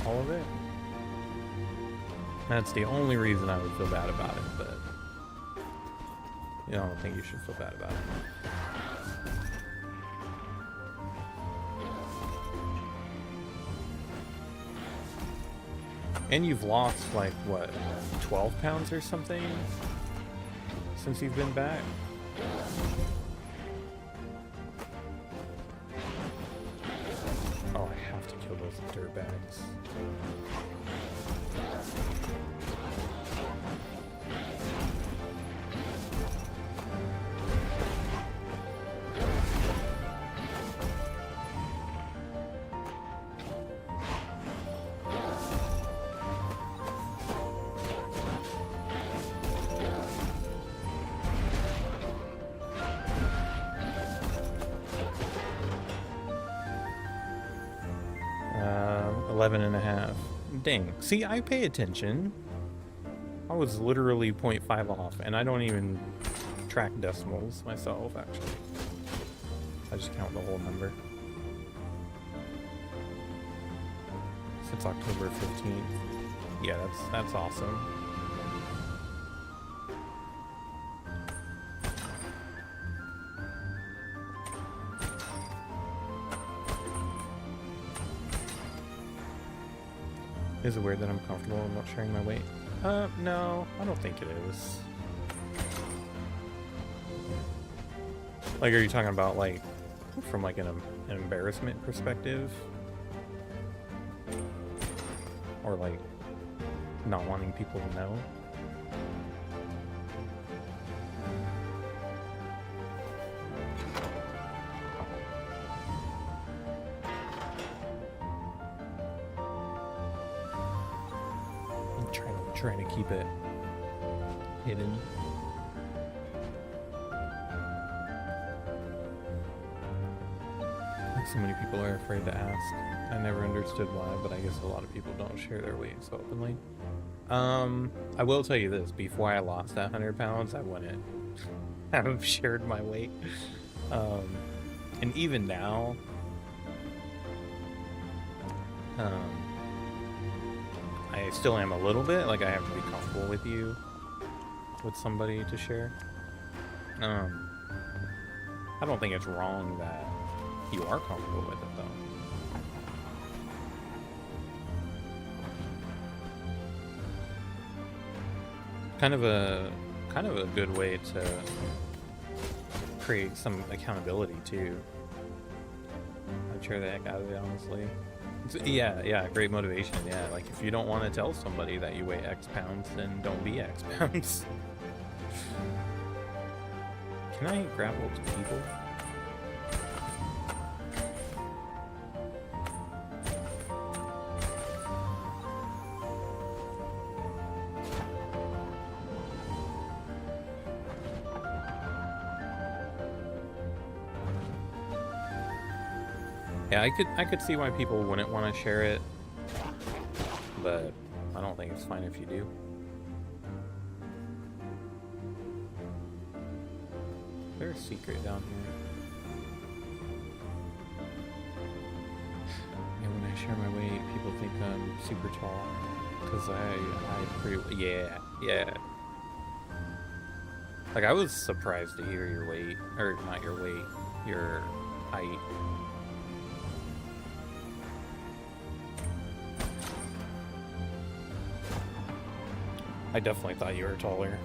all of it. That's the only reason I would feel bad about it, but I don't think you should feel bad about it. And you've lost, like, what, 12 pounds or something since you've been back? Oh, I have to kill those dirtbags. Dang. See, I pay attention. I was literally 0.5 off, and I don't even track decimals myself, actually. I just count the whole number. Since October 15th. Yeah, that's awesome. Is it weird that I'm comfortable and not sharing my weight? No, I don't think it is. Like, are you talking about, like, from, like, an embarrassment perspective? Or, like, not wanting people to know? Trying to keep it hidden. So many people are afraid to ask. I never understood why, but I guess a lot of people don't share their weight so openly. I will tell you this, before I lost that 100 pounds, I wouldn't have shared my weight. And even now, I still am a little bit. Like, I have to be comfortable with you, with somebody to share. I don't think it's wrong that you are comfortable with it, though. Kind of a good way to create some accountability too. I'd share the heck out of it, honestly. Yeah, great motivation. Yeah, like if you don't want to tell somebody that you weigh X pounds, then don't be X pounds. Can I grapple to people? Yeah, I could see why people wouldn't want to share it, but I don't think it's fine if you do. Is there a secret down here? Yeah, when I share my weight, people think I'm super tall, because I pretty, yeah. Like, I was surprised to hear your weight, or not your weight, your height. I definitely thought you were taller.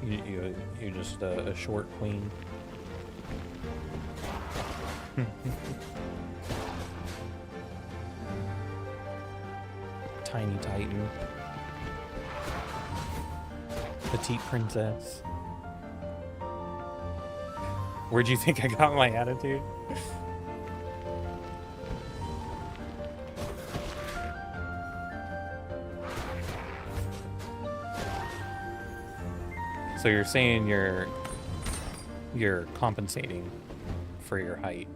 You're just a short queen. Tiny Titan. Petite princess. Where'd you think I got my attitude? So you're saying you're compensating for your height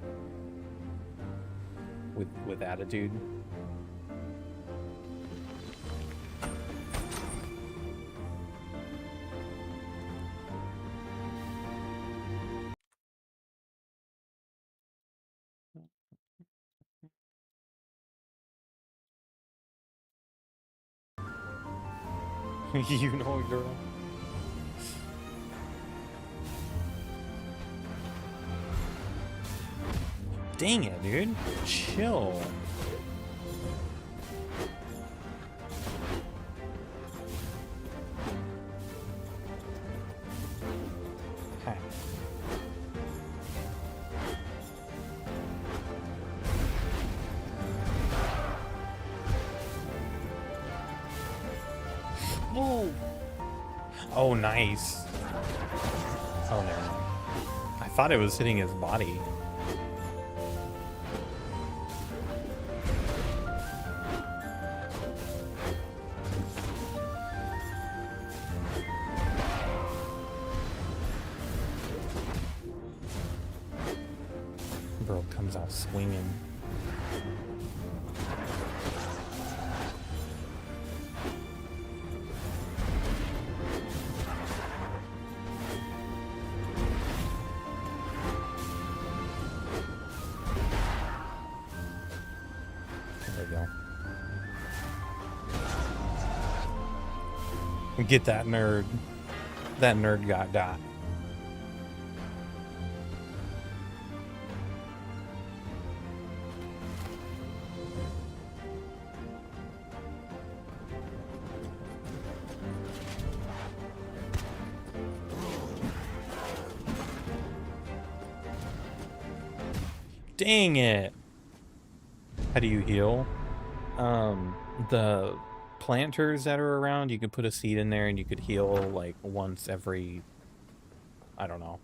with attitude? You know, girl. Dang it, dude. Chill. Ha. Whoa. Oh, nice. Oh, never mind. I thought it was hitting his body. Bro comes out swinging. There we go. Get that nerd. That nerd got. Dang it. How do you heal? The planters that are around, you could put a seed in there and you could heal like once every, I don't know.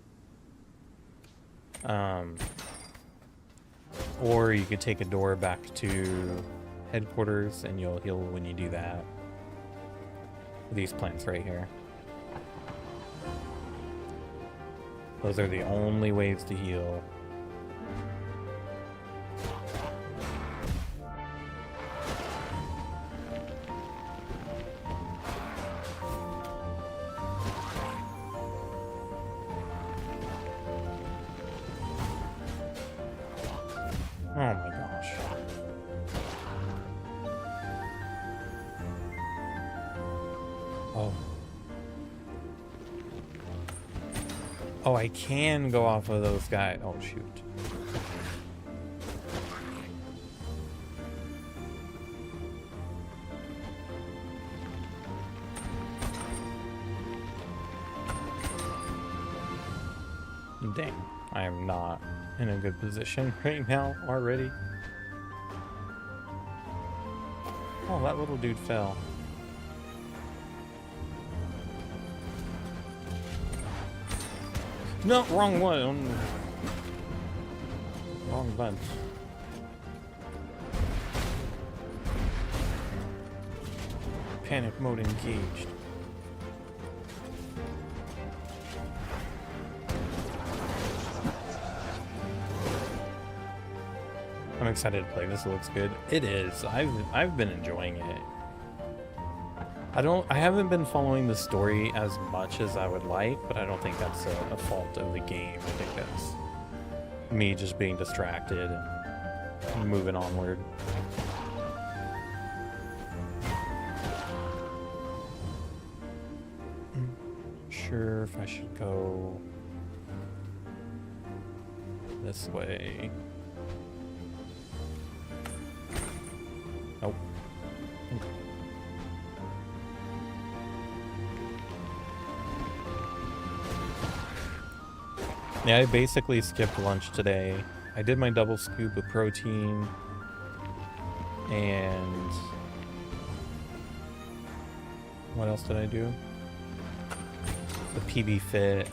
Or you could take a door back to headquarters and you'll heal when you do that. These plants right here. Those are the only ways to heal. Oh my gosh. Oh. Oh, I can go off of those guys. Oh, shoot. Dang, I am not in a good position right now already. Oh, that little dude fell. No, wrong one. Wrong bunch. Panic mode engaged. I'm excited to play this. It looks good. It is. I've been enjoying it. I haven't been following the story as much as I would like, but I don't think that's a fault of the game. I think that's me just being distracted and moving onward. Sure if I should go this way. Nope. Okay. Yeah, I basically skipped lunch today. I did my double scoop of protein and what else did I do? The PB Fit.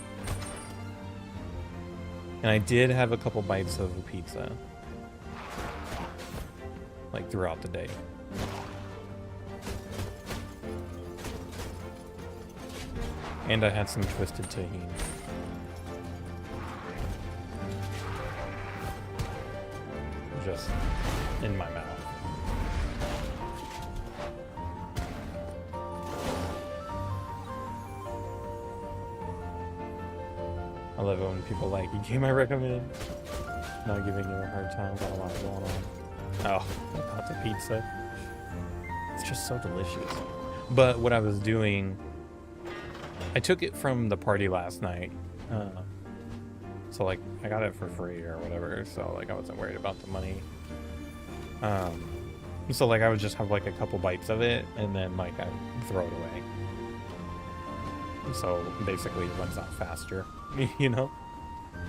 And I did have a couple bites of a pizza. Like throughout the day. And I had some twisted tahini. Just in my mouth. I love it when people like, you game I recommend. Not giving you a hard time, got a lot going on. Oh, about the pizza. It's just so delicious. But what I was doing, I took it from the party last night. So like I got it for free or whatever, so like I wasn't worried about the money. So like I would just have like a couple bites of it and then like I'd throw it away. So basically it runs out faster, you know?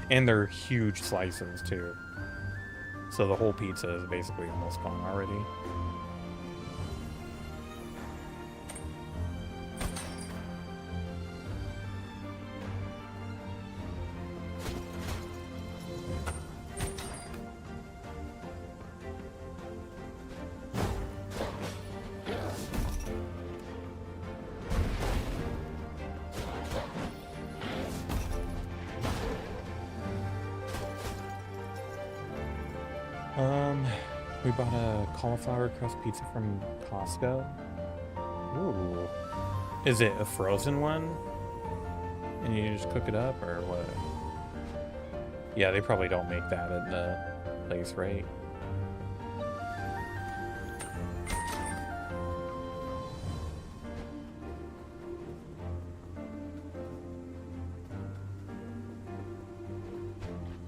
And they're huge slices too. So the whole pizza is basically almost gone already. We bought a cauliflower crust pizza from Costco. Ooh. Is it a frozen one? And you just cook it up or what? Yeah, they probably don't make that in the place, right?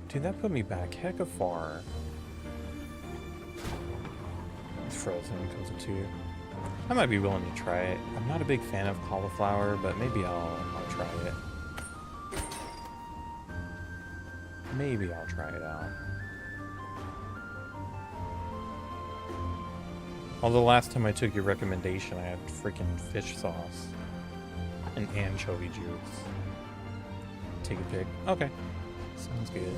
Dude, that put me back hecka far. Frozen comes with 2. I might be willing to try it. I'm not a big fan of cauliflower, but maybe I'll try it. Maybe I'll try it out. Although last time I took your recommendation, I had freaking fish sauce and anchovy juice. Take a pic. Okay. Sounds good.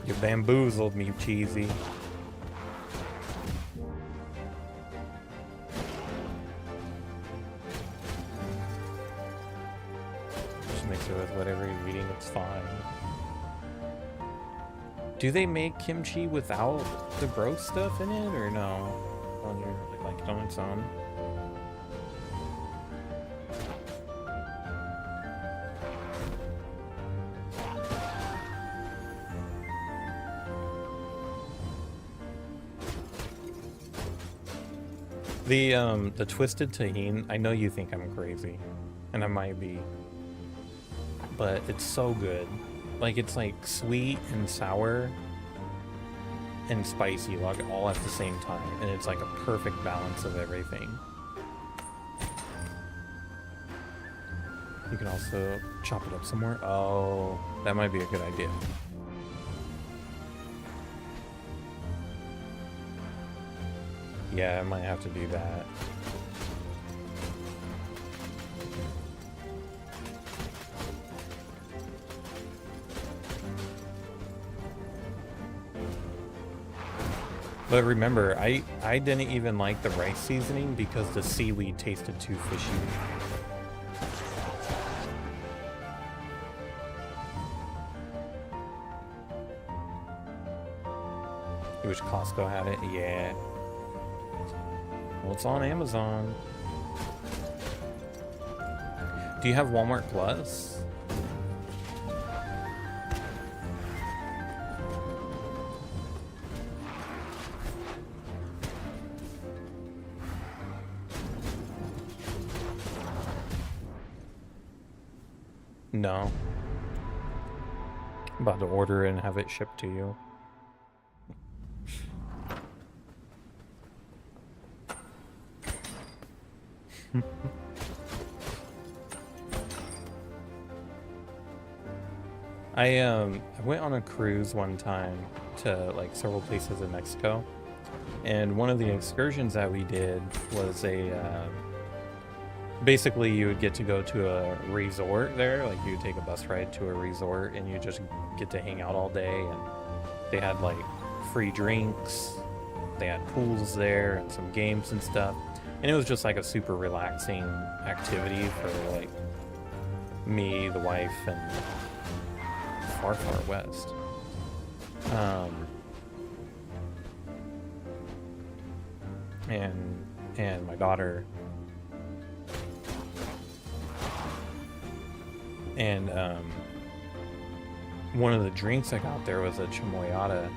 You bamboozled me, cheesy. Just mix it with whatever you're eating, it's fine. Do they make kimchi without the gross stuff in it, or no? On your, like on its own? The twisted tahine, I know you think I'm crazy, and I might be, but it's so good. Like, it's like sweet and sour and spicy, like all at the same time, and it's like a perfect balance of everything. You can also chop it up somewhere. Oh, that might be a good idea. Yeah, I might have to do that. But remember, I didn't even like the rice seasoning because the seaweed tasted too fishy. I wish Costco had it. Yeah. Well, it's on Amazon. Do you have Walmart Plus? No. I'm about to order it and have it shipped to you. I went on a cruise one time to like several places in Mexico, and one of the excursions that we did was basically you would get to go to a resort there. Like, you would take a bus ride to a resort and you just get to hang out all day, and they had like free drinks, they had pools there and some games and stuff, and it was just like a super relaxing activity for like me, the wife, and far west. And my daughter, and one of the drinks I got there was a chamoyada,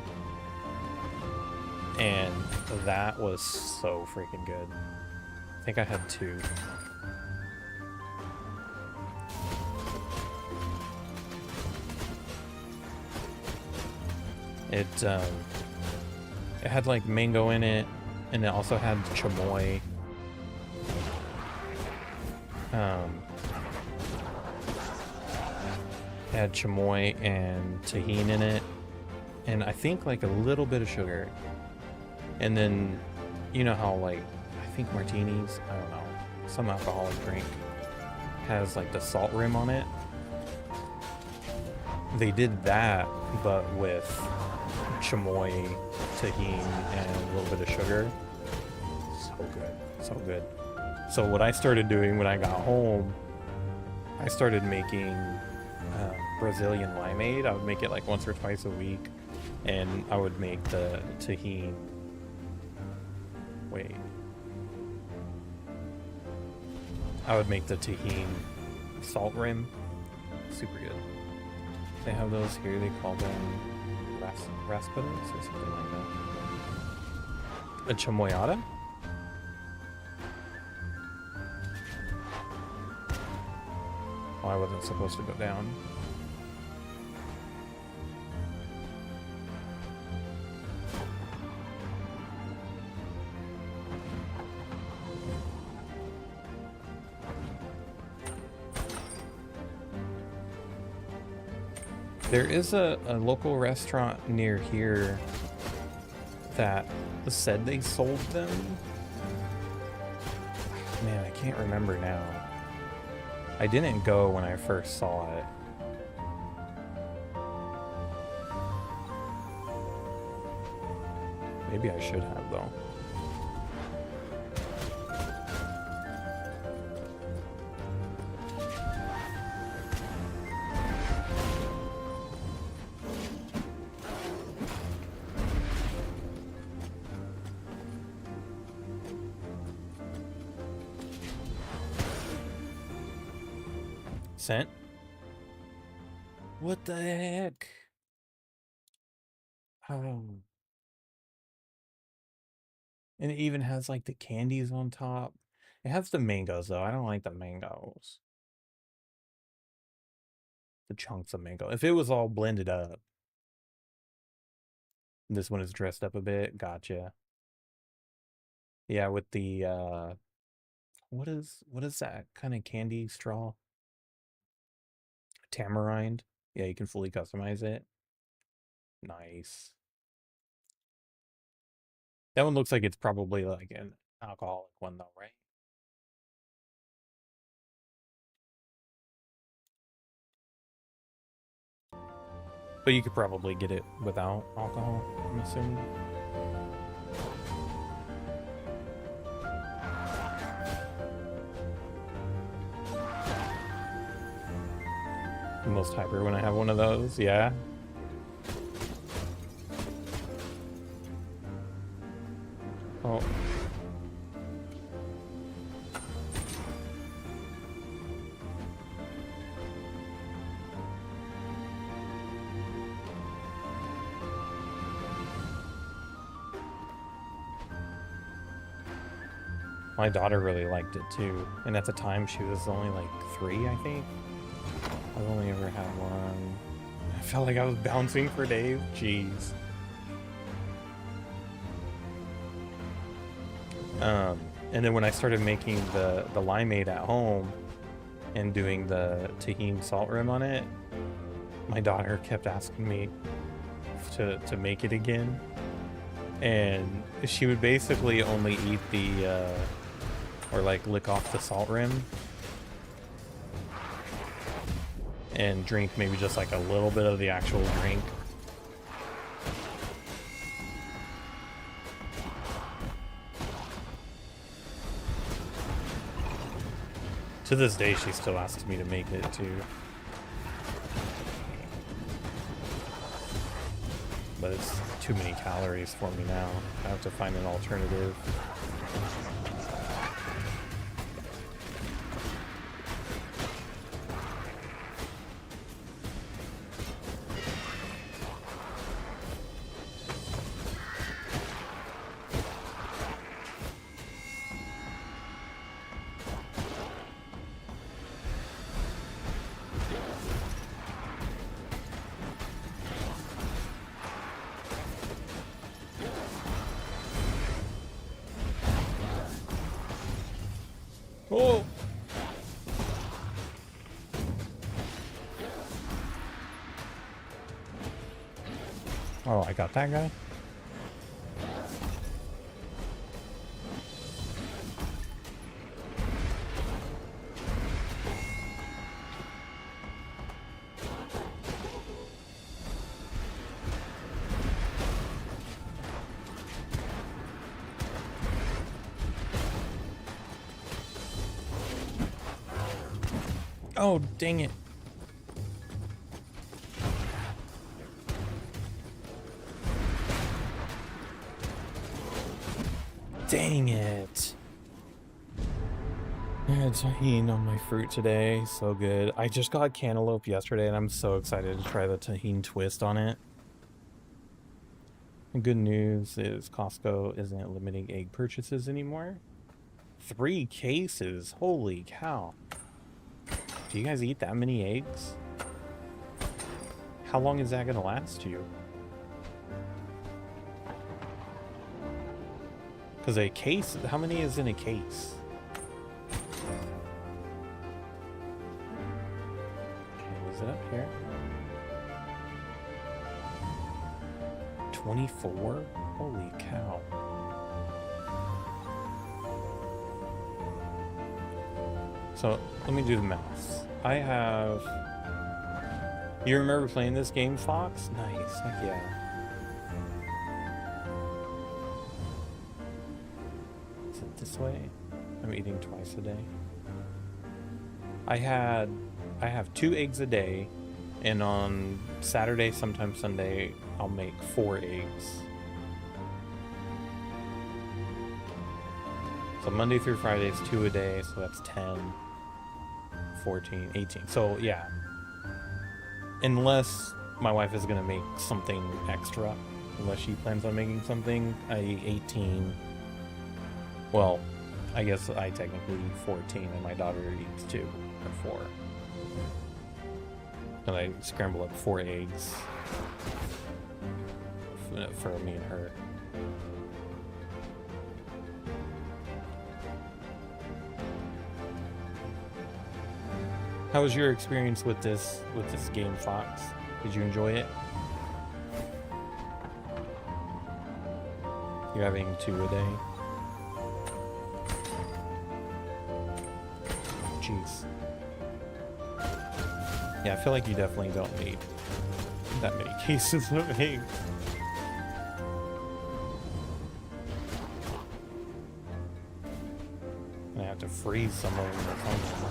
and that was so freaking good. I think I had two. It had like mango in it, and it also had chamoy. It had chamoy and tahine in it, and I think like a little bit of sugar. And then, you know how like, I think martinis, I don't know, some alcoholic drink has like the salt rim on it. They did that, but with chamoy, tahine, and a little bit of sugar. So good, so good. So what I started doing when I got home, I started making Brazilian limeade. I would make it like once or twice a week, and I would make the tahine. Wait. I would make the tahine salt rim. Super good. They have those here. They call them raspados or something like that. A chamoyada? Oh, I wasn't supposed to go down. There is a local restaurant near here that said they sold them. Man, I can't remember now. I didn't go when I first saw it. Maybe I should have, though. Sent? What the heck? Oh. And it even has like the candies on top. It has the mangoes though. I don't like the mangoes. The chunks of mango. If it was all blended up. This one is dressed up a bit. Gotcha. Yeah, with the what is that kind of candy straw? Tamarind. Yeah, you can fully customize it. Nice. That one looks like it's probably like an alcoholic one though, right? But you could probably get it without alcohol, I'm assuming. I'm most hyper when I have one of those, yeah. Oh. My daughter really liked it too. And at the time she was only like 3, I think. I've only ever had one. I felt like I was bouncing for days. Jeez. And then when I started making the limeade at home and doing the tahini salt rim on it, my daughter kept asking me to make it again. And she would basically only eat the, or like lick off the salt rim and drink maybe just like a little bit of the actual drink. To this day, she still asks me to make it too. But it's too many calories for me now. I have to find an alternative. Oh! Oh, I got that guy? Oh, dang it. Dang it. I had tahini on my fruit today. So good. I just got cantaloupe yesterday and I'm so excited to try the tahini twist on it. The good news is Costco isn't limiting egg purchases anymore. 3 cases. Holy cow. Do you guys eat that many eggs? How long is that gonna last you? Because a case, how many is in a case? Okay, is it up here? 24? Holy cow. So, let me do the math. I have... You remember playing this game, Fox? Nice, heck yeah. Is it this way? I'm eating twice a day. I have 2 eggs a day, and on Saturday, sometimes Sunday, I'll make 4 eggs. So Monday through Friday is 2 a day, so that's 10, 14, 18. So yeah, unless my wife is gonna make something extra, unless she plans on making something, I eat 18 Well, I guess I technically eat 14 and my daughter eats 2 or 4. And I scramble up 4 eggs for me and her. How was your experience with this game, Fox? Did you enjoy it? You're having 2 a day? Jeez. Yeah, I feel like you definitely don't need that many cases of eggs. I have to freeze some of them or something.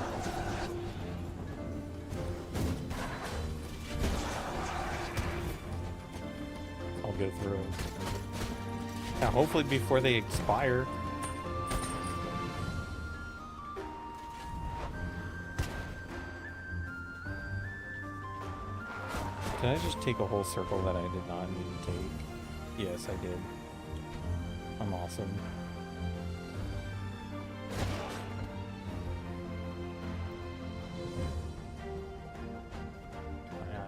I'll go through them. Yeah, hopefully before they expire. Did I just take a whole circle that I did not need to take? Yes, I did. I'm awesome.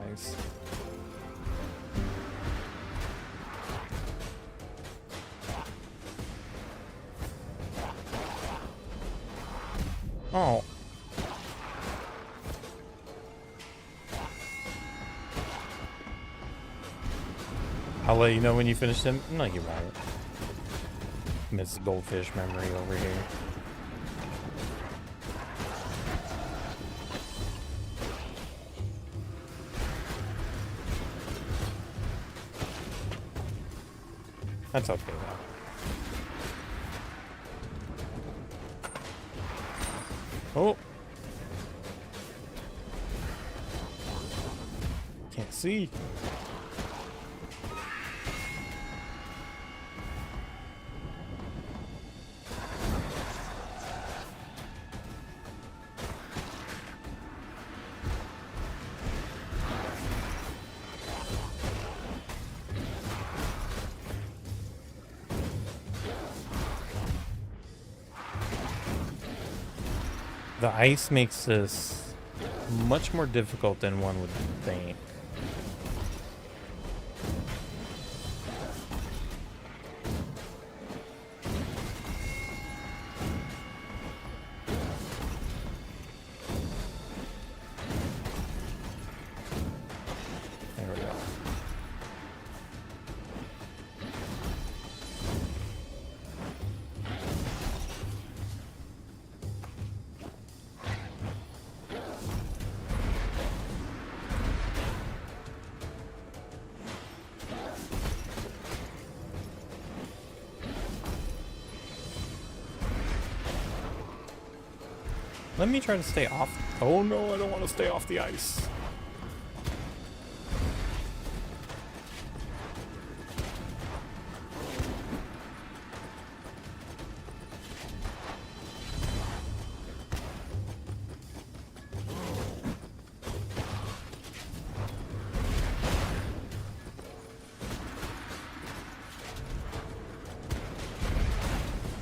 Nice. Oh. I'll let you know when you finish them. No, you're right. Miss Goldfish memory over here. That's okay though. Oh. Can't see. The ice makes this much more difficult than one would think. There we go. Let me try to stay off. Oh no, I don't want to stay off the ice.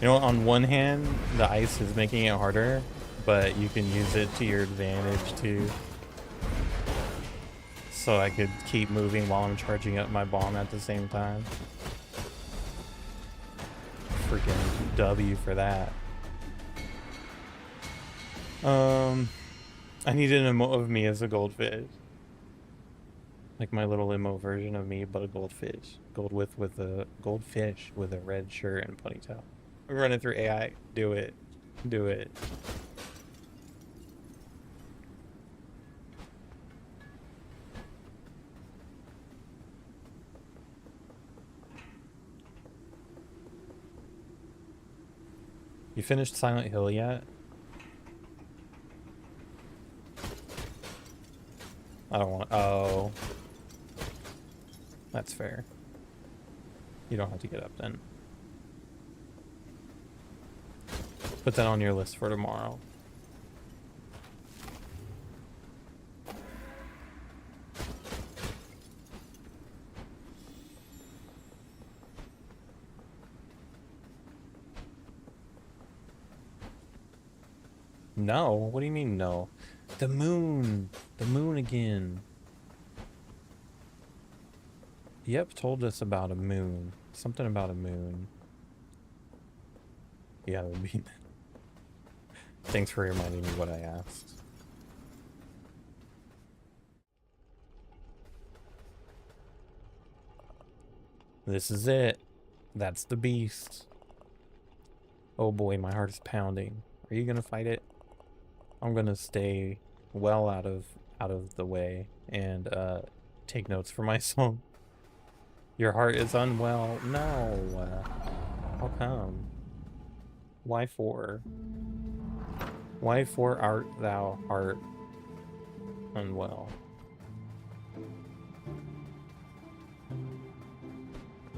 You know, on one hand, the ice is making it harder, but you can use it to your advantage too. So I could keep moving while I'm charging up my bomb at the same time. Freaking W for that. I need an emote of me as a goldfish. Like my little emo version of me, but a goldfish. With a goldfish with a red shirt and ponytail. I'm running through AI. Do it. Do it. You finished Silent Hill yet? I don't want. Oh. That's fair. You don't have to get up then. Put that on your list for tomorrow. No, what do you mean no? The moon again. Yep, told us about a moon. Something about a moon. Yeah, it would be. Thanks for reminding me what I asked. This is it. That's the beast. Oh boy, my heart is pounding. Are you gonna fight it? I'm gonna stay well out of the way and take notes for my song. Your heart is unwell. No. How come? Why for? Why for art thou heart unwell?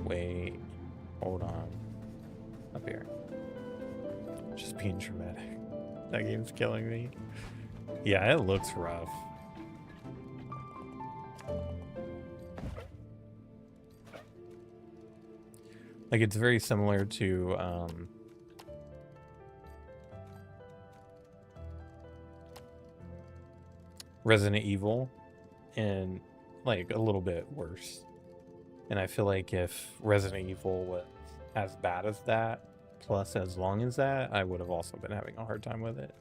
Wait. Hold on. Up here. Just being dramatic. That game's killing me. Yeah, it looks rough. Like, it's very similar to Resident Evil, and like a little bit worse. And I feel like if Resident Evil was as bad as that, plus as long as that, I would have also been having a hard time with it.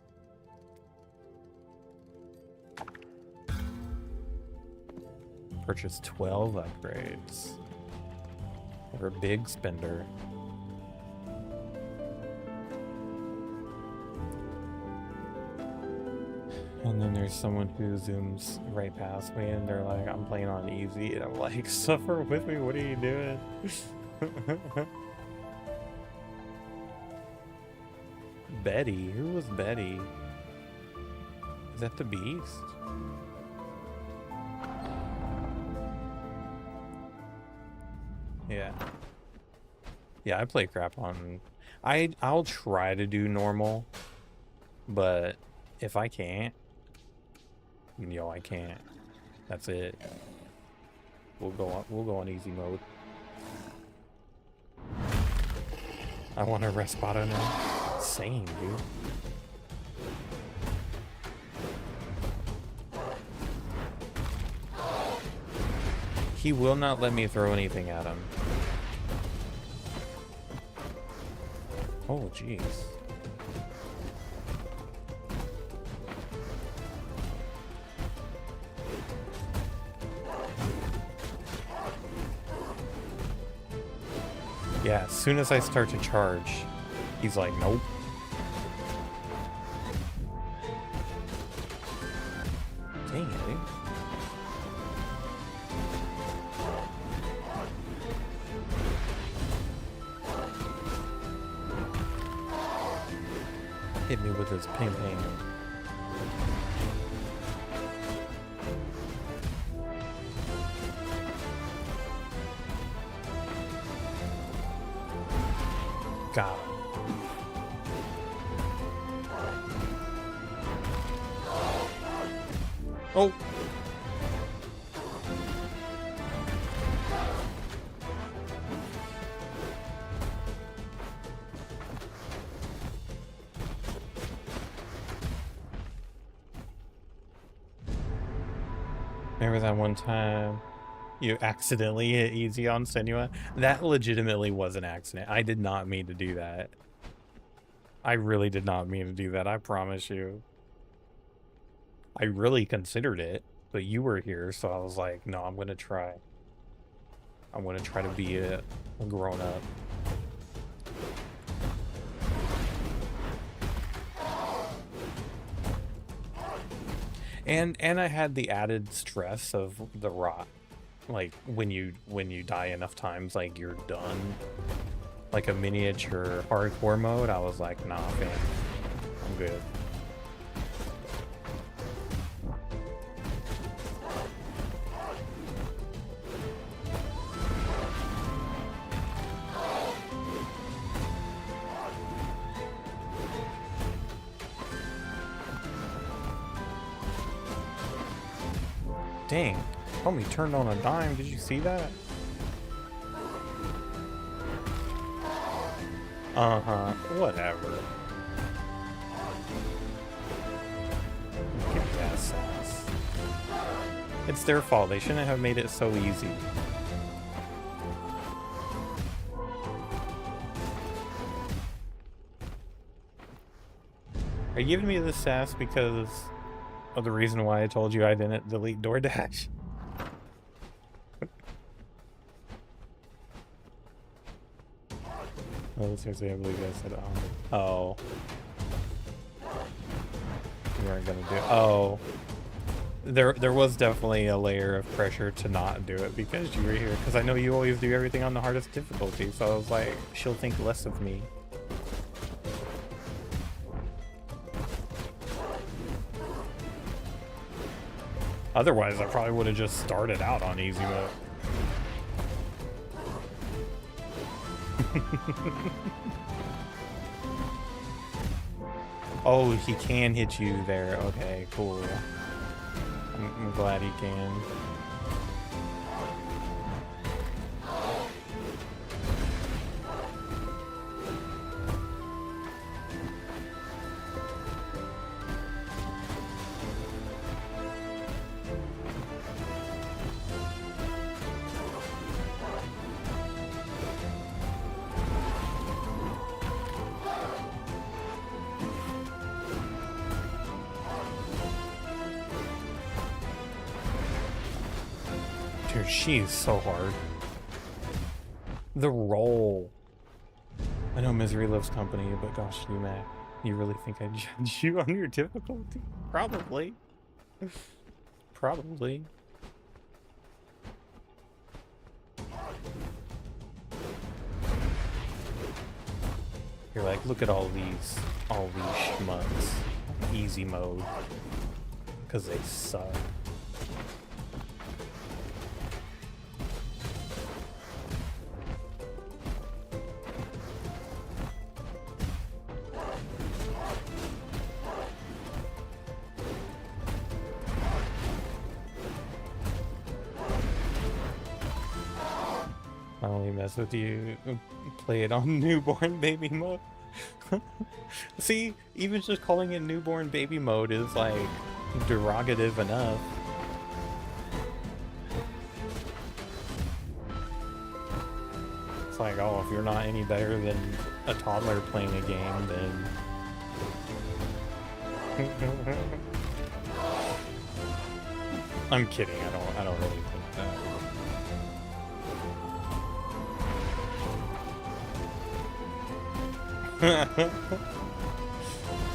Purchase 12 upgrades. We're a big spender. And then there's someone who zooms right past me and they're like, I'm playing on easy. And I'm like, suffer with me, what are you doing? Betty? Who was Betty? Is that the beast? Yeah. Yeah, I play crap on... I'll try to do normal, but if I can't, yo, I can't. That's it. We'll go on easy mode. I want a Respado now. Same, dude. He will not let me throw anything at him. Oh, jeez. Yeah, as soon as I start to charge, he's like, nope. Dang it, dude. Hit me with his ping ping. Got him. Oh! Remember that one time you accidentally hit easy on Senua? That legitimately was an accident. I did not mean to do that. I really did not mean to do that, I promise you. I really considered it, but you were here, so I was like, no, I'm gonna try. I'm gonna try to be a grown-up. And I had the added stress of the rot. Like, when you die enough times, like, you're done. Like a miniature hardcore mode, I was like, nah, fam. I'm good. Dang, homie turned on a dime. Did you see that? Uh-huh, whatever. It's their fault. They shouldn't have made it so easy. Are you giving me this sass because of the reason why I told you I didn't delete DoorDash? Oh, seriously, I believe I said oh. You weren't gonna do it. Oh. There was definitely a layer of pressure to not do it because you were here. Because I know you always do everything on the hardest difficulty, so I was like, she'll think less of me. Otherwise, I probably would have just started out on easy mode. Oh, he can hit you there. Okay, cool. I'm glad he can. Dude, she's so hard. The roll. I know misery loves company, but gosh, you Matt, you really think I judge you on your difficulty? Probably. Probably. You're like, look at all these schmucks. Easy mode. Because they suck. I only mess with you. Play it on newborn baby mode. See, even just calling it newborn baby mode is like derogative enough. It's like, oh, if you're not any better than a toddler playing a game, then I'm kidding. I don't really think that.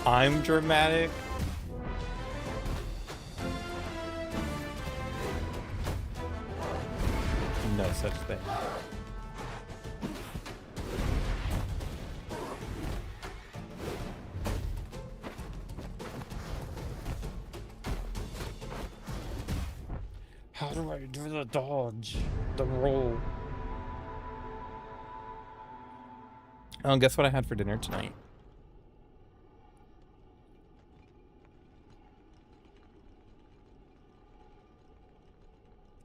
I'm dramatic. No such thing. How do I do the dodge? The roll. Oh, guess what I had for dinner tonight?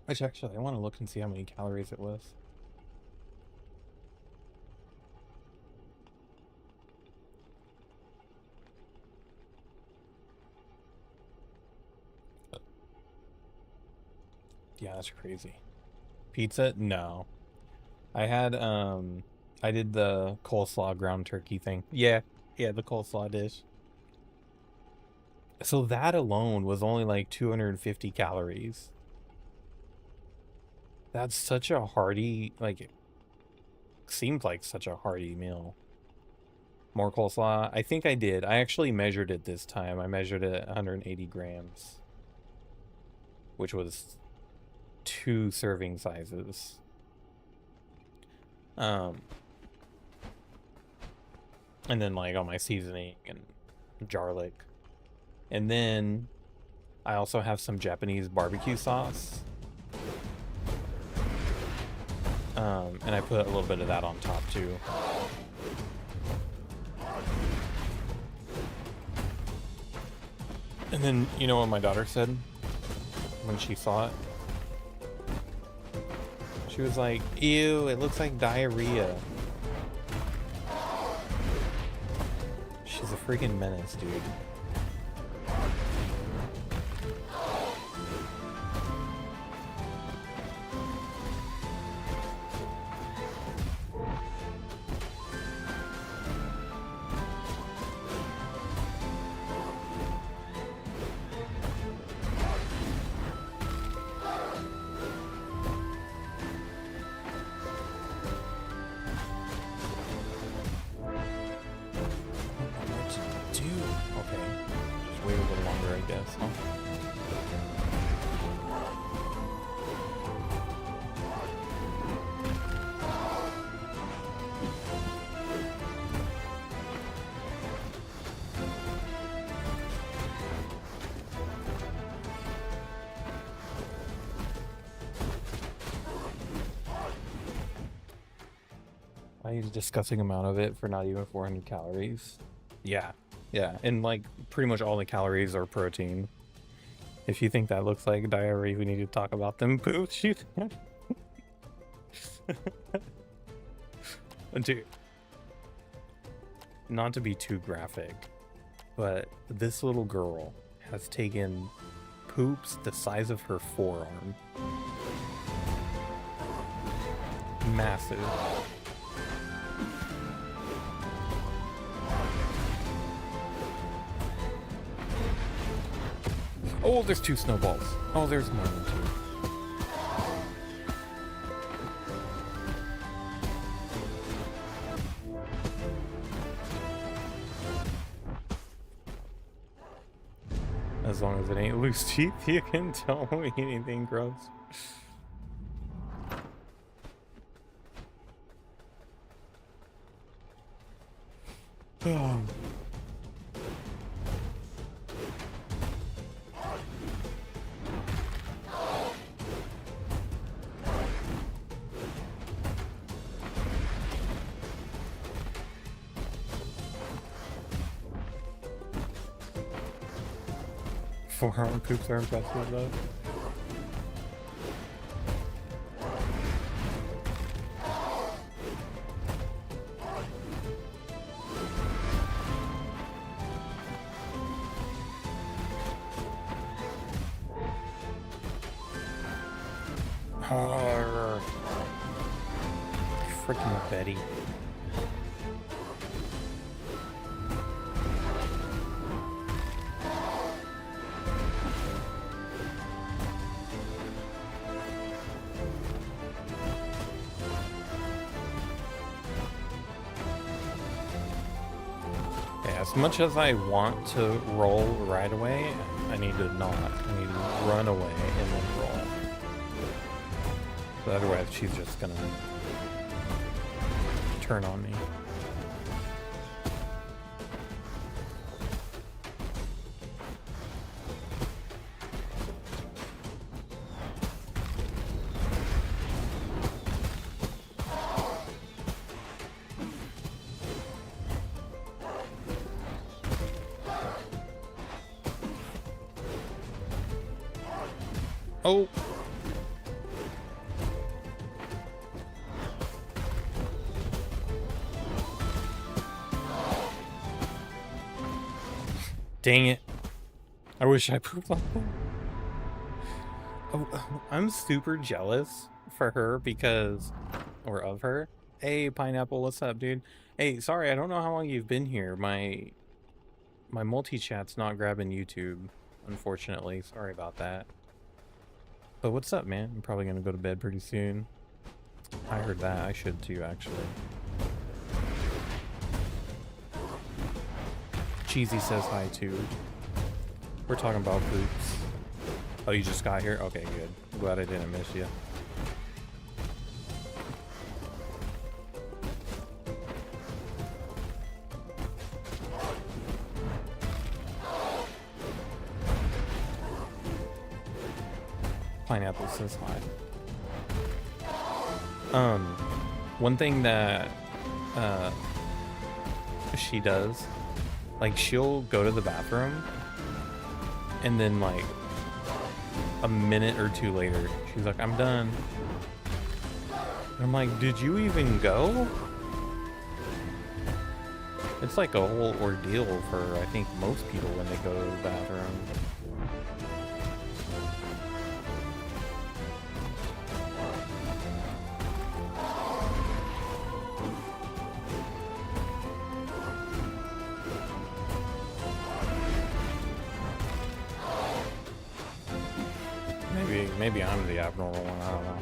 Which actually, I want to look and see how many calories it was. Yeah, that's crazy. Pizza? No. I had, I did the coleslaw ground turkey thing. Yeah, the coleslaw dish. So that alone was only like 250 calories. That's such a hearty, like, it seemed like such a hearty meal. More coleslaw? I think I did. I actually measured it this time. I measured it at 180 grams. Which was 2 serving sizes. And then like all my seasoning and garlic. And then I also have some Japanese barbecue sauce. And I put a little bit of that on top too. And then, you know what my daughter said when she saw it? She was like, ew, it looks like diarrhea. She's a freaking menace, dude. I use a disgusting amount of it for not even 400 calories. Yeah, yeah, and like pretty much all the calories are protein. If you think that looks like diarrhea, we need to talk about them poops. Dude, not to be too graphic, but this little girl has taken poops the size of her forearm. Massive. Oh, there's 2 snowballs. Oh, there's more than 2. As long as it ain't loose teeth, you can tell me anything gross. Oh. Forearm poops are impressive though. Freaking Betty. As much as I want to roll right away, I need to not. I need to run away and then roll. But otherwise, she's just gonna turn on me. Oh! Dang it. I wish I pooped like that. Oh, I'm super jealous for her because... or of her. Hey, Pineapple, what's up, dude? Hey, sorry, I don't know how long you've been here. My multi-chat's not grabbing YouTube, unfortunately. Sorry about that. But what's up, man? I'm probably gonna go to bed pretty soon. I heard that. I should too, actually. Cheesy says hi too. We're talking about poops. Oh, you just got here? Okay, good. I'm glad I didn't miss you. Pineapple says hi. One thing that she does, like, she'll go to the bathroom and then like a minute or two later she's like, I'm done. And I'm like, did you even go? It's like a whole ordeal for, I think, most people when they go to the bathroom. Maybe I'm the abnormal one, I don't know.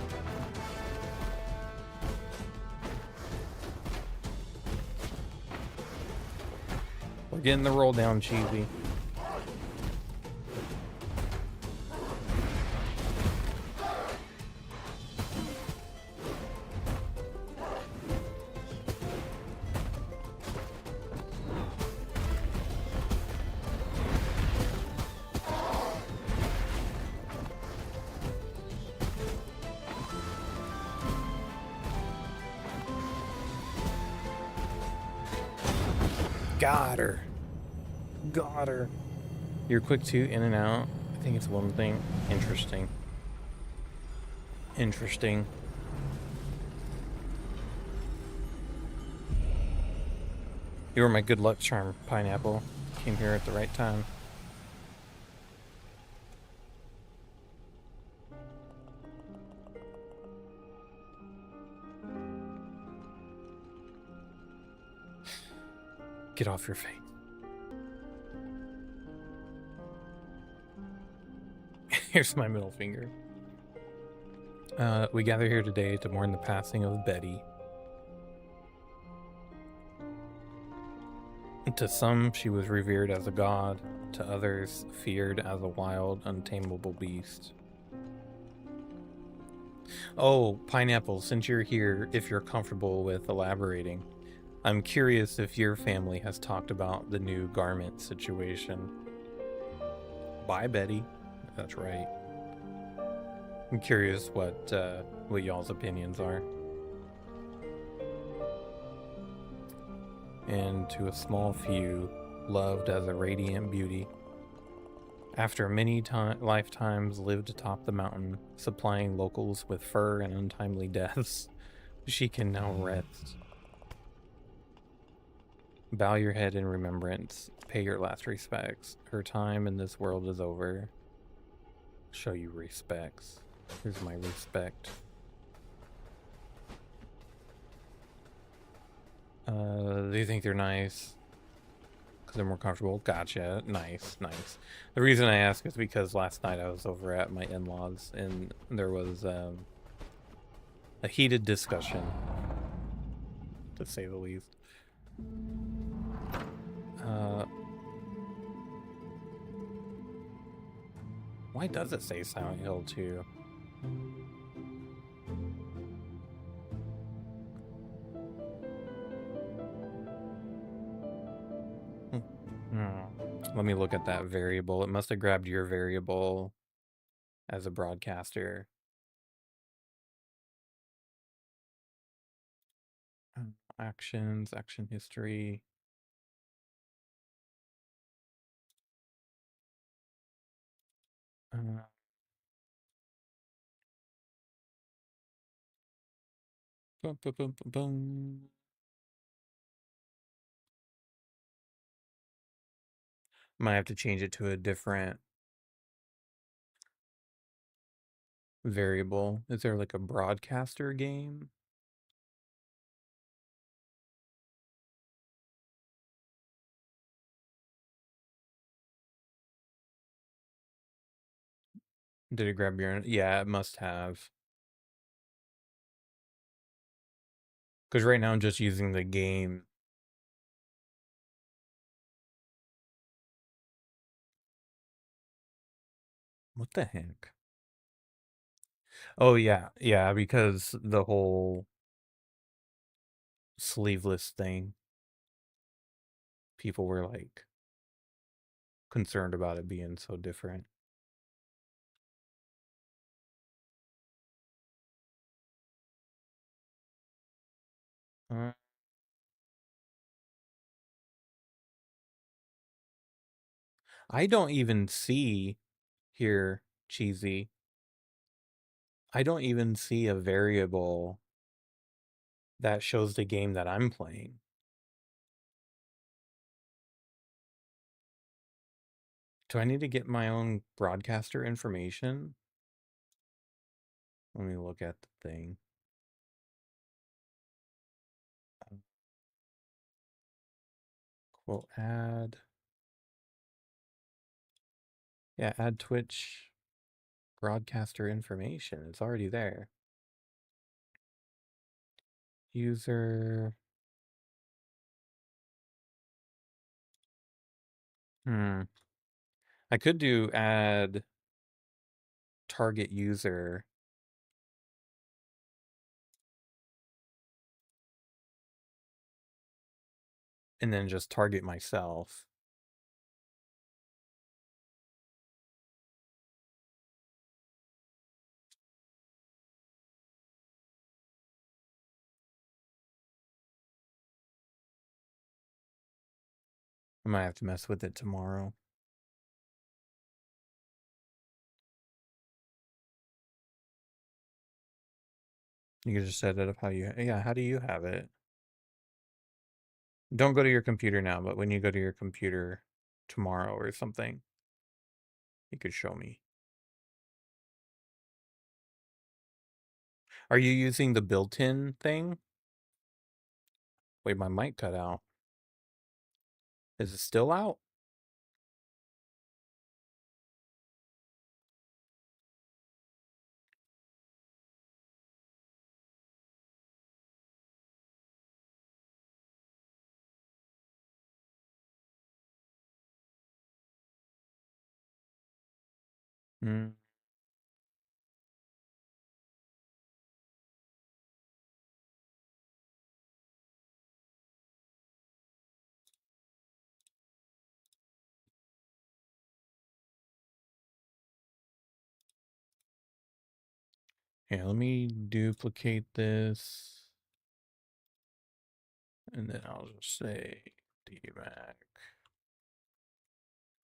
We're getting the roll down, Cheesy. Got her. Got her. You're quick to in and out. I think it's one thing. Interesting. Interesting. You were my good luck charm, Pineapple. Came here at the right time. Get off your face. Here's my middle finger. We gather here today to mourn the passing of Betty. To some, she was revered as a god. To others, feared as a wild, untamable beast. Oh, Pineapple, since you're here, if you're comfortable with elaborating, I'm curious if your family has talked about the new garment situation. Bye, Betty. That's right. I'm curious what y'all's opinions are. And to a small few, loved as a radiant beauty. After many lifetimes lived atop the mountain, supplying locals with fur and untimely deaths, she can now rest. Bow your head in remembrance, pay your last respects. Her time in this world is over. Show you respects. Here's my respect. Do you think they're nice? Because they're more comfortable? Gotcha. Nice, nice. The reason I ask is because last night I was over at my in-laws and there was a heated discussion, to say the least. Why does it say Silent Hill 2? Let me look at that variable. It must have grabbed your variable as a broadcaster. Actions, action history. Boom, boom, boom, boom, boom. Might have to change it to a different variable. Is there like a broadcaster game? Did it grab your... Yeah, it must have. Because right now I'm just using the game. What the heck? Oh, yeah. Yeah, because the whole sleeveless thing. People were like concerned about it being so different. I don't even see here, Cheesy. I don't even see a variable that shows the game that I'm playing. Do I need to get my own broadcaster information? Let me look at the thing. Quote add. Yeah, add Twitch broadcaster information. It's already there. User. I could do add target user. And then just target myself. I might have to mess with it tomorrow. You can just set it up how you, yeah, how do you have it? Don't go to your computer now, but when you go to your computer tomorrow or something, you could show me. Are you using the built-in thing? Wait, my mic cut out. Is it still out? Hmm. Here, let me duplicate this. And then I'll just say DMAC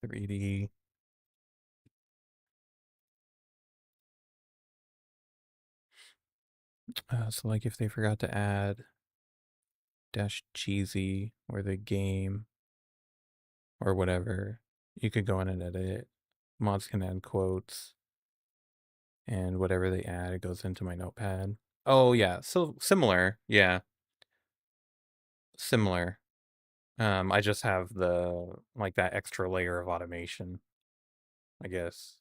3D. So like if they forgot to add dash cheesy or the game or whatever, you could go in and edit it. Mods can add quotes and whatever they add, it goes into my notepad. Oh yeah, so similar. Yeah, similar. I just have the like that extra layer of automation, I guess.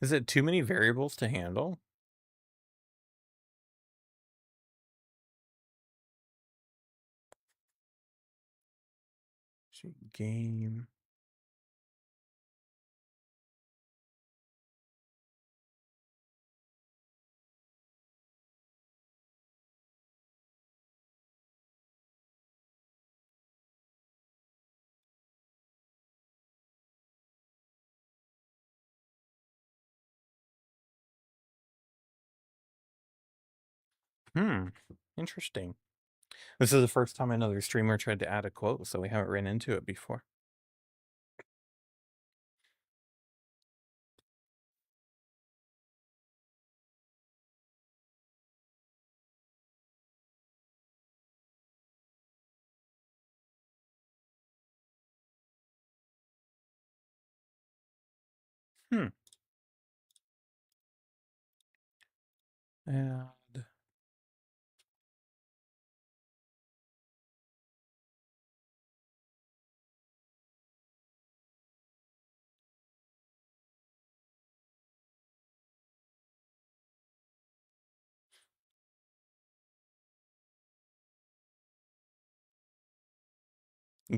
Is it too many variables to handle? Game. Interesting. This is the first time another streamer tried to add a quote, so we haven't ran into it before. Add.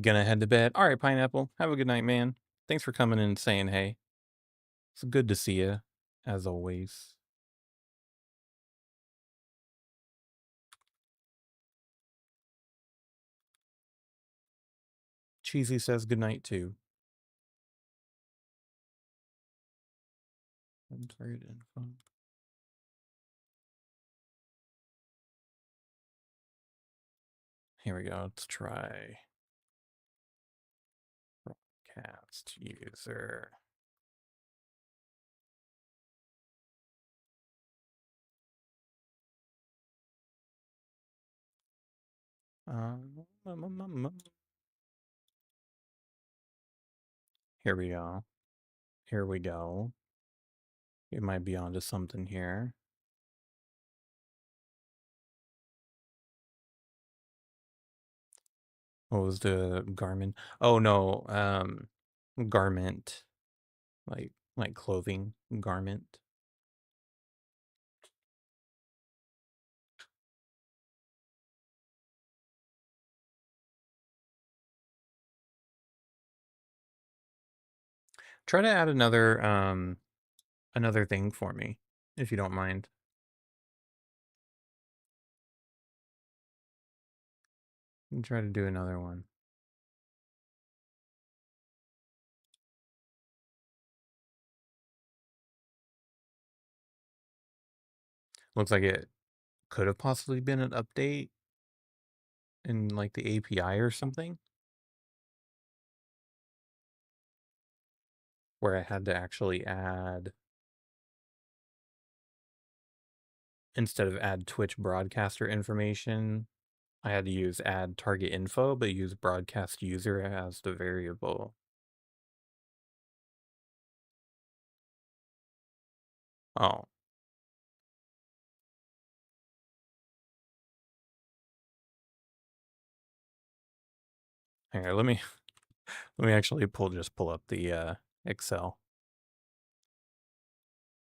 Gonna head to bed. All right, Pineapple. Have a good night, man. Thanks for coming in and saying hey. It's good to see you, as always. Cheesy says good night too. Here we go. Let's try broadcast user. Here we go. Here we go. We might be onto something here. What was the Garmin? Oh no, garment, like clothing garment. Try to add another thing for me, if you don't mind. And try to do another one. Looks like it could have possibly been an update in like the API or something, where I had to actually add, instead of add Twitch broadcaster information, I had to use add target info, but use broadcast user as the variable. Oh. Here, let me actually pull up the Excel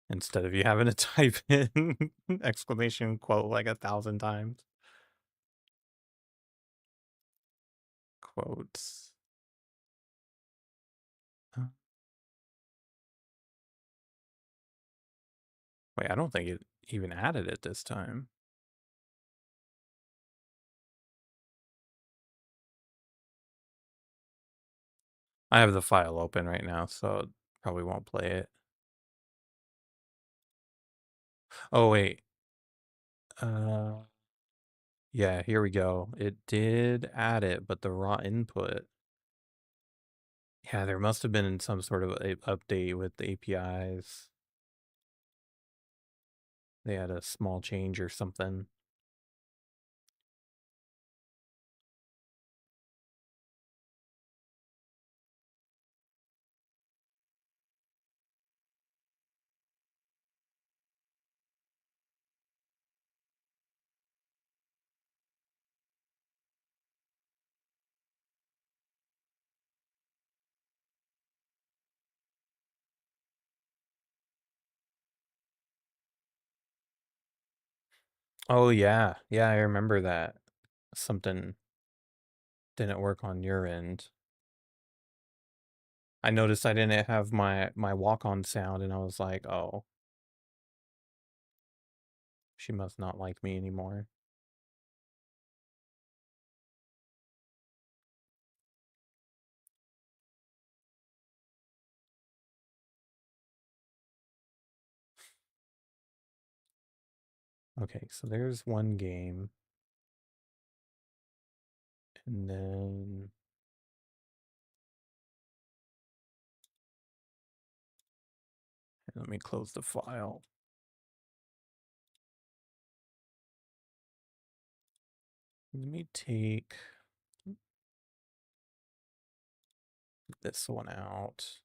instead of you having to type in exclamation quote like 1,000 times. Quotes. Wait, I don't think it even added it this time. I have the file open right now, so it probably won't play it. Oh, wait. Yeah, here we go. It did add it, but the raw input. Yeah, there must have been some sort of a update with the APIs. They had a small change or something. Oh yeah, yeah, I remember that. Something didn't work on your end. I noticed I didn't have my walk-on sound, and I was like, oh, she must not like me anymore. Okay, so there's one game. And then let me close the file. Let me take this one out.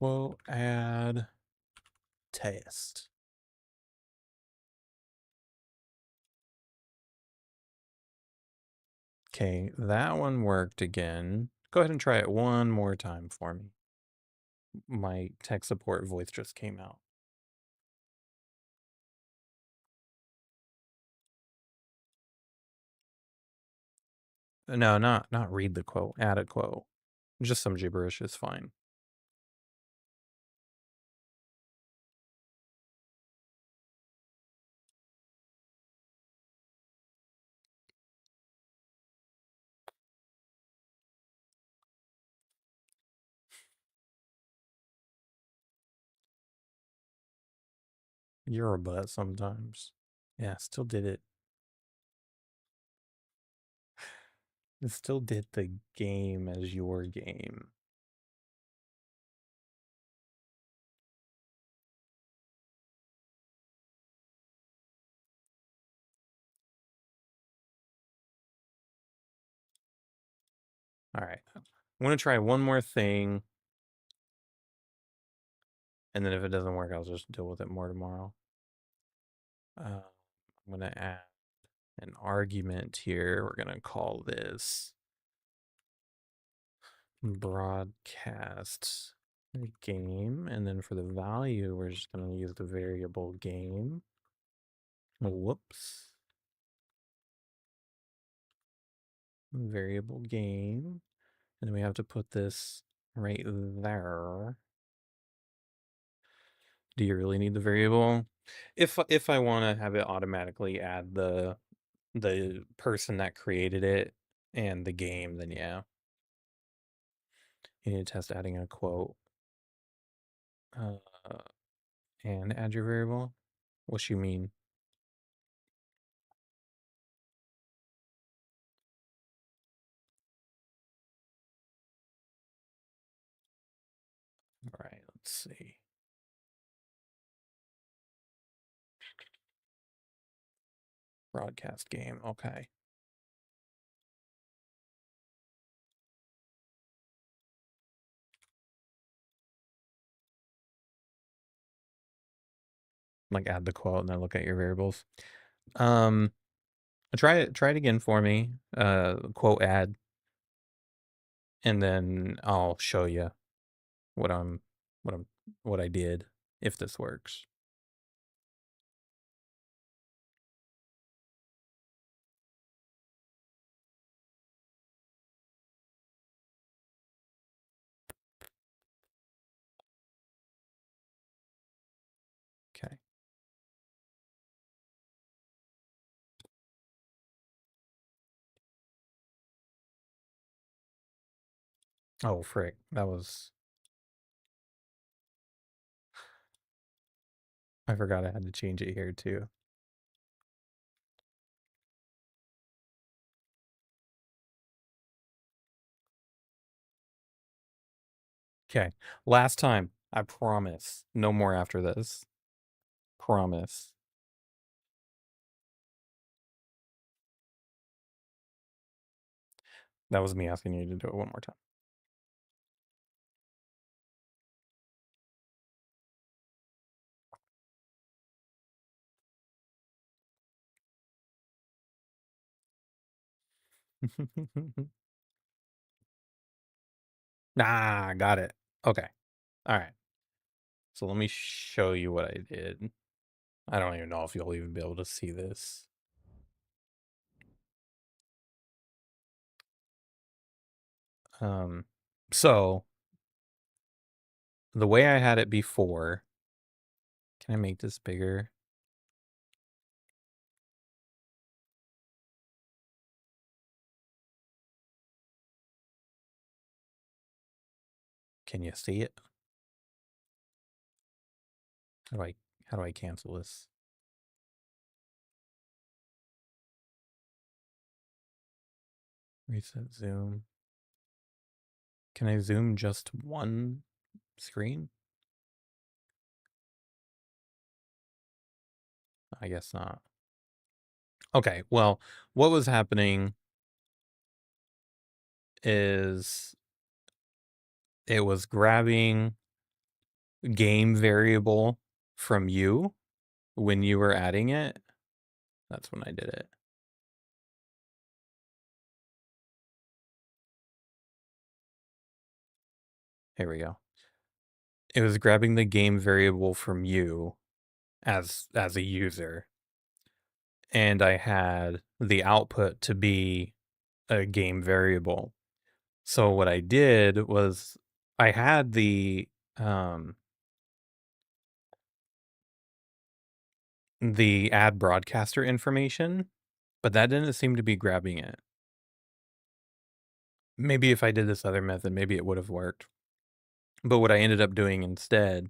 Quote add test. Okay, that one worked again. Go ahead and try it one more time for me. My tech support voice just came out. No, not read the quote, add a quote. Just some gibberish is fine. You're a butt sometimes. Yeah, still did it. It still did the game as your game. All right. I'm going to try one more thing. And then if it doesn't work, I'll just deal with it more tomorrow. I'm going to add an argument here. We're going to call this broadcast game. And then for the value, we're just going to use the variable game. Whoops. Variable game. And then we have to put this right there. Do you really need the variable? If I want to have it automatically add the person that created it and the game, then yeah. You need to test adding a quote and add your variable. What you mean? All right, let's see. Broadcast game. Okay. Like add the quote and then look at your variables. Try it again for me. Quote add, and then I'll show you what I did if this works. Okay. Oh frick, that was. I forgot I had to change it here too. Okay, last time. I promise. No more after this. Promise. That was me asking you to do it one more time. Nah, got it. Okay. All right. So let me show you what I did. I don't even know if you'll even be able to see this. So the way I had it before, can I make this bigger? Can you see it? How do I cancel this? Reset zoom. Can I zoom just one screen? I guess not. Okay, well, what was happening is it was grabbing game variable from you when you were adding it. That's when I did it. Here we go. It was grabbing the game variable from you as a user. And I had the output to be a game variable. So what I did was I had the ad broadcaster information, but that didn't seem to be grabbing it. Maybe if I did this other method, maybe it would have worked. But what I ended up doing instead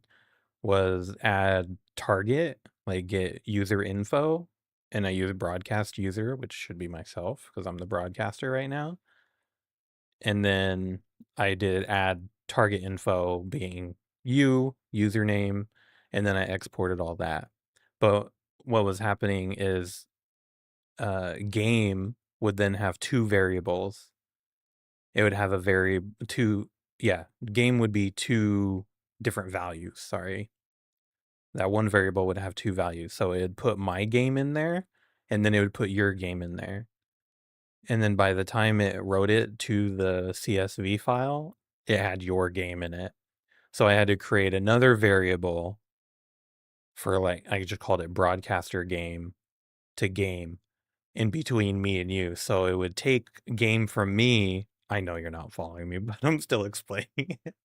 was add target, like get user info, and I use broadcast user, which should be myself because I'm the broadcaster right now. And then I did add target info being you, username, and then I exported all that. But what was happening is game would then have two variables. It would have game would be two different values, sorry. That one variable would have two values. So it'd put my game in there, and then it would put your game in there. And then by the time it wrote it to the CSV file, it had your game in it. So I had to create another variable for I just called it broadcaster game to game in between me and you. So it would take game from me. I know you're not following me, but I'm still explaining it.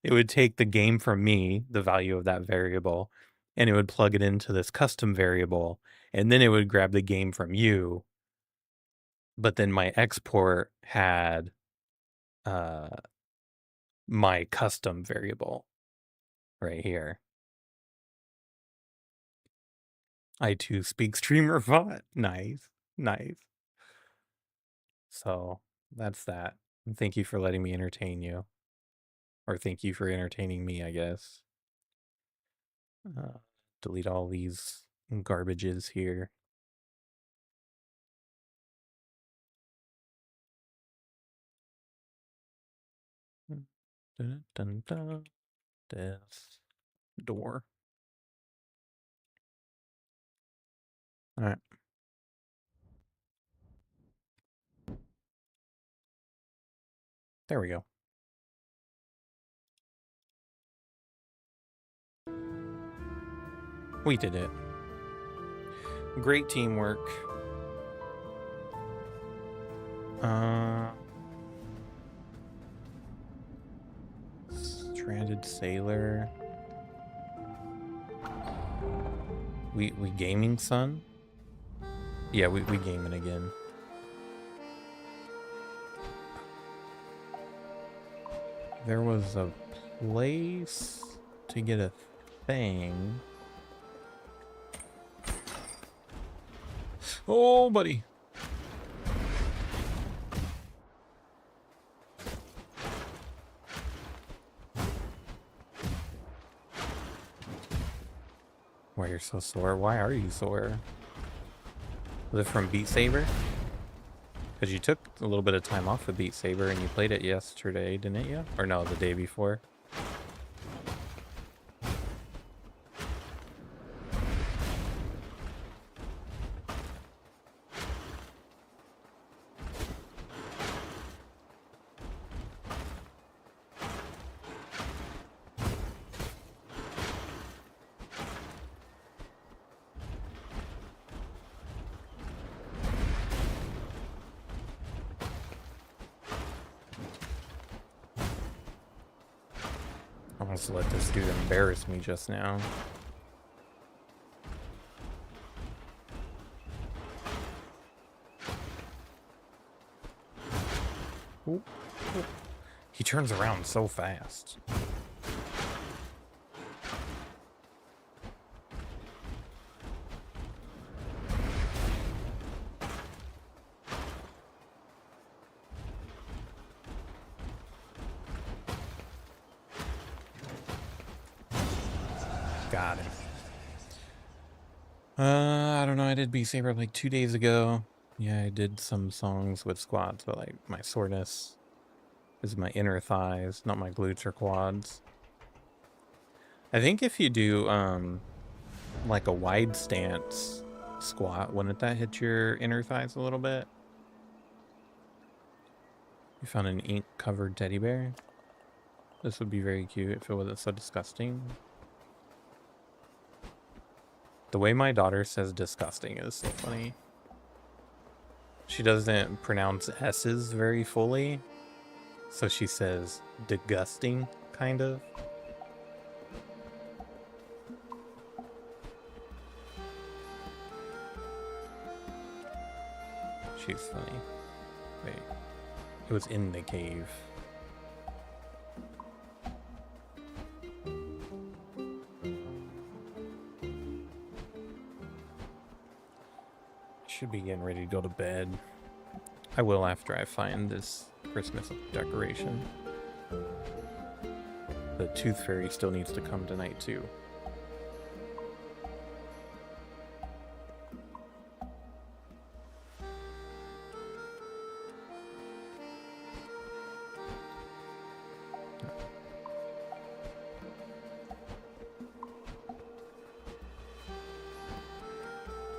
It would take the game from me, the value of that variable, and it would plug it into this custom variable, and then it would grab the game from you. But then my export had my custom variable right here. I too speak streamer bot. Nice. Nice. So that's that. And thank you for letting me entertain you. Or thank you for entertaining me, I guess. Delete all these garbages here. Dun, dun, dun. This door. All right. There we go. We did it. Great teamwork. Stranded sailor. We gaming son? Yeah, we gaming again. There was a place to get a thing. Oh, buddy. Why you're so sore? Why are you sore? Was it from Beat Saber? Because you took a little bit of time off of Beat Saber and you played it yesterday, didn't you? Or no, the day before. I almost let this dude embarrass me just now. Ooh. Ooh. He turns around so fast. Got it. I don't know. I did Beat Saber like 2 days ago. Yeah, I did some songs with squats, but like my soreness is my inner thighs, not my glutes or quads. I think if you do like a wide stance squat, wouldn't that hit your inner thighs a little bit? You found an ink covered teddy bear? This would be very cute if it wasn't so disgusting. The way my daughter says disgusting is so funny. She doesn't pronounce S's very fully, so she says disgusting, kind of. She's funny. Wait. It was in the cave. Should be getting ready to go to bed. I will after I find this Christmas decoration. The Tooth Fairy still needs to come tonight too.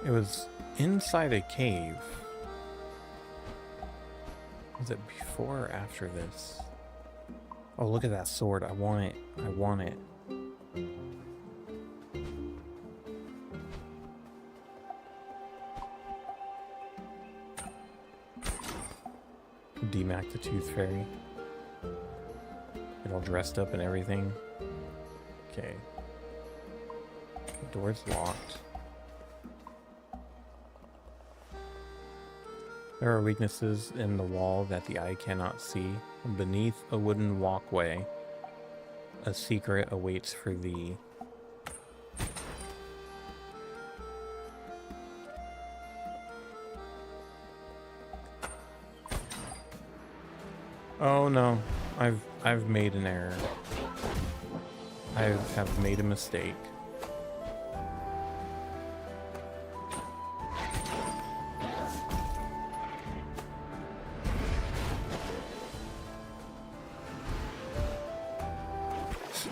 It was inside a cave. Was it before or after this? Oh, look at that sword. I want it. I want it. D-Mac the Tooth Fairy. Get all dressed up and everything. Okay. The door's locked. There are weaknesses in the wall that the eye cannot see. Beneath a wooden walkway, A secret awaits for thee. Oh no, I've made an error. I have made a mistake.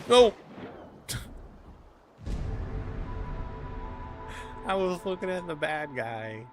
No! I was looking at the bad guy.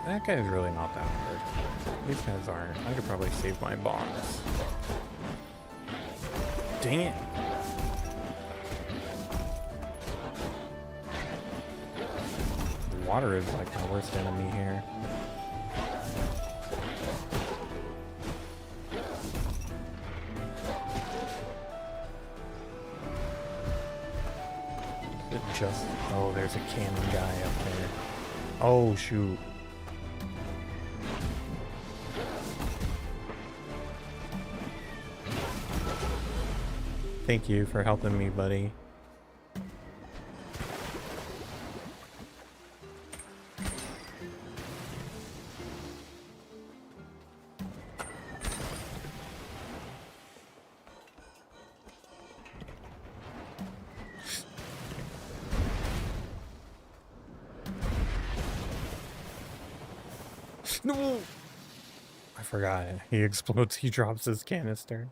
That guy's really not that hard. These guys aren't. I could probably save my bombs. Dang it. Water is like my worst enemy here. Oh, there's a cannon guy up there. Oh, shoot. Thank you for helping me, buddy. No! I forgot. He explodes. He drops his canister.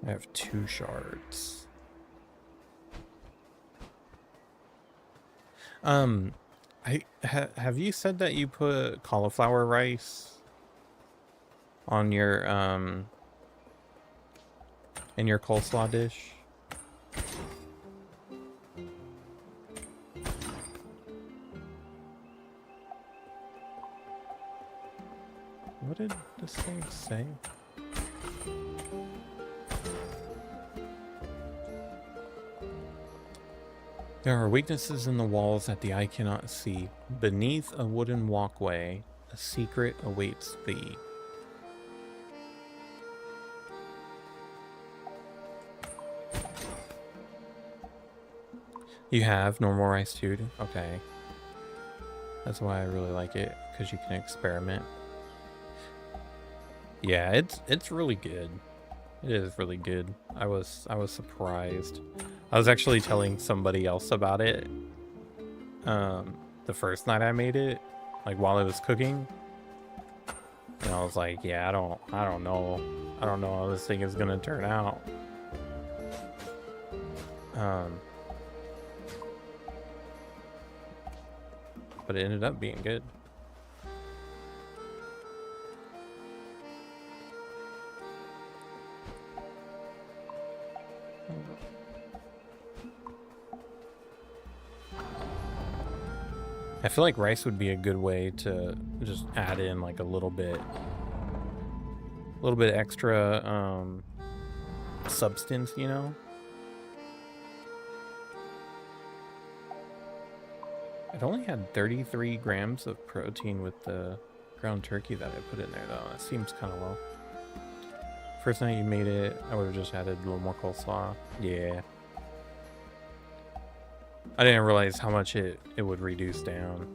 I have 2 shards. Have you said that you put cauliflower rice on your in your coleslaw dish? What did this thing say? There are weaknesses in the walls that the eye cannot see. Beneath a wooden walkway, a secret awaits thee. You have normal rice too? Okay. That's why I really like it, because you can experiment. Yeah, it's really good. It is really good. I was surprised. I was actually telling somebody else about it the first night I made it, like while I was cooking. And I was like, yeah, I don't know how this thing is gonna turn out. But it ended up being good. I feel like rice would be a good way to just add in like a little bit extra substance, you know? It only had 33 grams of protein with the ground turkey that I put in there though. That seems kind of low. First night you made it, I would have just added a little more coleslaw. Yeah. I didn't realize how much it would reduce down.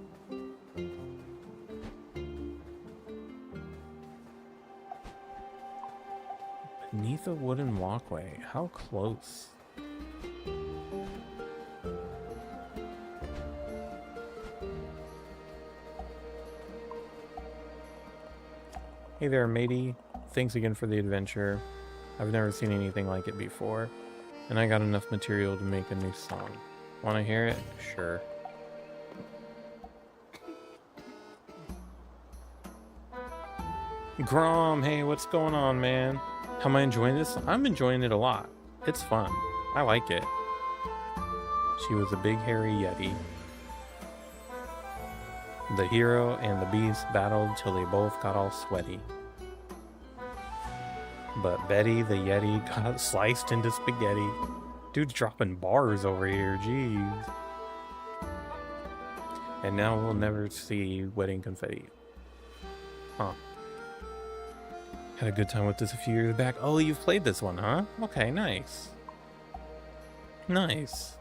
Beneath a wooden walkway. How close? Hey there, matey. Thanks again for the adventure. I've never seen anything like it before, and I got enough material to make a new song. Want to hear it? Sure. Grom, hey, what's going on, man? How am I enjoying this? I'm enjoying it a lot. It's fun. I like it. She was a big hairy yeti. The hero and the beast battled till they both got all sweaty. But Betty the yeti got sliced into spaghetti. Dude's dropping bars over here, jeez. And now we'll never see wedding confetti. Huh. Had a good time with this a few years back. Oh, you've played this one, huh? Okay, nice. Nice.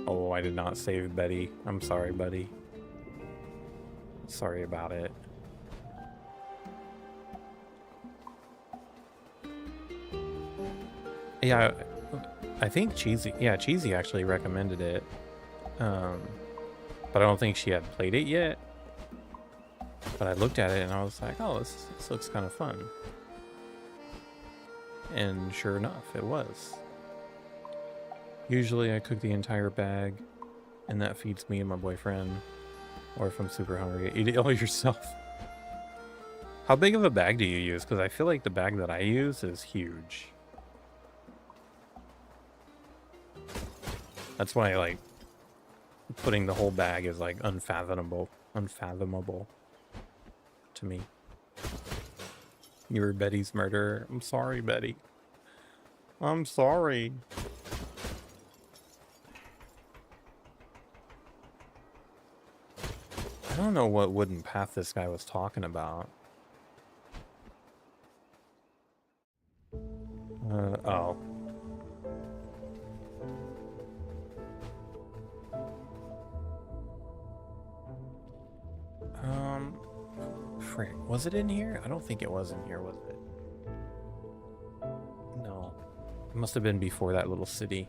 Oh, I did not save Betty. I'm sorry, buddy. Sorry about it. Yeah, I think Cheesy, yeah, Cheesy actually recommended it. But I don't think she had played it yet. But I looked at it and I was like, oh, this looks kind of fun. And sure enough, it was. Usually I cook the entire bag, and that feeds me and my boyfriend. Or if I'm super hungry, eat it all yourself. How big of a bag do you use? Because I feel like the bag that I use is huge. That's why, like, putting the whole bag is, like, unfathomable to me. You were Betty's murderer. I'm sorry, Betty. I'm sorry. I don't know what wooden path this guy was talking about. Oh. Frick, was it in here? I don't think it was in here, was it? No. It must have been before that little city.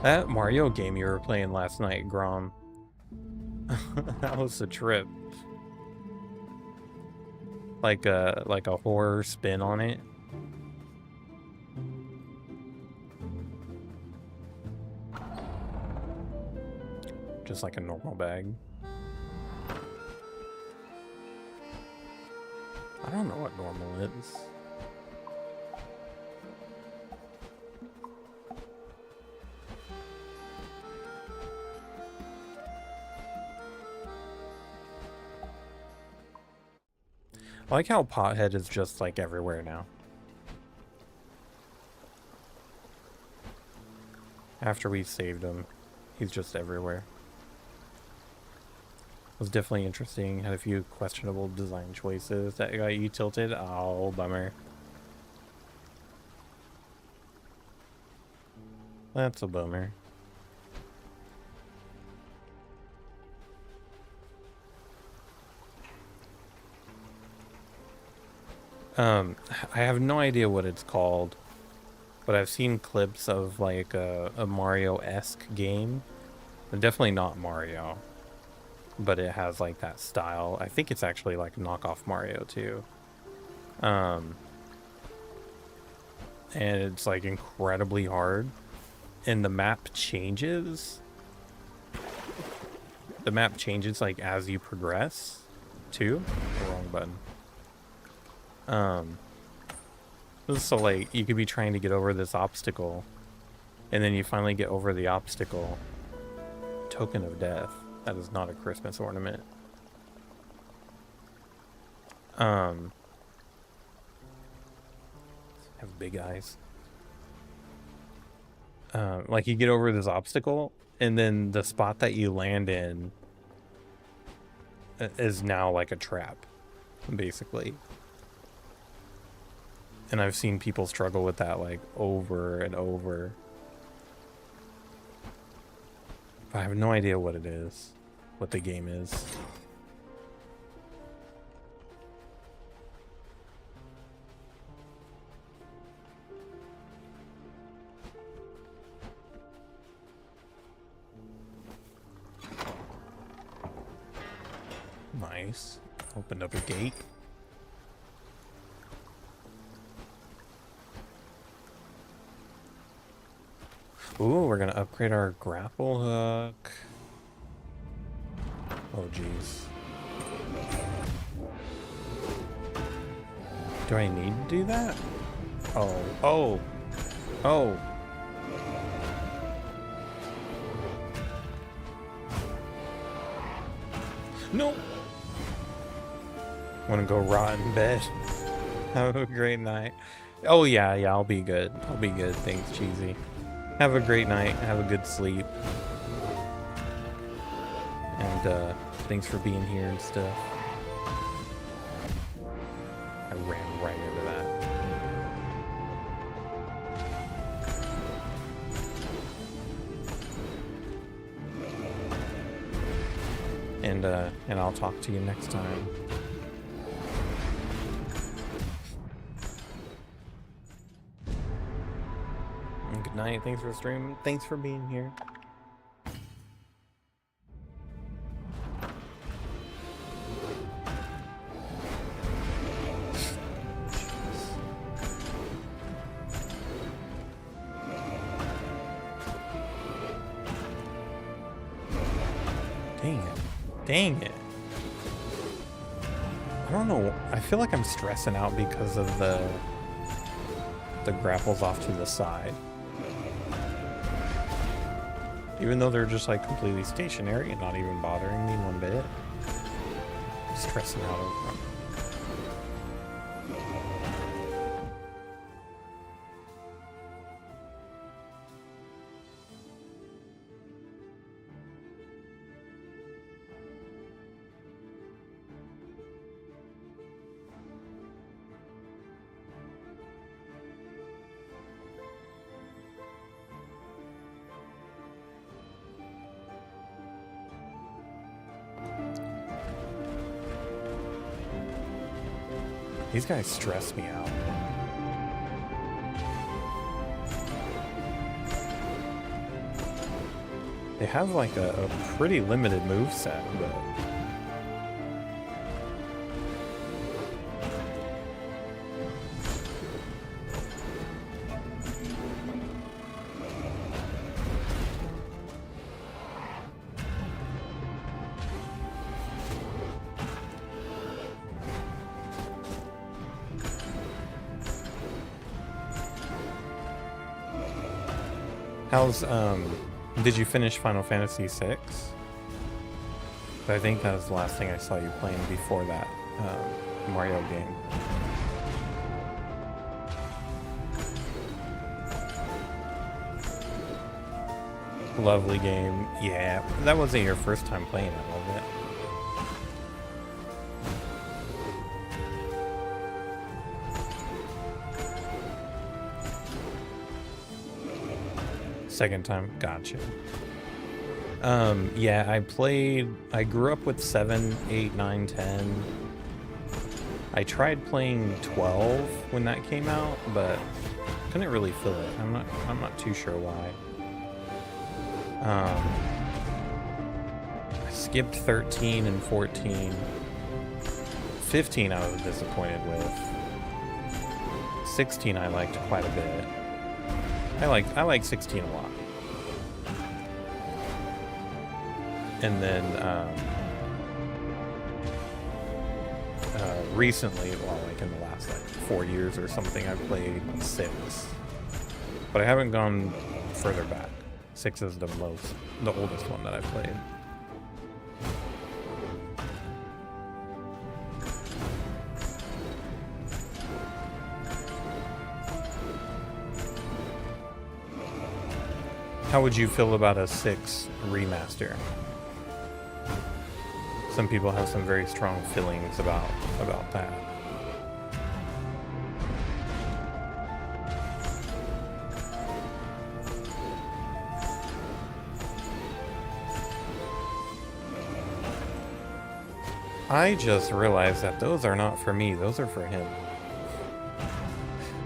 That Mario game you were playing last night, Grom. That was a trip. Like a horror spin on it. Just like a normal bag. I don't know what normal is. I like how Pothead is just like everywhere now. After we saved him, he's just everywhere. It was definitely interesting. Had a few questionable design choices that got you tilted. Oh, bummer. That's a bummer. I have no idea what it's called, but I've seen clips of like a Mario-esque game. Definitely not Mario, but it has like that style. I think it's actually like knockoff Mario too. And it's like incredibly hard, and the map changes. The map changes like as you progress too. Wrong button. So like you could be trying to get over this obstacle, and then you finally get over the obstacle. Token of death. That is not a Christmas ornament. Have big eyes. Like you get over this obstacle, and then the spot that you land in is now like a trap, basically. And I've seen people struggle with that like over and over. But I have no idea what it is, what the game is. Nice. Opened up a gate. Ooh, we're gonna upgrade our grapple hook. Oh, jeez. Do I need to do that? Oh, oh, oh. No. Wanna go rot in bed? Have a great night. Oh yeah, I'll be good. I'll be good. Thanks, Cheesy. Have a great night. Have a good sleep. And thanks for being here and stuff. I ran right over that. And I'll talk to you next time. And good night. Thanks for streaming. Thanks for being here. Dang it. I don't know. I feel like I'm stressing out because of the grapples off to the side. Even though they're just like completely stationary and not even bothering me one bit. I'm stressing out over them. These guys stress me out. They have like a pretty limited moveset, but how's did you finish Final Fantasy VI? I think that was the last thing I saw you playing before that Mario game. Lovely game. Yeah, that wasn't your first time playing it, was it? Second time, gotcha. Yeah, I grew up with 7, 8, 9, 10. I tried playing 12 when that came out, but couldn't really feel it. I'm not too sure why. I skipped 13 and 14. 15 I was disappointed with. 16 I liked quite a bit. I like 16 a lot. And then recently, well, like in the last like 4 years or something, I've played 6. But I haven't gone further back. 6 is the oldest one that I've played. How would you feel about a 6 remaster? Some people have some very strong feelings about that. I just realized that those are not for me, those are for him.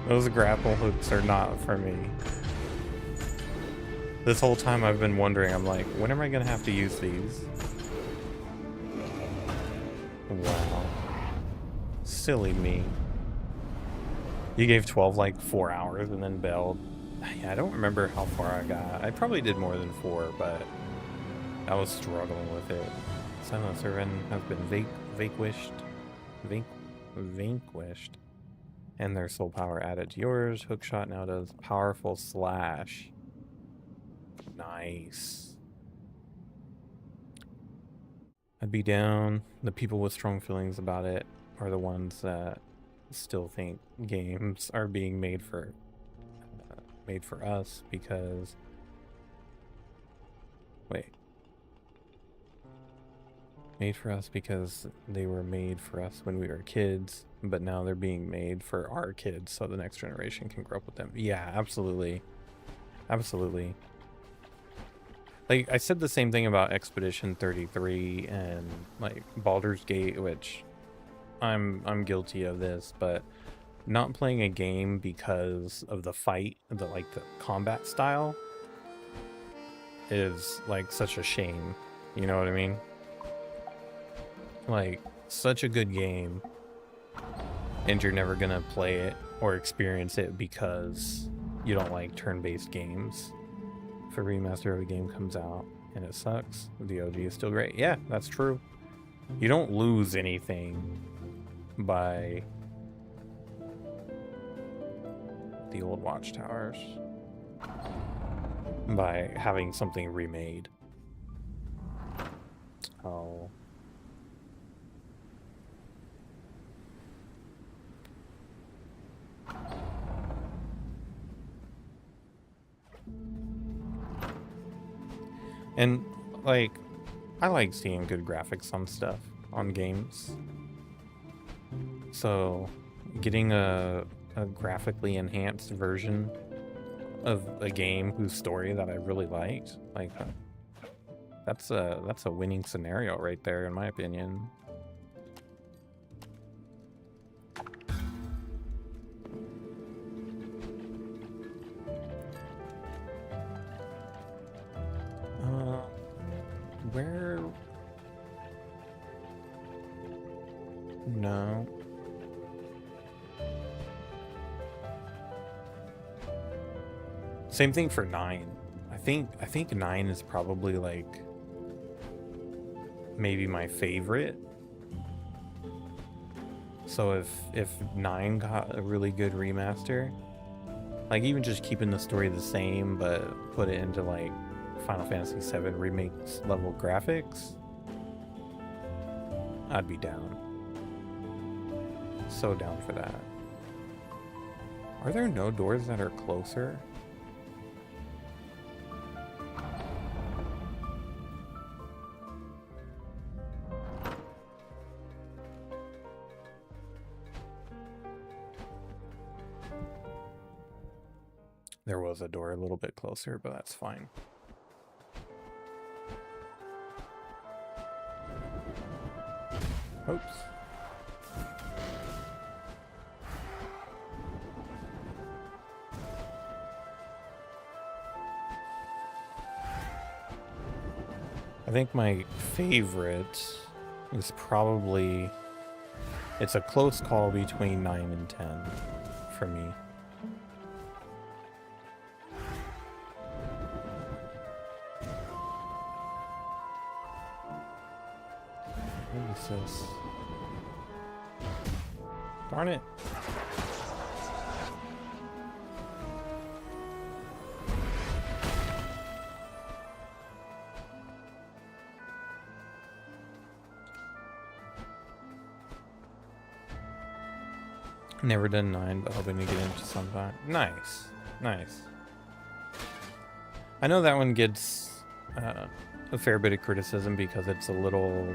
Those grapple hooks are not for me. This whole time I've been wondering, I'm like, when am I gonna have to use these? Wow. Silly me. You gave 12 like 4 hours and then bailed. Yeah, I don't remember how far I got. I probably did more than 4, but I was struggling with it. Silent Servant has been vanquished. Vanquished. And their soul power added to yours. Hookshot now does powerful slash. Nice. I'd be down. The people with strong feelings about it are the ones that still think games are being made for us because made for us because they were made for us when we were kids, but now they're being made for our kids so the next generation can grow up with them. Yeah, absolutely. Absolutely. Like, I said the same thing about Expedition 33 and, like, Baldur's Gate, which I'm guilty of this, but not playing a game because of the fight, the combat style is, like, such a shame. You know what I mean? Like, such a good game, and you're never gonna play it or experience it because you don't like turn-based games. If a remaster of a game comes out and it sucks, the OG is still great. Yeah, that's true. You don't lose anything by the old Watchtowers by having something remade. Oh. And, like, I like seeing good graphics on stuff, on games. So, getting a graphically enhanced version of a game whose story that I really liked, like, that's a winning scenario right there, in my opinion. Where? No. Same thing for 9. I think 9 is probably like maybe my favorite. So if 9 got a really good remaster, like even just keeping the story the same but put it into like Final Fantasy VII Remake's level graphics, I'd be down. So down for that. Are there no doors that are closer? There was a door a little bit closer, but that's fine. Oops. I think my favorite is probably, it's a close call between 9 and 10 for me. What is this? Darn it. Never done 9, but hoping to get into sometime. Nice. Nice. I know that one gets a fair bit of criticism because it's a little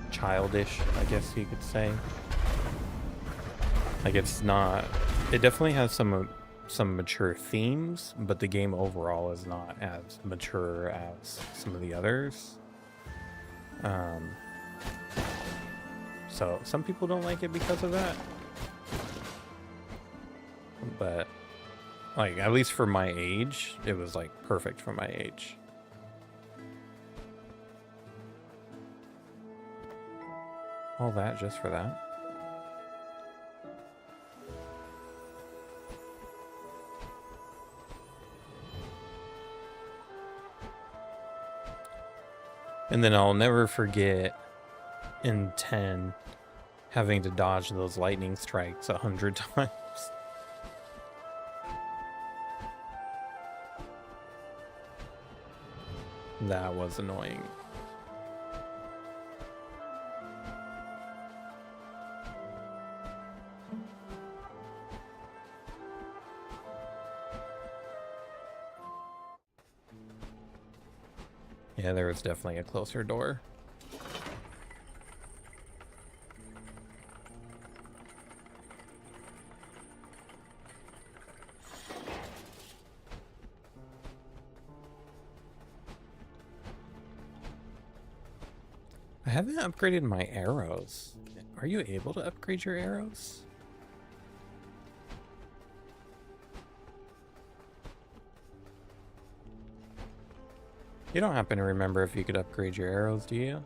childish, I guess you could say. Like, it's not... It definitely has some mature themes, but the game overall is not as mature as some of the others. So some people don't like it because of that. But, like, at least for my age, it was, like, perfect for my age. All that just for that? And then I'll never forget in 10 having to dodge those lightning strikes 100 times. That was annoying. Yeah, there was definitely a closer door. I haven't upgraded my arrows. Are you able to upgrade your arrows? You don't happen to remember if you could upgrade your arrows, do you?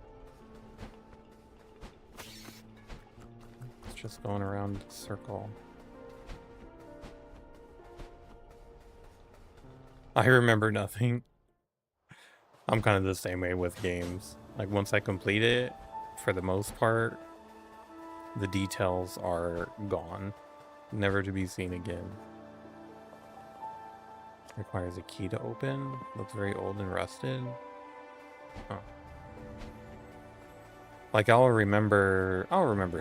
It's just going around the circle. I remember nothing. I'm kind of the same way with games. Like, once I complete it, for the most part, the details are gone. Never to be seen again. Requires a key to open. Looks very old and rusted. Huh. Like, I'll remember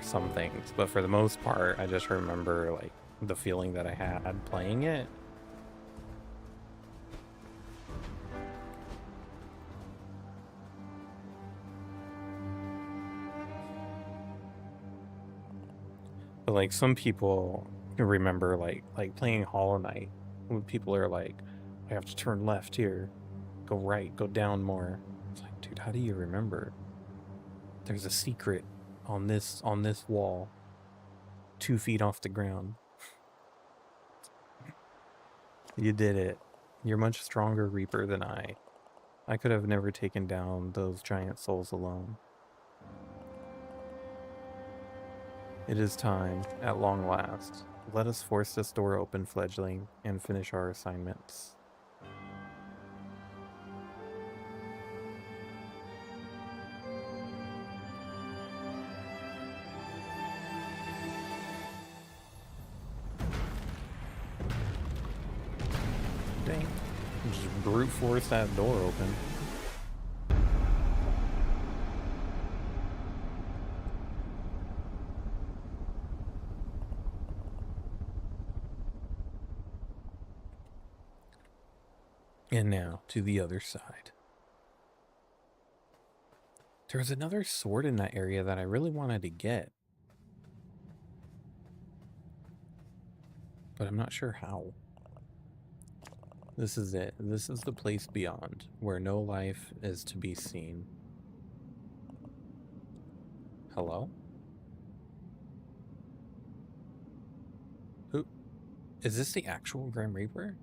some things, but for the most part, I just remember, like, the feeling that I had playing it. But like some people remember like playing Hollow Knight when people are like, I have to turn left here, go right, go down more. It's like, dude, how do you remember? There's a secret on this wall 2 feet off the ground. You did it. You're much stronger Reaper than I. I could have never taken down those giant souls alone. It is time, at long last. Let us force this door open, fledgling, and finish our assignments. Dang. Just brute force that door open. And now, to the other side. There was another sword in that area that I really wanted to get. But I'm not sure how. This is it. This is the place beyond, where no life is to be seen. Hello? Who? Is this the actual Grim Reaper?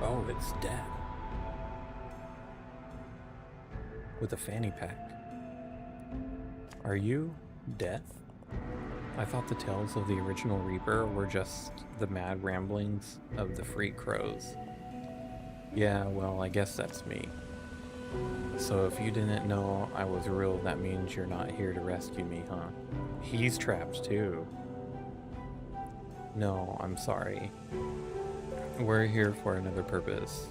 Oh, it's Death. With a fanny pack. Are you Death? I thought the tales of the original Reaper were just the mad ramblings of the Free Crows. Yeah, well, I guess that's me. So if you didn't know I was real, that means you're not here to rescue me, huh? He's trapped too. No, I'm sorry. We're here for another purpose.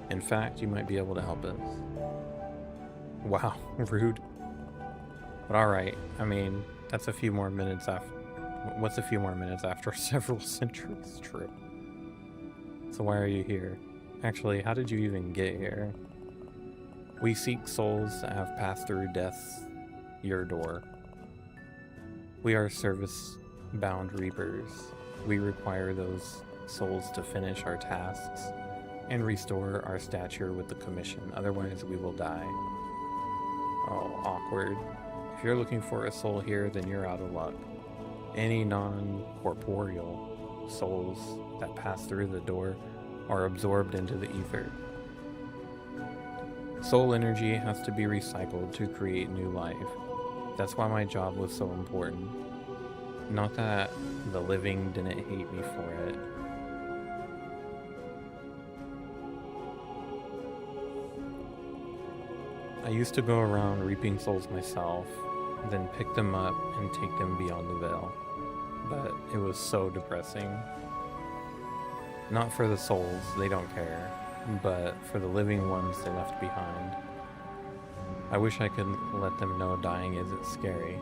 In fact, you might be able to help us. Wow, rude. But alright, I mean, that's a few more minutes after... What's a few more minutes after several centuries? True. So why are you here? Actually, how did you even get here? We seek souls that have passed through death's your door. We are service-bound Reapers. We require those souls to finish our tasks and restore our stature with the commission. Otherwise, we will die. Oh, awkward. If you're looking for a soul here, then you're out of luck. Any non-corporeal souls that pass through the door are absorbed into the ether. Soul energy has to be recycled to create new life. That's why my job was so important. Not that the living didn't hate me for it. I used to go around reaping souls myself, then pick them up and take them beyond the veil. But it was so depressing. Not for the souls, they don't care, but for the living ones they left behind. I wish I could let them know dying isn't scary.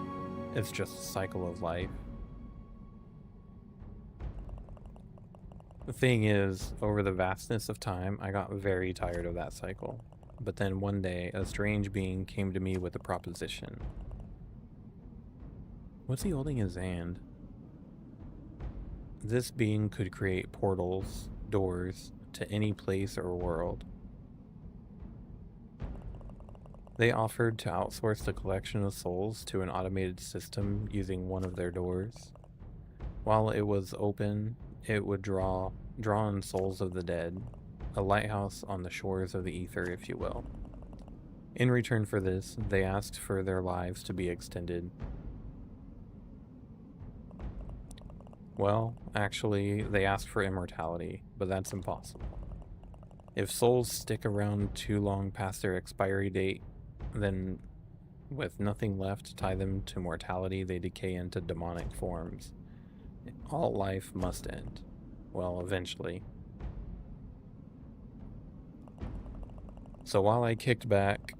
It's just a cycle of life. The thing is, over the vastness of time, I got very tired of that cycle. But then one day, a strange being came to me with a proposition. What's he holding in his hand? This being could create portals, doors, to any place or world. They offered to outsource the collection of souls to an automated system using one of their doors. While it was open, it would draw in souls of the dead, a lighthouse on the shores of the ether, if you will. In return for this, they asked for their lives to be extended. Well, actually, they asked for immortality, but that's impossible. If souls stick around too long past their expiry date, then with nothing left to tie them to mortality, they decay into demonic forms. All life must end. Well, eventually. So while I kicked back,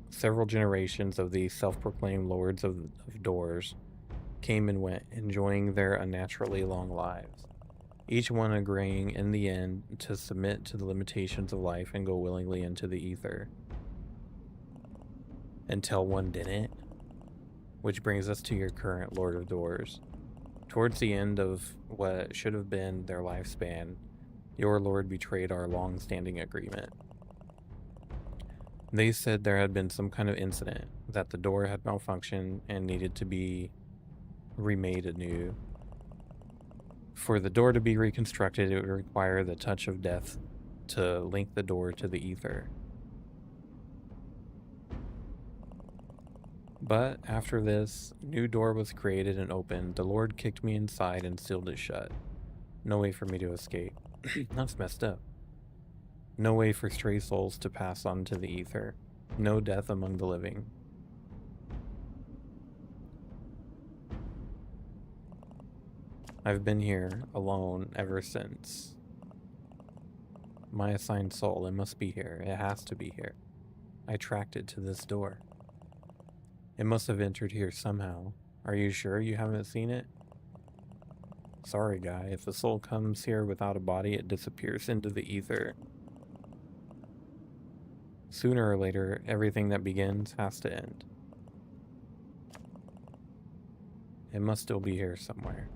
several generations of these self-proclaimed lords of doors came and went, enjoying their unnaturally long lives, each one agreeing in the end to submit to the limitations of life and go willingly into the ether. Until one didn't. Which brings us to your current Lord of Doors. Towards the end of what should have been their lifespan, your Lord betrayed our long-standing agreement. They said there had been some kind of incident, that the door had malfunctioned and needed to be remade anew. For the door to be reconstructed, it would require the touch of death to link the door to the ether. But after this new door was created and opened, the Lord kicked me inside and sealed it shut. No way for me to escape. That's messed up. No way for stray souls to pass on to the ether. No death among the living. I've been here, alone, ever since. My assigned soul, it must be here. It has to be here. I tracked it to this door. It must have entered here somehow. Are you sure you haven't seen it? Sorry, guy. If a soul comes here without a body, it disappears into the ether. Sooner or later, everything that begins has to end. It must still be here somewhere.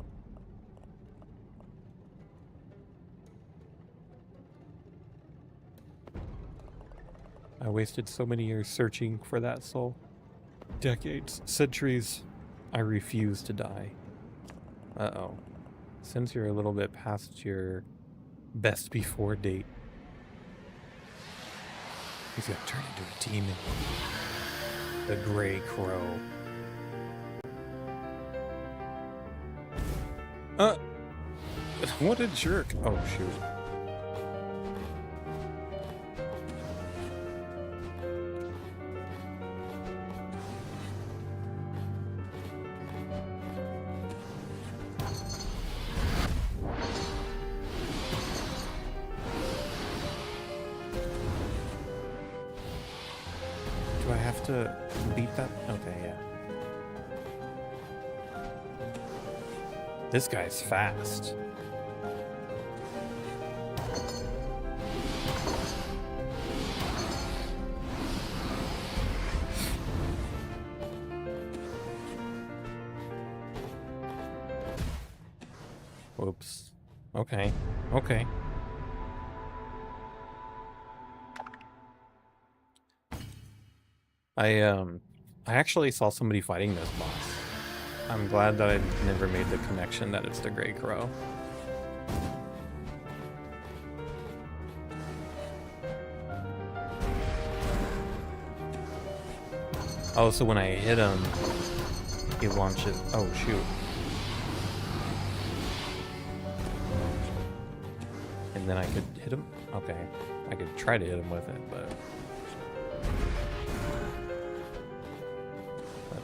I wasted so many years searching for that soul. Decades, centuries. I refuse to die. Uh-oh. Since you're a little bit past your best before date, he's gonna turn into a demon. The Grey Crow. What a jerk. Oh, shoot. Do I have to beat that? Okay, yeah. This guy's fast. Whoops. Okay. Okay. I actually saw somebody fighting this boss. I'm glad that I never made the connection that it's the Grey Crow. Oh, so when I hit him, he launches. Oh, shoot. And then I could hit him? Okay. I could try to hit him with it, but...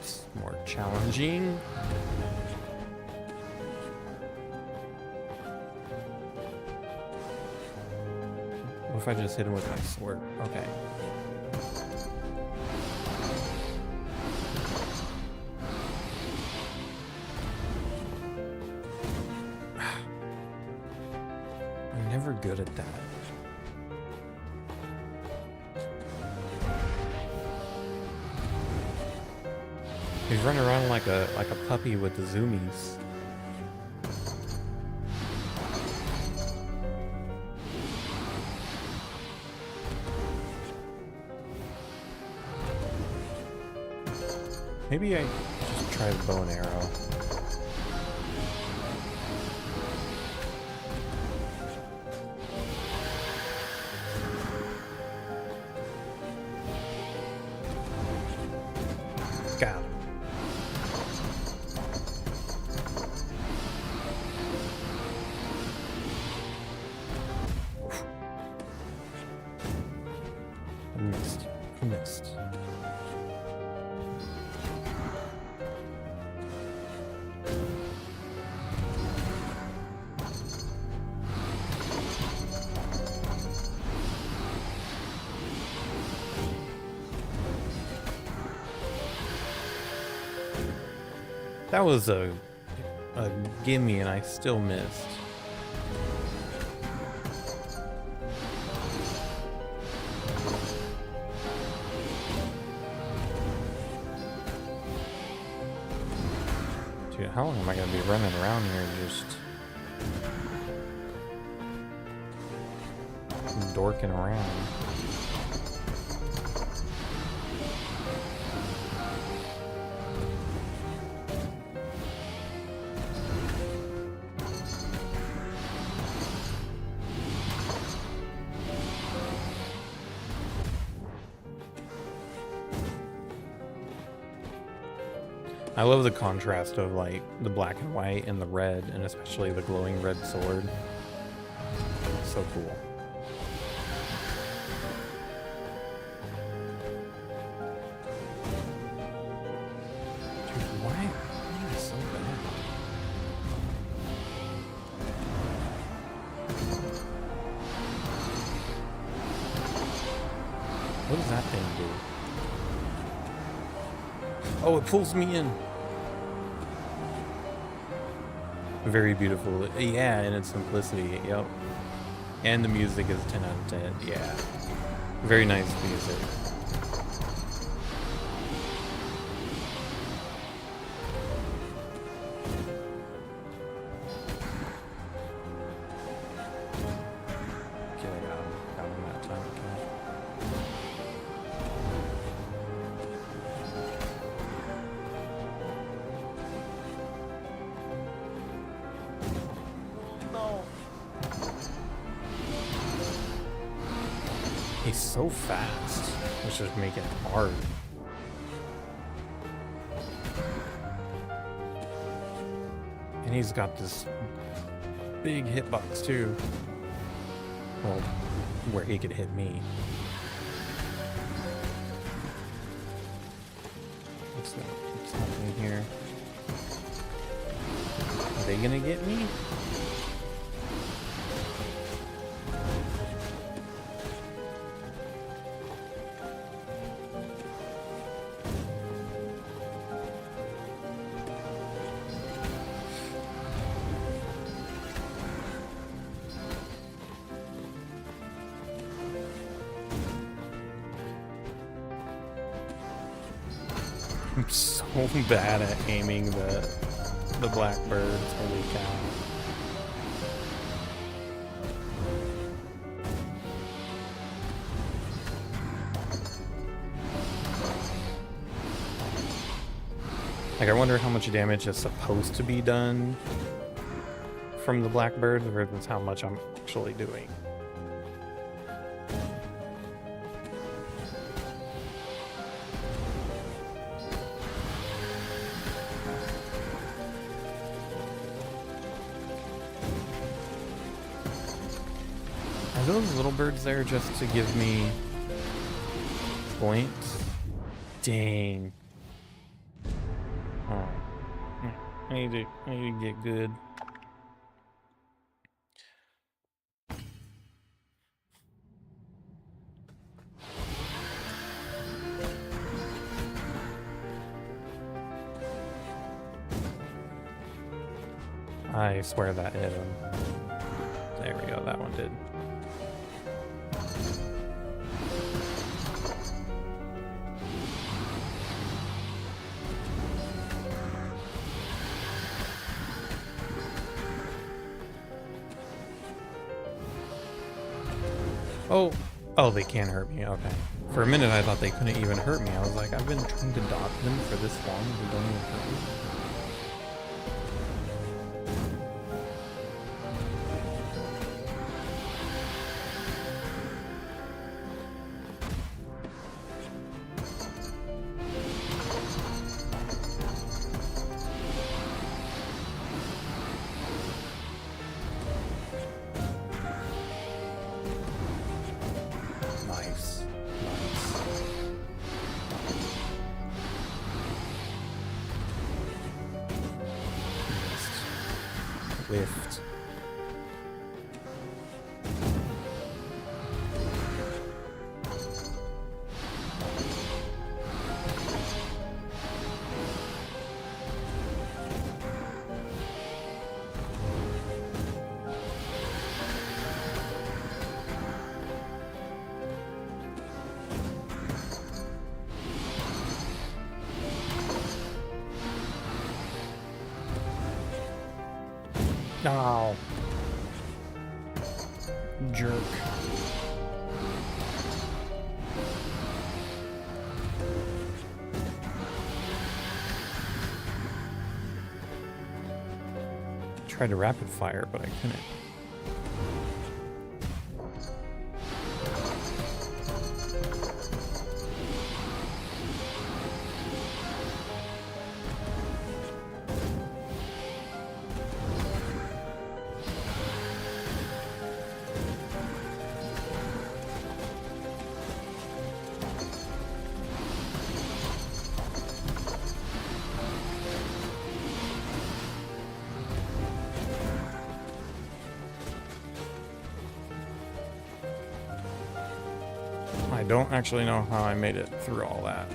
That's more challenging. What if I just hit him with my sword? Okay. I'm never good at that. He's running around like a puppy with the zoomies. Maybe I just try the bow and arrow. Got him. I missed. I missed. That was a gimme and I still missed. Dude, how long am I gonna be running around here just dorking around? I love the contrast of like the black and white and the red, and especially the glowing red sword. So cool. Dude, why is so bad? What does that thing do? Oh, it pulls me in. Very beautiful. Yeah, and its simplicity. Yep. And the music is 10 out of 10. Yeah. Very nice music. Okay, I got him. Got him that time. Okay. He's so fast, which is making it hard. And he's got this big hitbox too. Well, where he could hit me. What's happening here? Are they gonna get me? I'm so bad at aiming the blackbirds. Holy cow. Like, I wonder how much damage is supposed to be done from the blackbird versus how much I'm actually doing. Are those little birds there just to give me points? Dang. I need to get good. I swear that hit him. There we go, that one did. Oh, they can't hurt me. Okay. For a minute, I thought they couldn't even hurt me. I was like, I've been trying to dodge them for this long. They don't even hurt me. Nice. Lift. No. Jerk. Tried to rapid fire, but I couldn't. I don't actually know how I made it through all that.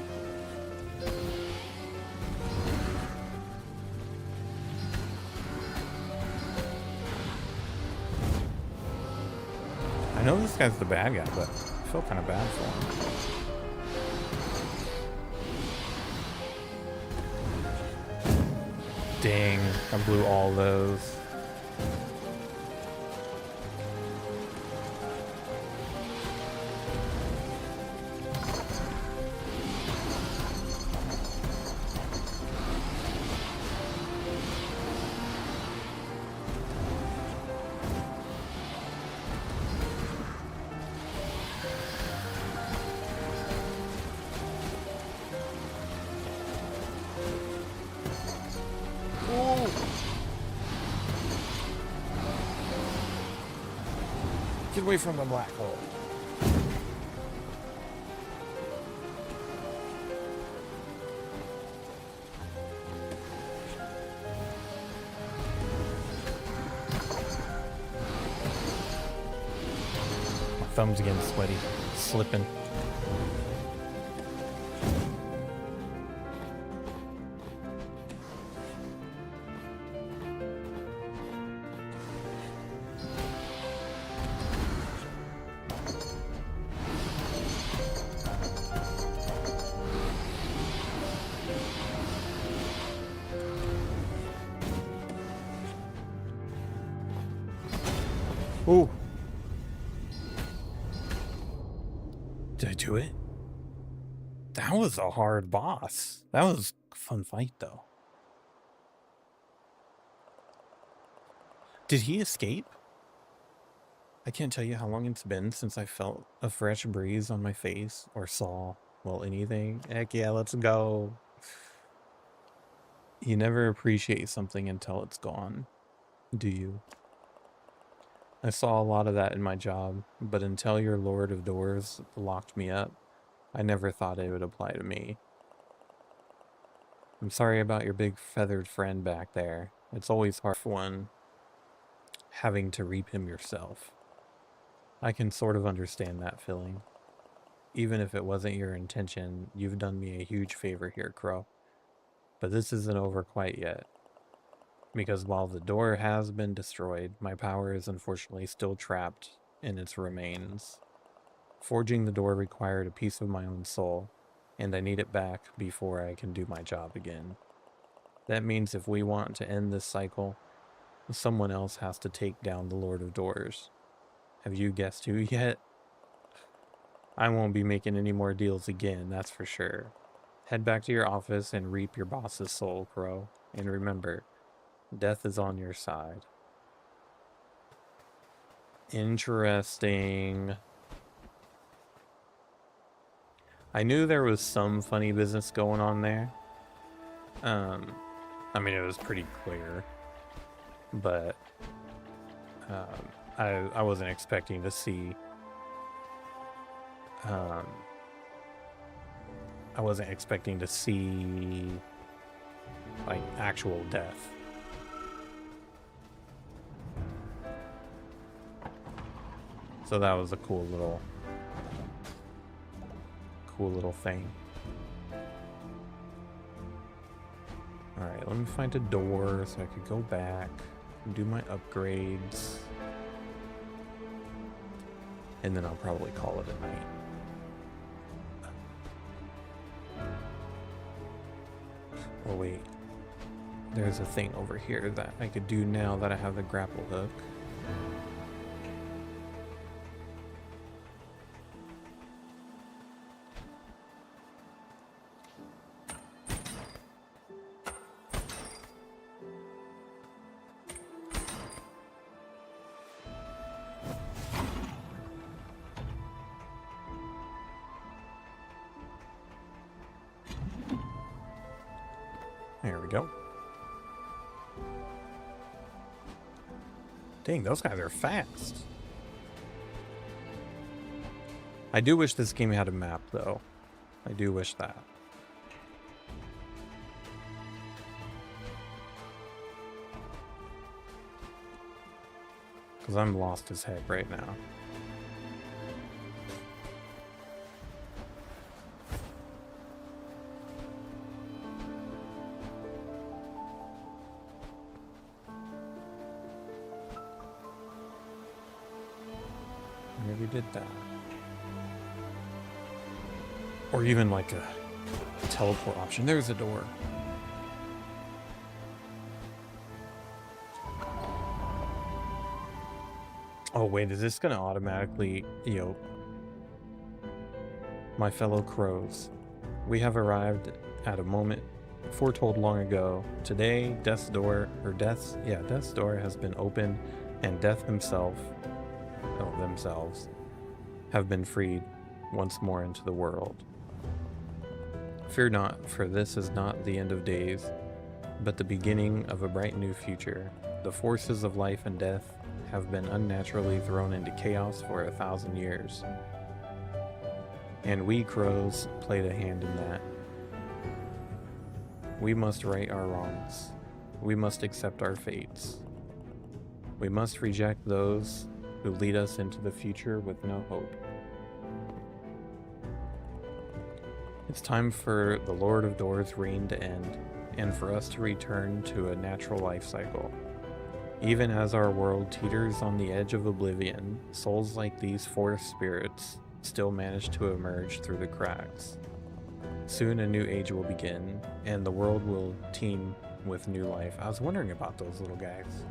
I know this guy's the bad guy, but I feel kind of bad for him. Dang, I blew all those. Get away from the black hole. My thumb's getting sweaty, slipping. Ooh. Did I do it? That was a hard boss. That was a fun fight, though. Did he escape? I can't tell you how long it's been since I felt a fresh breeze on my face or saw, well, anything. Heck yeah, let's go. You never appreciate something until it's gone, do you? I saw a lot of that in my job, but until your Lord of Doors locked me up, I never thought it would apply to me. I'm sorry about your big feathered friend back there. It's always hard for one having to reap him yourself. I can sort of understand that feeling. Even if it wasn't your intention, you've done me a huge favor here, Crow. But this isn't over quite yet. Because while the door has been destroyed, my power is unfortunately still trapped in its remains. Forging the door required a piece of my own soul, and I need it back before I can do my job again. That means if we want to end this cycle, someone else has to take down the Lord of Doors. Have you guessed who yet? I won't be making any more deals again, that's for sure. Head back to your office and reap your boss's soul, Crow. And remember, death is on your side. Interesting. I knew there was some funny business going on there. I mean, it was pretty clear. But I wasn't expecting to see I wasn't expecting to see like actual death. So that was a cool little thing. Alright, let me find a door so I could go back and do my upgrades. And then I'll probably call it a night. Oh wait, there's a thing over here that I could do now that I have the grapple hook. There we go. Dang, those guys are fast. I do wish this game had a map, though. I do wish that. Because I'm lost as heck right now. Maybe did that. Or even like a teleport option. There's a door. Oh wait, is this gonna automatically, my fellow crows, we have arrived at a moment foretold long ago. Today, Death's door has been opened, and Death themselves have been freed once more into the world. Fear not, for this is not the end of days, but the beginning of a bright new future. The forces of life and death have been unnaturally thrown into chaos for 1,000 years. And we crows played a hand in that. We must right our wrongs. We must accept our fates. We must reject those who lead us into the future with no hope. It's time for the Lord of Doors' reign to end, and for us to return to a natural life cycle. Even as our world teeters on the edge of oblivion, souls like these forest spirits still manage to emerge through the cracks. Soon a new age will begin, and the world will teem with new life. I was wondering about those little guys.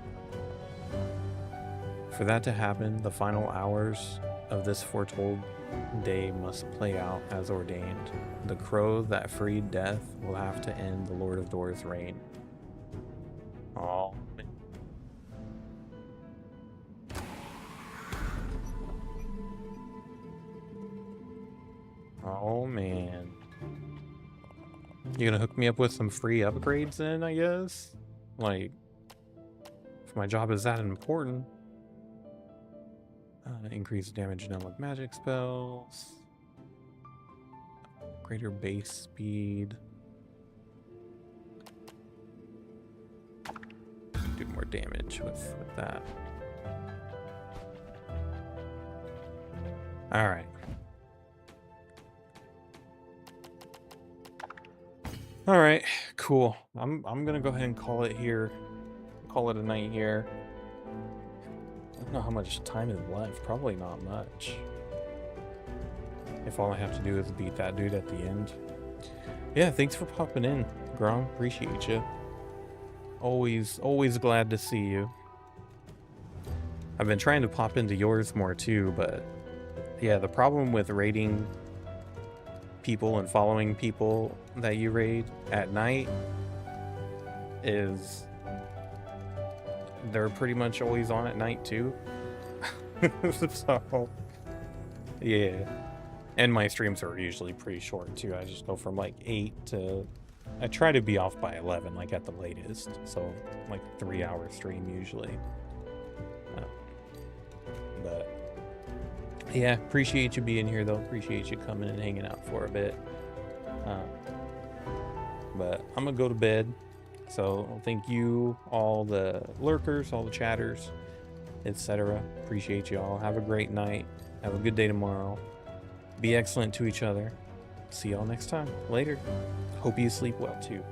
For that to happen, the final hours of this foretold day must play out as ordained. The crow that freed Death will have to end the Lord of Doors' reign. Oh, man. Oh, man. You gonna hook me up with some free upgrades then, I guess? Like, if my job is that important. Increase damage done with magic spells. Greater base speed. do more damage with that. All right. All right, cool. I'm gonna go ahead and call it here. Call it a night here. I don't know how much time is left. Probably not much. If all I have to do is beat that dude at the end. Yeah, thanks for popping in, Grom. Appreciate you. Always glad to see you. I've been trying to pop into yours more too, but yeah, the problem with raiding people and following people that you raid at night is they're pretty much always on at night too. So yeah, and my streams are usually pretty short too. I just go from like 8 to, I try to be off by 11 like at the latest, so like 3-hour stream usually. But yeah, appreciate you being here though. Appreciate you coming and hanging out for a bit. But I'm gonna go to bed. So thank you, all the lurkers, all the chatters, etc. Appreciate you all. Have a great night. Have a good day tomorrow. Be excellent to each other. See y'all next time. Later. Hope you sleep well too.